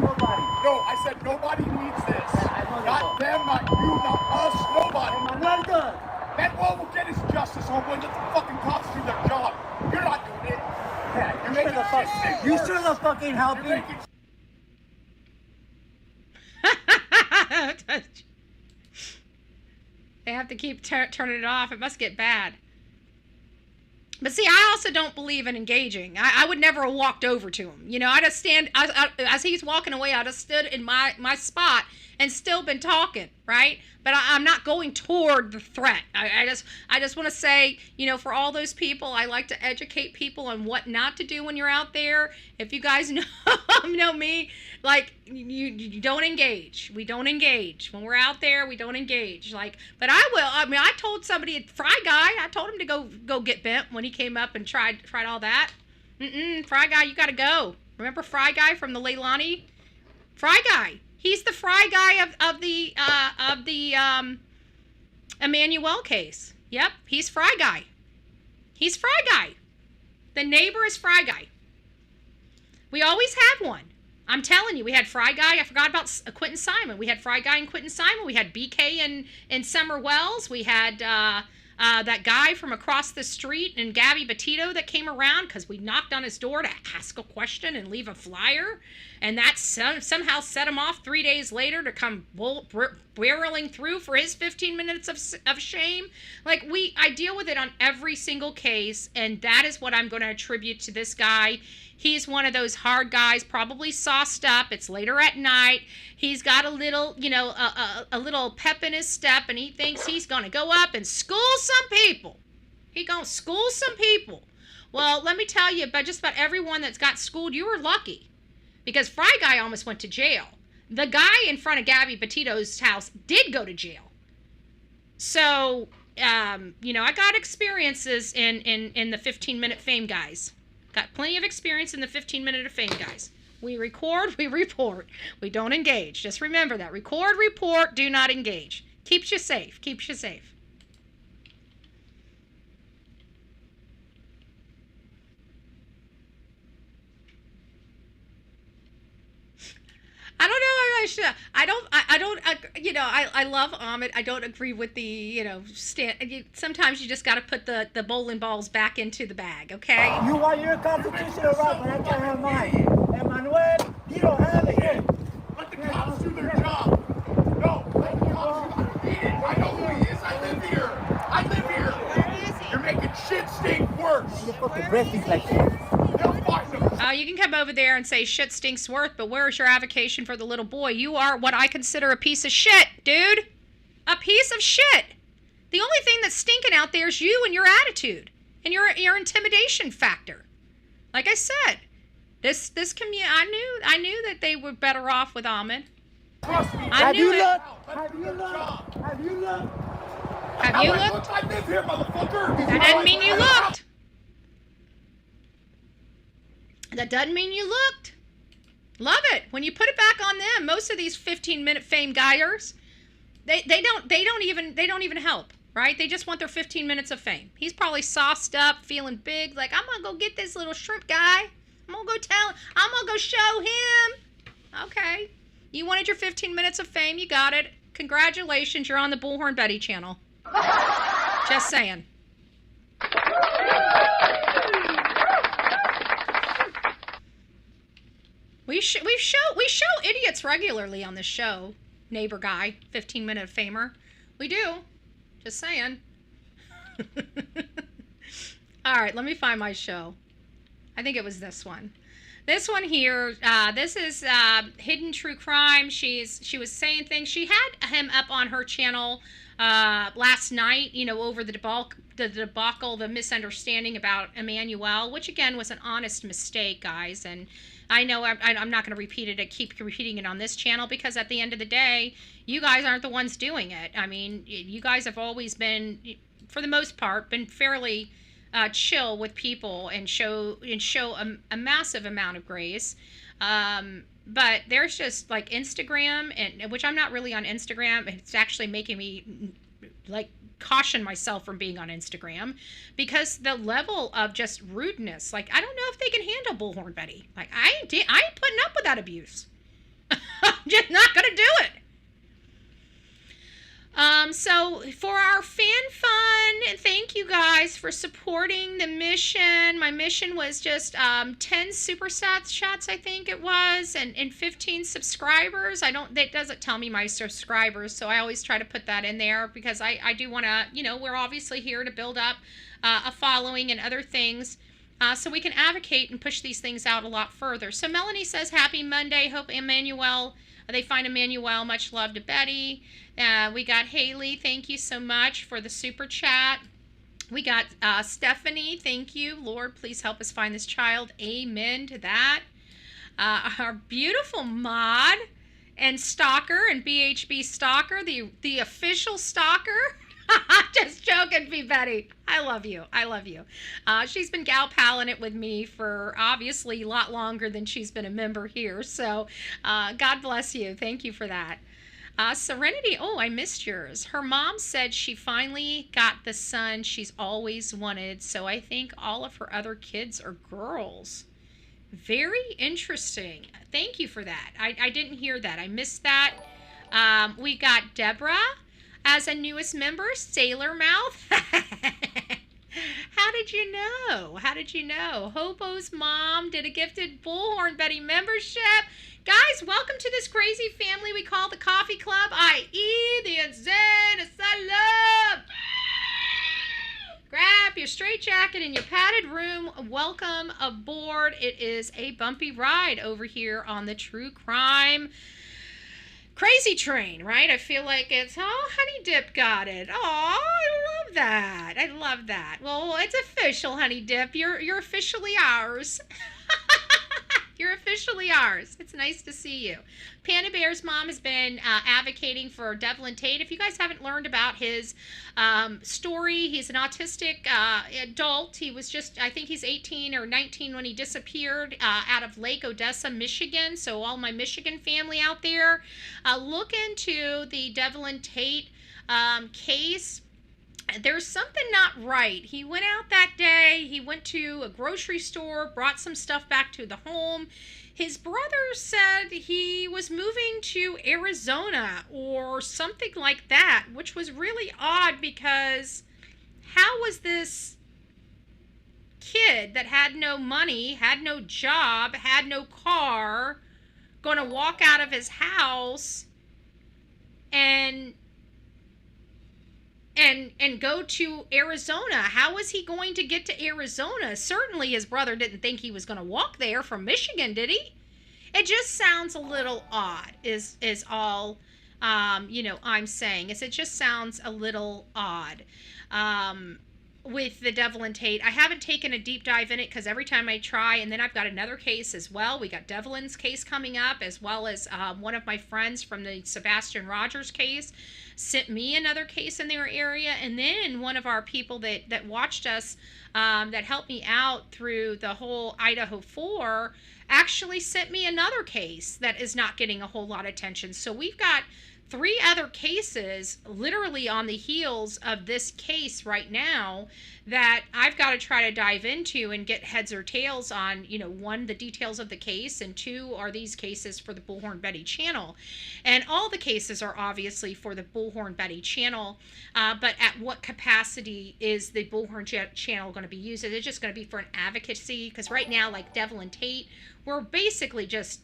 Nobody. No, I said nobody needs this. Not them, not you, not us, nobody. Well done. Manuel will get his justice, homeboy. Let the fucking cops do their job. You're not doing it. Yeah, You're making shit stink you worse. should have fucking helped You're me. making They have to keep turning it off. It must get bad. But see, I also don't believe in engaging. I would never have walked over to him. I just stand, as he's walking away, I just stood in my spot and still been talking, right? But I'm not going toward the threat. I just want to say, for all those people, I like to educate people on what not to do when you're out there. If you guys know me, like, you don't engage. We don't engage. When we're out there, we don't engage. Like, but I will. I mean, I told somebody, Fry Guy, I told him to go get bent when he came up and tried all that. Fry Guy, you got to go. Remember Fry Guy from the Leilani? Fry Guy. He's the Fry Guy of the Emmanuel case. Yep, he's Fry Guy. He's Fry Guy. The neighbor is Fry Guy. We always have one. I'm telling you, we had Fry Guy. I forgot about Quentin Simon. We had Fry Guy and Quentin Simon. We had BK and Summer Wells. We had That guy from across the street and Gabby Petito that came around because we knocked on his door to ask a question and leave a flyer. And that somehow set him off 3 days later to come barreling through for his 15 minutes of shame. Like, I deal with it on every single case, and that is what I'm going to attribute to this guy. He's one of those hard guys, probably sauced up. It's later at night. He's got a little, a little pep in his step, and he thinks he's going to go up and school some people. He going to school some people. Well, let me tell you, about just about everyone that's got schooled, you were lucky. Because Fry Guy almost went to jail. The guy in front of Gabby Petito's house did go to jail. So, I got experiences in the 15-minute fame guys. Got plenty of experience in the 15-minute of fame guys. We record, we report. We don't engage. Just remember that. Record, report, do not engage. Keeps you safe. Keeps you safe. I don't know if I should. I love Ahmed. I don't agree with the, sometimes you just got to put the bowling balls back into the bag, okay? You want your constitutional right, but I can't have mine. Emmanuel, you don't have it here. Let the cops do their job. No, let the cops do their job. I know who he is. I live here. I live here. Where is he? You're making shit stink worse. Your fucking breath is like shit. They'll find him. You can come over there and say shit stinks worth, but where's your avocation for the little boy? You are what I consider a piece of shit, dude. A piece of shit. The only thing that's stinking out there is you and your attitude and your intimidation factor. Like I said, this community, I knew that they were better off with Ahmed. Trust me. I knew it. Have you looked? Have you looked? Have you looked? I live here, motherfucker. That doesn't mean you looked. That doesn't mean you looked. Love it. When you put it back on them, most of these 15-minute fame guyers, they don't even help, right? They just want their 15 minutes of fame. He's probably sauced up, feeling big, like, I'm gonna go get this little shrimp guy. I'm gonna go show him. Okay. You wanted your 15 minutes of fame, you got it. Congratulations, you're on the Bullhorn Betty channel. Just saying. We show idiots regularly on this show. Neighbor guy, 15-minute famer. We do. Just saying. All right, let me find my show. I think it was this one. This one here, this is Hidden True Crime. She was saying things. She had him up on her channel last night, over the debacle, the misunderstanding about Emmanuel, which again was an honest mistake, guys. And I know I'm not going to repeat it. I keep repeating it on this channel because at the end of the day, you guys aren't the ones doing it. I mean, you guys have always been, for the most part, been fairly chill with people and show a massive amount of grace. But there's just like Instagram, and which I'm not really on Instagram. It's actually making me like caution myself from being on Instagram because the level of just rudeness, like I don't know if they can handle Bullhorn Betty. Like I ain't putting up with that abuse. I'm just not gonna do it. So for our fan fun, thank you guys for supporting the mission. My mission was just 10 super shots, I think it was, and 15 subscribers. That doesn't tell me my subscribers, so I always try to put that in there because I do want to, we're obviously here to build up a following and other things. So we can advocate and push these things out a lot further. So Melanie says, happy Monday. Hope Emmanuel, they find Emmanuel. Much love to Betty. We got Haley. Thank you so much for the super chat. We got Stephanie. Thank you. Lord, please help us find this child. Amen to that. Our beautiful mod and stalker and BHB stalker, the official stalker. Just joking, B. Betty. I love you. I love you. She's been gal palling it with me for obviously a lot longer than she's been a member here. So God bless you. Thank you for that. Serenity. Oh, I missed yours. Her mom said she finally got the son she's always wanted. So I think all of her other kids are girls. Very interesting. Thank you for that. I didn't hear that. I missed that. We got Deborah. as a newest member, Sailor Mouth. How did you know? How did you know? Hobo's mom did a gifted Bullhorn Betty membership. Guys, welcome to this crazy family we call the Coffee Club, i.e. the Insane Asylum. Grab your straitjacket in your padded room. Welcome aboard. It is a bumpy ride over here on the true crime crazy train, right? I feel like it's, oh, Honey Dip got it. Oh, I love that. I love that. Well, it's official, Honey Dip. You're officially ours. You're officially ours. It's nice to see you. Panda Bear's mom has been advocating for Devlin Tate. If you guys haven't learned about his story, he's an autistic adult. He was just, I think he's 18 or 19 when he disappeared out of Lake Odessa, Michigan. So all my Michigan family out there, look into the Devlin Tate case. There's something not right. He went out that day. He went to a grocery store, brought some stuff back to the home. His brother said he was moving to Arizona or something like that, which was really odd because how was this kid that had no money, had no job, had no car, going to walk out of his house and go to Arizona? How was he going to get to Arizona? Certainly his brother didn't think he was going to walk there from Michigan, did he? It just sounds a little odd, is all, I'm saying. It just sounds a little odd. With the Devlin Tate. I haven't taken a deep dive in it because every time I try, and then I've got another case as well. We got Devlin's case coming up, as well as one of my friends from the Sebastian Rogers case sent me another case in their area, and then one of our people that watched us, that helped me out through the whole Idaho 4, actually sent me another case that is not getting a whole lot of attention. So we've got 3 other cases literally on the heels of this case right now that I've got to try to dive into and get heads or tails on, 1, the details of the case, and 2, are these cases for the Bullhorn Betty channel. And all the cases are obviously for the Bullhorn Betty channel, but at what capacity is the Bullhorn channel going to be used? Is it just going to be for an advocacy? Because right now, like Devlin Tate, we're basically just,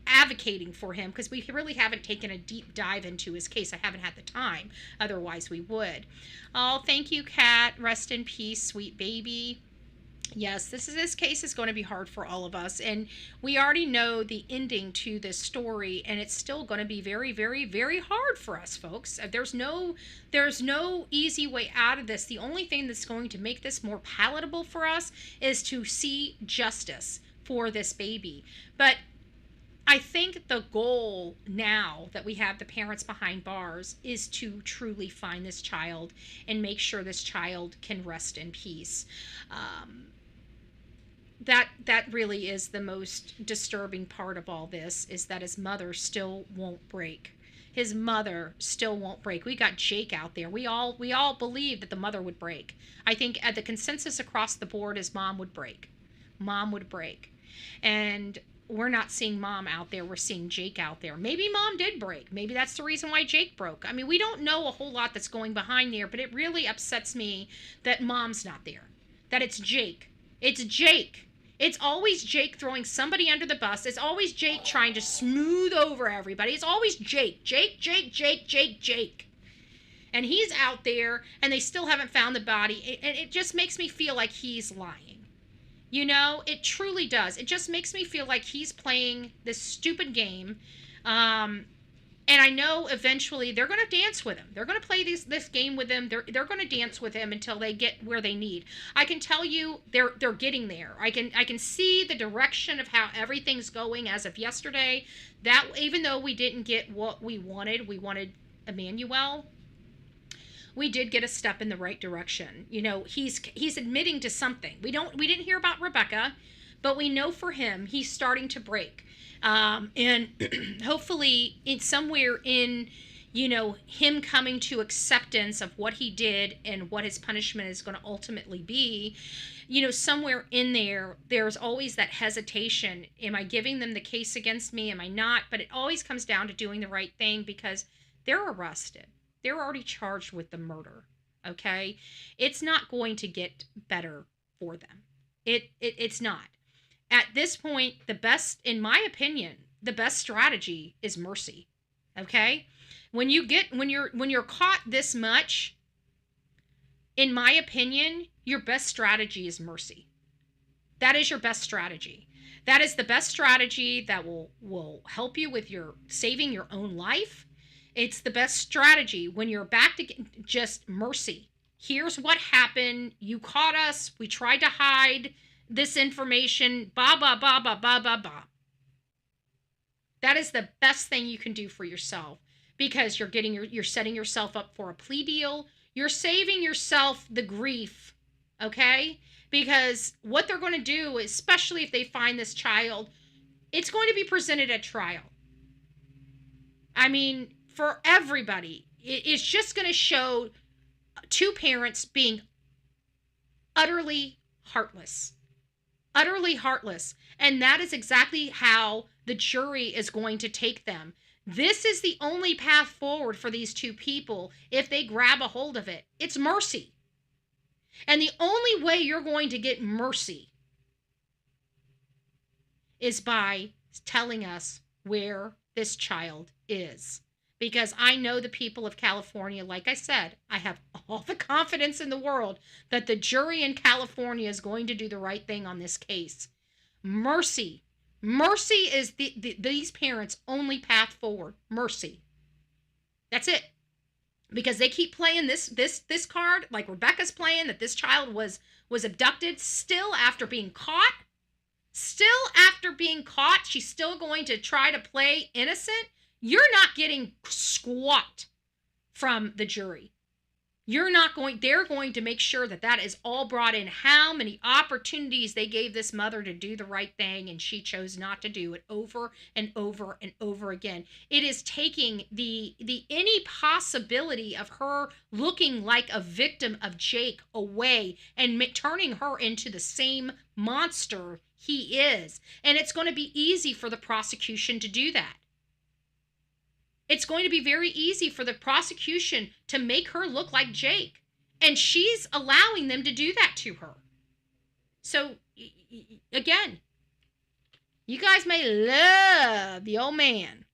advocating for him because we really haven't taken a deep dive into his case. I haven't had the time. Otherwise, we would. Oh, thank you, Kat. Rest in peace, sweet baby. Yes, this case is going to be hard for all of us, and we already know the ending to this story, and it's still going to be very, very, very hard for us, folks. There's no easy way out of this. The only thing that's going to make this more palatable for us is to see justice for this baby. But I think the goal now that we have the parents behind bars is to truly find this child and make sure this child can rest in peace. That really is the most disturbing part of all this, is that his mother still won't break. His mother still won't break. We got Jake out there. We all believed that the mother would break. I think at the consensus across the board is mom would break. Mom would break. And we're not seeing mom out there. We're seeing Jake out there. Maybe mom did break. Maybe that's the reason why Jake broke. I mean, we don't know a whole lot that's going behind there, but it really upsets me that mom's not there. That it's Jake. It's Jake. It's always Jake throwing somebody under the bus. It's always Jake trying to smooth over everybody. It's always Jake. Jake. And he's out there, and they still haven't found the body. And it just makes me feel like he's lying. It truly does. It just makes me feel like he's playing this stupid game. And I know eventually they're going to dance with him. They're going to play this game with him. They're going to dance with him until they get where they need. I can tell you they're getting there. I can see the direction of how everything's going as of yesterday. That even though we didn't get what we wanted Emmanuel. We did get a step in the right direction. He's admitting to something. We didn't hear about Rebecca, but we know for him he's starting to break. And hopefully somewhere in him coming to acceptance of what he did and what his punishment is going to ultimately be, somewhere in there's always that hesitation. Am I giving them the case against me? Am I not? But it always comes down to doing the right thing because they're arrested. They're already charged with the murder. Okay? It's not going to get better for them. It's not. At this point, the best, in my opinion, the best strategy is mercy. Okay? When you're caught this much, in my opinion, your best strategy is mercy. That is your best strategy. That is the best strategy that will help you with your saving your own life. It's the best strategy when you're back to just mercy. Here's what happened. You caught us. We tried to hide this information. Ba ba ba ba ba ba ba. That is the best thing you can do for yourself, because you're setting yourself up for a plea deal. You're saving yourself the grief, okay? Because what they're going to do, especially if they find this child, it's going to be presented at trial. I mean, for everybody, it's just going to show two parents being utterly heartless. Utterly heartless. And that is exactly how the jury is going to take them. This is the only path forward for these two people if they grab a hold of it. It's mercy. And the only way you're going to get mercy is by telling us where this child is. Because I know the people of California, like I said, I have all the confidence in the world that the jury in California is going to do the right thing on this case. Mercy. Mercy is these parents' only path forward. Mercy. That's it. Because they keep playing this card, like Rebecca's playing, that this child was abducted still after being caught. Still after being caught, she's still going to try to play innocent. You're not getting squat from the jury. They're going to make sure that is all brought in. How many opportunities they gave this mother to do the right thing, and she chose not to do it over and over and over again. It is taking the any possibility of her looking like a victim of Jake away and turning her into the same monster he is. And it's going to be easy for the prosecution to do that. It's going to be very easy for the prosecution to make her look like Jake. And she's allowing them to do that to her. So, again, you guys may love the old man,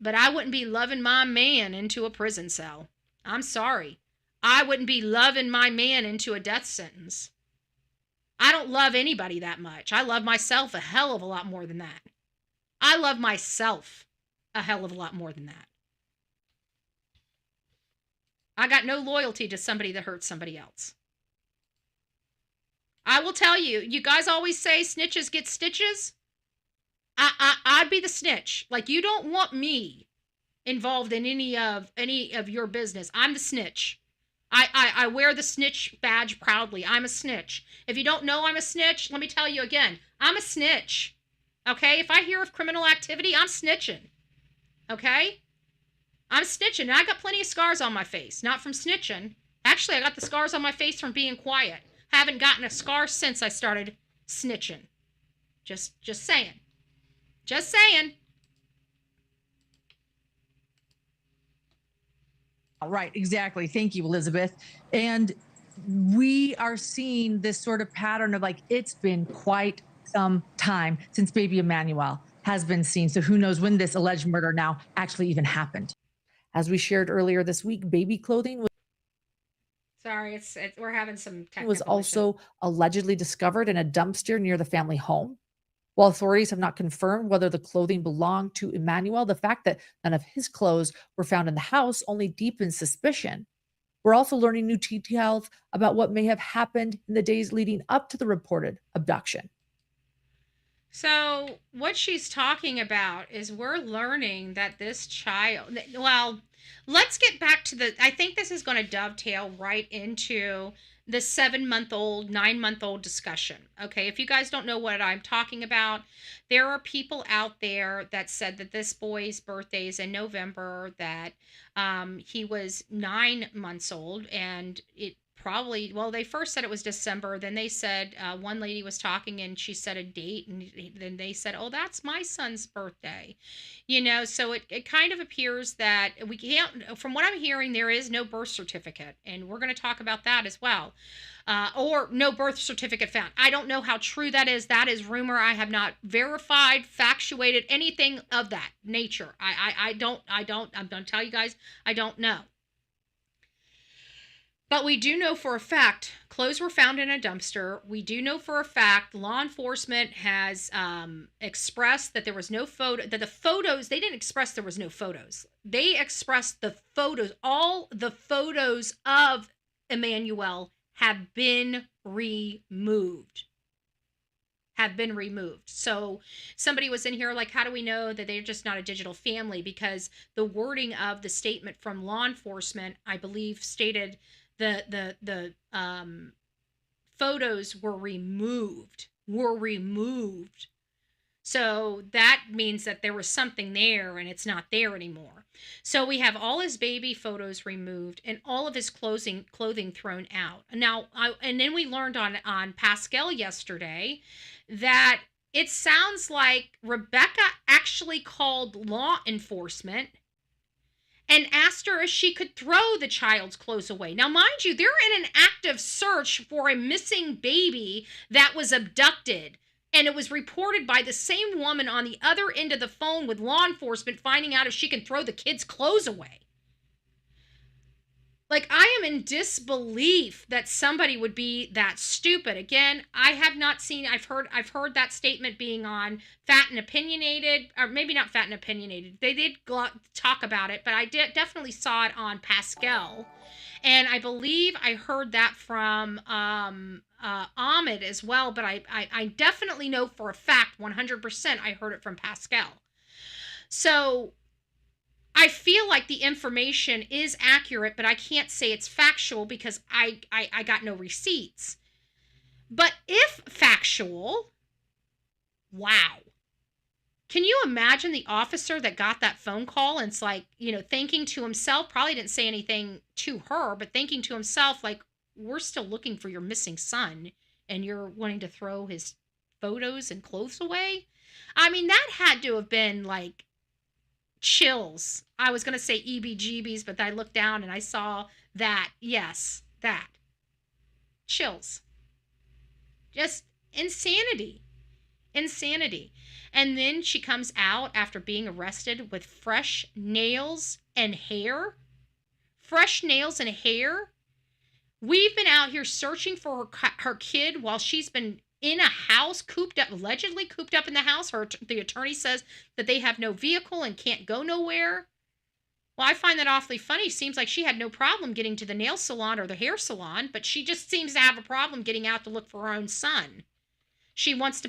but I wouldn't be loving my man into a prison cell. I'm sorry. I wouldn't be loving my man into a death sentence. I don't love anybody that much. I love myself a hell of a lot more than that. I love myself a hell of a lot more than that. I got no loyalty to somebody that hurts somebody else. I will tell you, you guys always say snitches get stitches. I'd be the snitch. Like, you don't want me involved in any of your business. I'm the snitch. I wear the snitch badge proudly. I'm a snitch. If you don't know I'm a snitch, let me tell you again. I'm a snitch. Okay? If I hear of criminal activity, I'm snitching. Okay? I'm snitching. And I got plenty of scars on my face. Not from snitching. Actually, I got the scars on my face from being quiet. Haven't gotten a scar since I started snitching. Just saying. Just saying. Right, exactly. Thank you, Elizabeth. And we are seeing this sort of pattern of, like, it's been quite some time since baby Emmanuel has been seen. So who knows when this alleged murder now actually even happened. As we shared earlier this week, baby clothing Sorry, we're having some technical was also issues. allegedly discovered in a dumpster near the family home. While authorities have not confirmed whether the clothing belonged to Emmanuel, the fact that none of his clothes were found in the house only deepens suspicion. We're also learning new details about what may have happened in the days leading up to the reported abduction. So what she's talking about is we're learning that this child, well, let's get back to I think this is going to dovetail right into the 7-month-old, 9-month-old discussion. Okay, if you guys don't know what I'm talking about, there are people out there that said that this boy's birthday is in November, that he was 9 months old, and it probably, well, they first said it was December. Then they said, one lady was talking and she said a date. And then they said, oh, that's my son's birthday. So it kind of appears that we can't, from what I'm hearing, there is no birth certificate. And we're going to talk about that as well. Or no birth certificate found. I don't know how true that is. That is rumor. I have not verified, factuated anything of that nature. I'm going to tell you guys, I don't know. But we do know for a fact clothes were found in a dumpster. We do know for a fact law enforcement has expressed that there was no photo, that the photos, they didn't express there was no photos. They expressed the photos, all the photos of Emmanuel have been removed. So somebody was in here like, how do we know that they're just not a digital family? Because the wording of the statement from law enforcement, I believe, stated the photos were removed. So that means that there was something there and it's not there anymore. So we have all his baby photos removed and all of his clothing thrown out. Now, and then we learned on Pascal yesterday that it sounds like Rebecca actually called law enforcement and asked her if she could throw the child's clothes away. Now, mind you, they're in an active search for a missing baby that was abducted. And it was reported by the same woman on the other end of the phone with law enforcement finding out if she can throw the kid's clothes away. Like, I am in disbelief that somebody would be that stupid. Again, I have not seen, I've heard that statement being on Fat and Opinionated, or maybe not Fat and Opinionated. They did talk about it, but I definitely saw it on Pascal. And I believe I heard that from Ahmed as well, but I definitely know for a fact, 100%, I heard it from Pascal. So I feel like the information is accurate, but I can't say it's factual because I got no receipts. But if factual, wow. Can you imagine the officer that got that phone call and it's like, thinking to himself, probably didn't say anything to her, but thinking to himself, like, we're still looking for your missing son and you're wanting to throw his photos and clothes away? I mean, that had to have been like chills. I was going to say EBGBs, but I looked down and I saw that. Yes, that. Chills. Just insanity. And then she comes out after being arrested with fresh nails and hair. We've been out here searching for her kid while she's been in a house, allegedly cooped up in the house. The attorney says that they have no vehicle and can't go nowhere. Well, I find that awfully funny. Seems like she had no problem getting to the nail salon or the hair salon, but she just seems to have a problem getting out to look for her own son. She was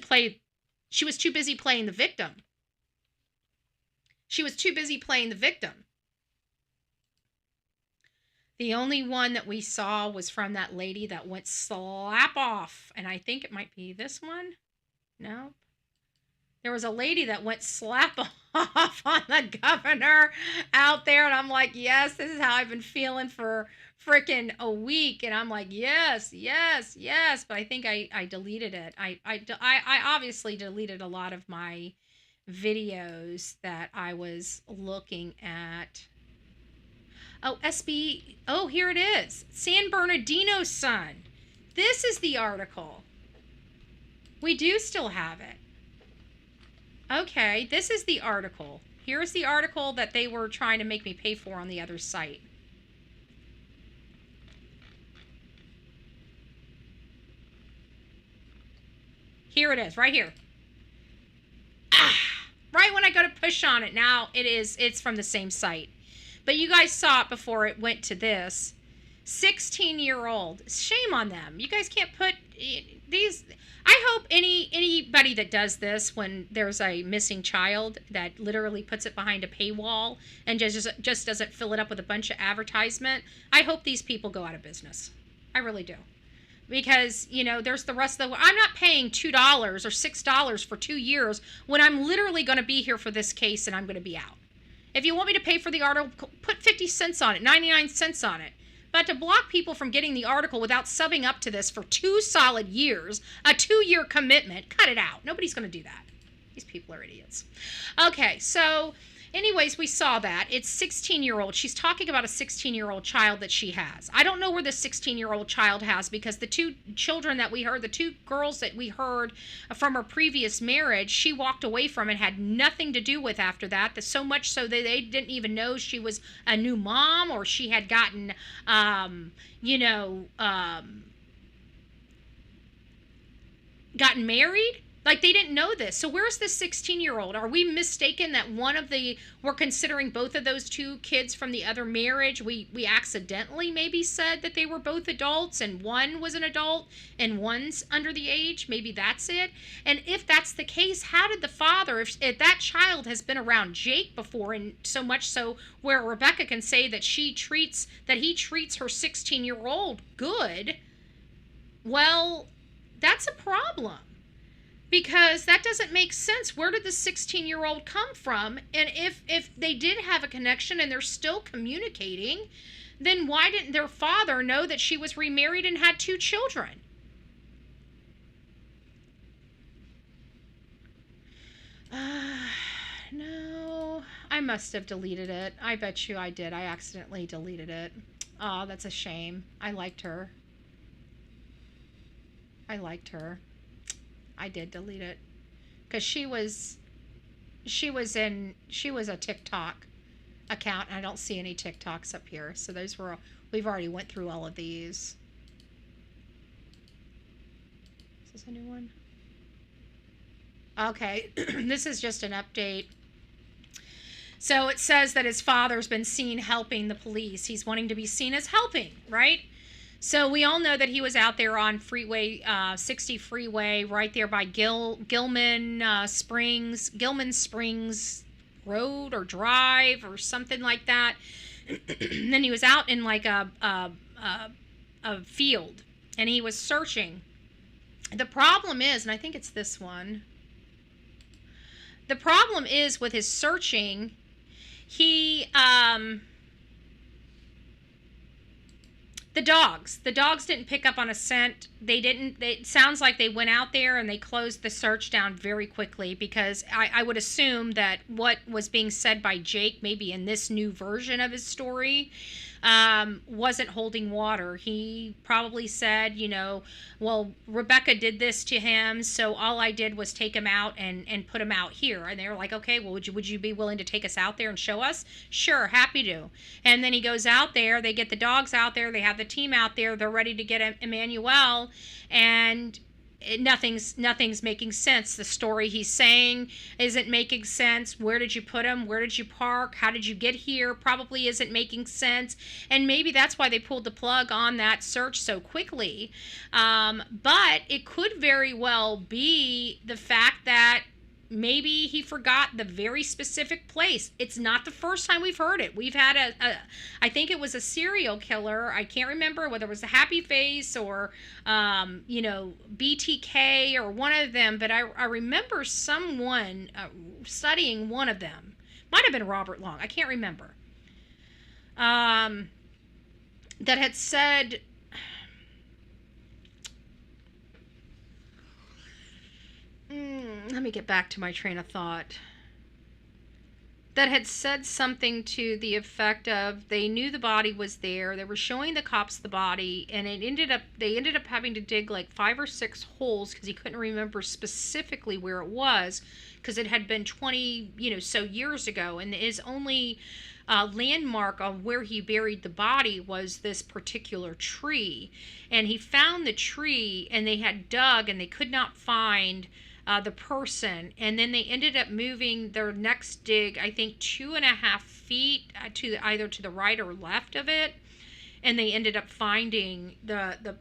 too busy playing the victim. The only one that we saw was from that lady that went slap off. And I think it might be this one. No. There was a lady that went slap off on the governor out there. And I'm like, yes, this is how I've been feeling for freaking a week. And I'm like, yes. But I think I deleted it. I obviously deleted a lot of my videos that I was looking at. Oh, SB. Oh, here it is. San Bernardino's son. This is the article. We do still have it. Okay, this is the article. Here's the article that they were trying to make me pay for on the other site. Here it is, right here. Right when I go to push on it. Now it's from the same site. But you guys saw it before it went to this. 16-year-old. Shame on them. You guys can't put these. I hope anybody that does this when there's a missing child that literally puts it behind a paywall and just doesn't fill it up with a bunch of advertisement. I hope these people go out of business. I really do. Because, there's the rest of the... I'm not paying $2 or $6 for 2 years when I'm literally going to be here for this case and I'm going to be out. If you want me to pay for the article, put 50 cents on it, 99 cents on it. But to block people from getting the article without subbing up to this for 2 solid years, a 2-year commitment, cut it out. Nobody's going to do that. These people are idiots. Okay, so anyways, we saw that. It's 16-year-old. She's talking about a 16-year-old child that she has. I don't know where the 16-year-old child has, because the 2 children that we heard, the 2 girls that we heard from her previous marriage, she walked away from and had nothing to do with after that. So much so that they didn't even know she was a new mom, or she had gotten, gotten married. Like, they didn't know this. So where's this 16-year-old? Are we mistaken that we're considering both of those 2 kids from the other marriage? We accidentally maybe said that they were both adults and one was an adult and one's under the age. Maybe that's it. And if that's the case, how did the father, if that child has been around Jake before, and so much so where Rebecca can say that he treats her 16-year-old good, well, that's a problem. Because that doesn't make sense. Where did the 16-year-old come from? And if they did have a connection and they're still communicating, then why didn't their father know that she was remarried and had 2 children? No, I must have deleted it. I bet you I did. I accidentally deleted it. Oh, that's a shame. I liked her. I did delete it because she was a TikTok account, and I don't see any TikToks up here. So we've already went through all of these. Is this a new one? Okay, this is just an update. So it says that his father's been seen helping the police. He's wanting to be seen as helping, right? So we all know that he was out there on Freeway 60 freeway, right there by Gilman Springs Road or Drive or something like that. And then he was out in like a field, and he was searching. The problem is, and I think it's this one. The problem is with his searching, the dogs didn't pick up on a scent. It sounds like they went out there and they closed the search down very quickly, because I would assume that what was being said by Jake, maybe in this new version of his story, wasn't holding water. He probably said, well, Rebecca did this to him, so all I did was take him out and put him out here. And they were like, okay, well, would you be willing to take us out there and show us? Sure, happy to. And then he goes out there, they get the dogs out there, they have the team out there, they're ready to get Emmanuel, and nothing's making sense. The story he's saying isn't making sense. Where did you put him? Where did you park? How did you get here? Probably isn't making sense. And maybe that's why they pulled the plug on that search so quickly. But it could very well be the fact that maybe he forgot the very specific place. It's not the first time we've heard it. We've had I think it was a serial killer. I can't remember whether it was a Happy Face or, BTK or one of them, but I remember someone studying one of them. Might have been Robert Long. I can't remember. That had said, let me get back to my train of thought. That had said something to the effect of they knew the body was there. They were showing the cops the body, and they ended up having to dig like 5 or 6 holes because he couldn't remember specifically where it was, because it had been 20 so years ago, and his only landmark of where he buried the body was this particular tree. And he found the tree, and they had dug, and they could not find the person, and then they ended up moving their next dig, I think 2.5 feet to either to the right or left of it, and they ended up finding the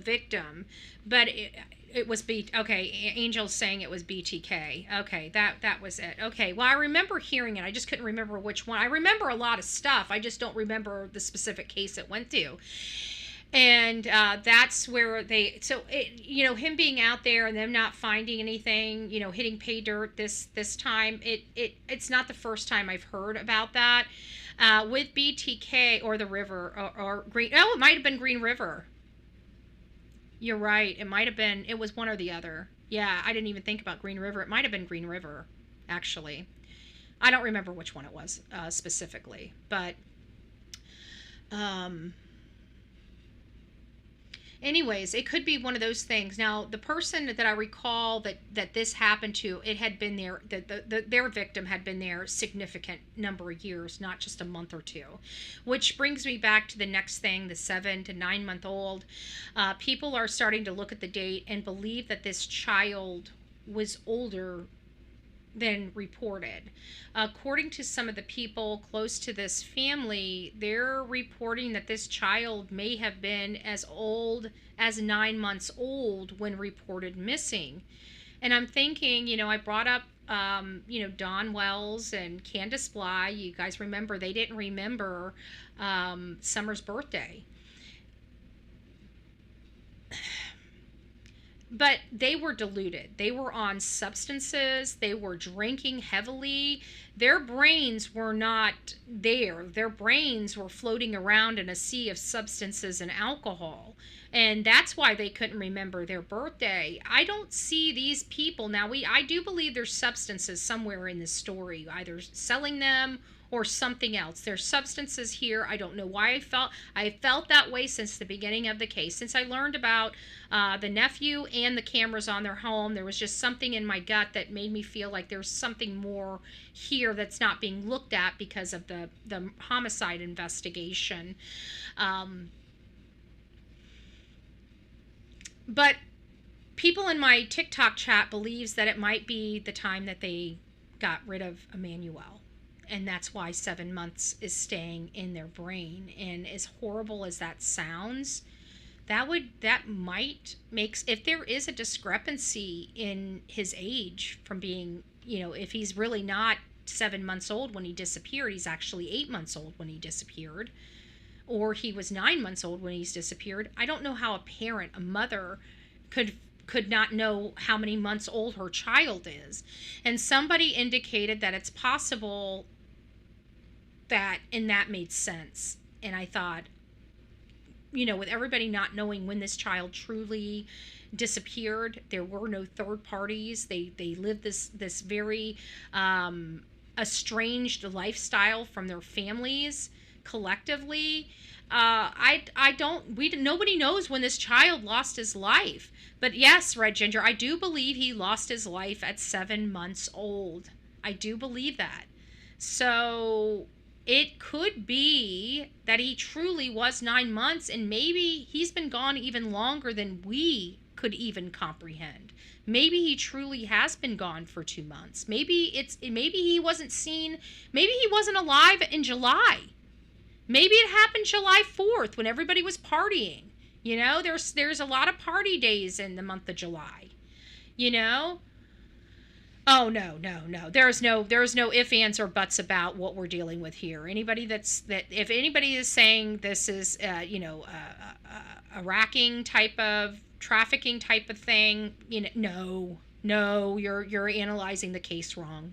victim. But it was okay, Angel's saying it was BTK. Okay, that was it. Okay, well, I remember hearing it. I just couldn't remember which one. I remember a lot of stuff. I just don't remember the specific case it went to. And that's where him being out there and them not finding anything, hitting pay dirt this time, it's not the first time I've heard about that. with BTK or the river or Green. Oh, it might have been Green River. You're right. It might have been. It was one or the other. Yeah, I didn't even think about Green River. It might have been Green River, actually. I don't remember which one it was specifically, but anyways, it could be one of those things. Now, the person that I recall that this happened to, it had been there, their victim had been there significant number of years, not just a month or two. Which brings me back to the next thing, the 7 to 9 month old. People are starting to look at the date and believe that this child was older than reported. According to some of the people close to this family, they're reporting that this child may have been as old as 9 months old when reported missing. And I'm thinking, I brought up, Dawn Wells and Candace Bly. You guys remember, they didn't remember Summer's birthday. But they were deluded. They were on substances. They were drinking heavily. Their brains were not there. Their brains were floating around in a sea of substances and alcohol. And that's why they couldn't remember their birthday. I don't see these people. Now, I do believe there's substances somewhere in this story, either selling them or something else. There's substances here. I don't know why I felt that way since the beginning of the case. Since I learned about the nephew and the cameras on their home, there was just something in my gut that made me feel like there's something more here that's not being looked at because of the homicide investigation. But people in my TikTok chat believes that it might be the time that they got rid of Emmanuel. And that's why 7 months is staying in their brain. And as horrible as that sounds, that might make, if there is a discrepancy in his age from being, if he's really not 7 months old when he disappeared, he's actually 8 months old when he disappeared, or he was 9 months old when he's disappeared. I don't know how a mother could not know how many months old her child is. And somebody indicated that it's possible that made sense. And I thought, with everybody not knowing when this child truly disappeared, there were no third parties. They lived this very estranged lifestyle from their families collectively. Nobody knows when this child lost his life. But yes, Red Ginger, I do believe he lost his life at 7 months old. I do believe that. So it could be that he truly was 9 months, and maybe he's been gone even longer than we could even comprehend. Maybe he truly has been gone for 2 months. Maybe he wasn't seen. Maybe he wasn't alive in July. Maybe it happened July 4th when everybody was partying. There's a lot of party days in the month of July. Oh, no. There's no ifs, ands, or buts about what we're dealing with here. If anybody is saying this is, a racking type of trafficking type of thing, no, you're analyzing the case wrong.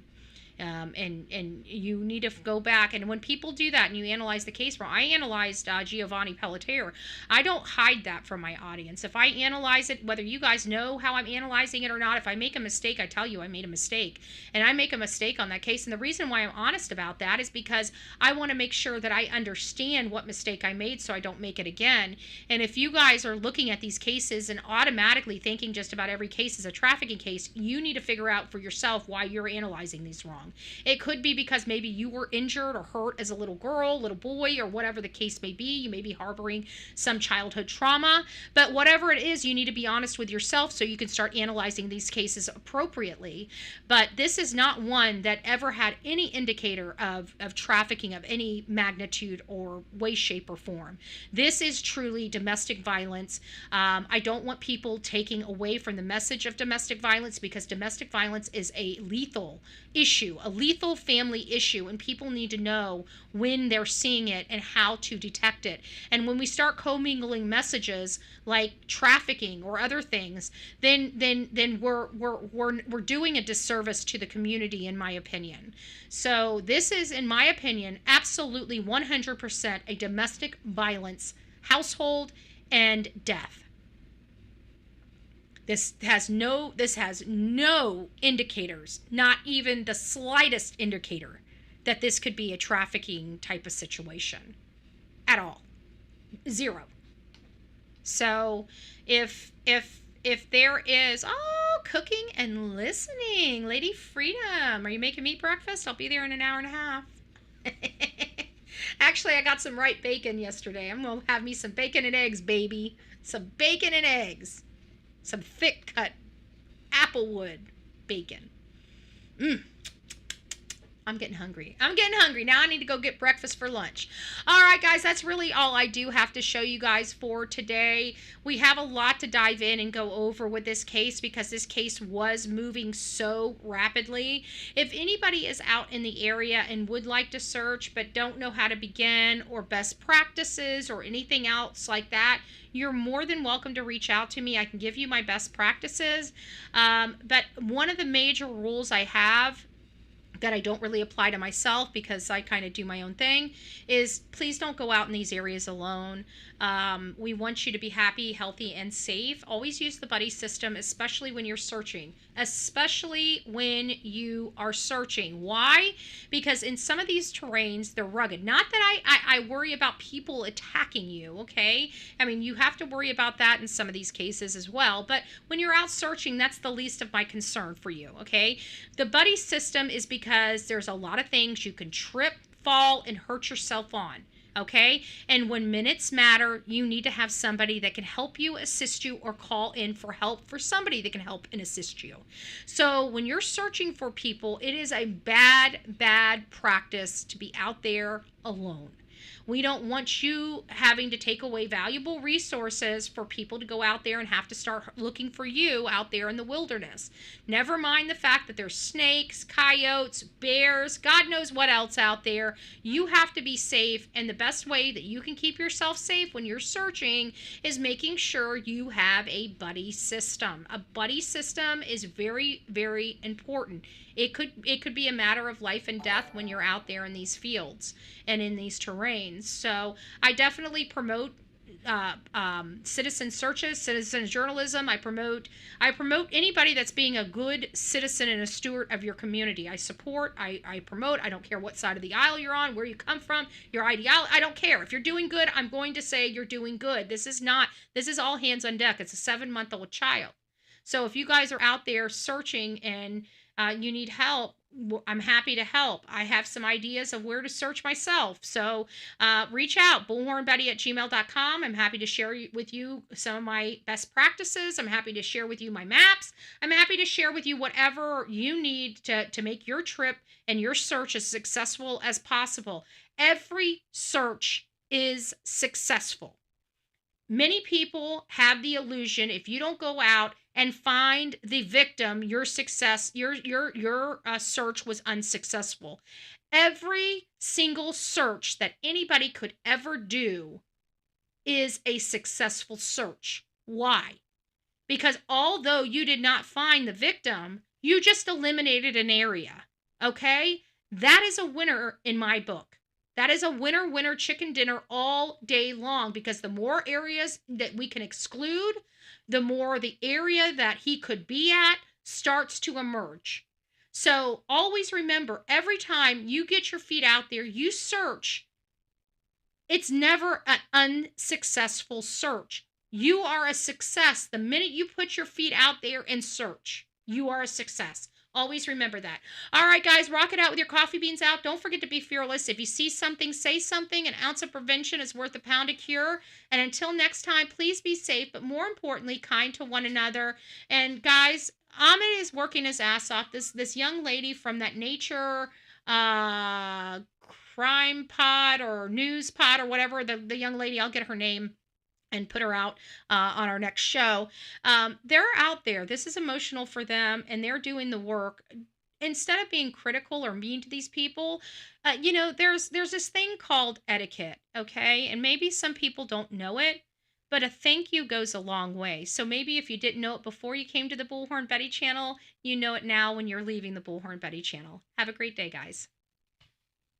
And you need to go back. And when people do that and you analyze the case wrong, I analyzed Giovanni Pelletier. I don't hide that from my audience. If I analyze it, whether you guys know how I'm analyzing it or not, if I make a mistake, I tell you I made a mistake. And I make a mistake on that case. And the reason why I'm honest about that is because I want to make sure that I understand what mistake I made so I don't make it again. And if you guys are looking at these cases and automatically thinking just about every case is a trafficking case, you need to figure out for yourself why you're analyzing these wrong. It could be because maybe you were injured or hurt as a little girl, little boy, or whatever the case may be. You may be harboring some childhood trauma. But whatever it is, you need to be honest with yourself so you can start analyzing these cases appropriately. But this is not one that ever had any indicator of trafficking of any magnitude or way, shape, or form. This is truly domestic violence. I don't want people taking away from the message of domestic violence, because domestic violence is a lethal issue issue, a lethal family issue, and people need to know when they're seeing it and how to detect it. And when we start commingling messages like trafficking or other things, then we're doing a disservice to the community, in my opinion. So this is, in my opinion, absolutely 100% a domestic violence household and death. This has no indicators, not even the slightest indicator that this could be a trafficking type of situation at all. Zero. So if there is, cooking and listening, Lady Freedom, are you making me breakfast? I'll be there in an hour and a half. Actually, I got some ripe bacon yesterday. I'm gonna have me some bacon and eggs, baby. Some bacon and eggs. Some thick cut applewood bacon. I'm getting hungry. Now I need to go get breakfast for lunch. All right, guys, that's really all I do have to show you guys for today. We have a lot to dive in and go over with this case because this case was moving so rapidly. If anybody is out in the area and would like to search but don't know how to begin, or best practices or anything else like that, you're more than welcome to reach out to me. I can give you my best practices. But one of the major rules I have that I don't really apply to myself because I kind of do my own thing is please don't go out in these areas alone. We want you to be happy, healthy, and safe. Always use the buddy system, especially when you're searching. Especially when you are searching. Why? Because in some of these terrains, they're rugged. Not that I worry about people attacking you, okay? I mean, you have to worry about that in some of these cases as well. But when you're out searching, that's the least of my concern for you, okay? The buddy system is because there's a lot of things you can trip, fall, and hurt yourself on. Okay? And when minutes matter, you need to have somebody that can help you, assist you, or call in for help for somebody that can help and assist you. So when you're searching for people, it is a bad practice to be out there alone. We don't want you having to take away valuable resources for people to go out there and have to start looking for you out there in the wilderness. Never mind the fact that there's snakes, coyotes, bears, God knows what else out there. You have to be safe, and the best way that you can keep yourself safe when you're searching is making sure you have a buddy system. A buddy system is very, very important. It could be a matter of life and death when you're out there in these fields and in these terrains. So I definitely promote citizen searches, citizen journalism. I promote anybody that's being a good citizen and a steward of your community. I support, I promote. I don't care what side of the aisle you're on, where you come from, your ideology. I don't care. If you're doing good, I'm going to say you're doing good. This is all hands on deck. It's a 7-month-old child. So if you guys are out there searching and you need help, I'm happy to help. I have some ideas of where to search myself. So reach out, bullhornbetty@gmail.com. I'm happy to share with you some of my best practices. I'm happy to share with you my maps. I'm happy to share with you whatever you need to make your trip and your search as successful as possible. Every search is successful. Many people have the illusion if you don't go out and find the victim, your search was unsuccessful. Every single search that anybody could ever do is a successful search. Why? Because although you did not find the victim, you just eliminated an area. Okay? That is a winner in my book. That is a winner chicken dinner all day long, because the more areas that we can exclude, the more the area that he could be at starts to emerge. So always remember, every time you get your feet out there, you search, it's never an unsuccessful search. You are a success. The minute you put your feet out there and search, you are a success. Always remember that. All right, guys, rock it out with your coffee beans out. Don't forget to be fearless. If you see something, say something. An ounce of prevention is worth a pound of cure. And until next time, please be safe, but more importantly, kind to one another. And guys, Ahmed is working his ass off. This young lady from that nature crime pod or news pod or whatever, the young lady, I'll get her name and put her out on our next show. They're out there. This is emotional for them, and they're doing the work. instead of being critical or mean to these people, you know, there's this thing called etiquette, okay? And maybe some people don't know it, but a thank you goes a long way. So maybe if you didn't know it before you came to the Bullhorn Betty channel, you know it now when you're leaving the Bullhorn Betty channel. Have a great day, guys.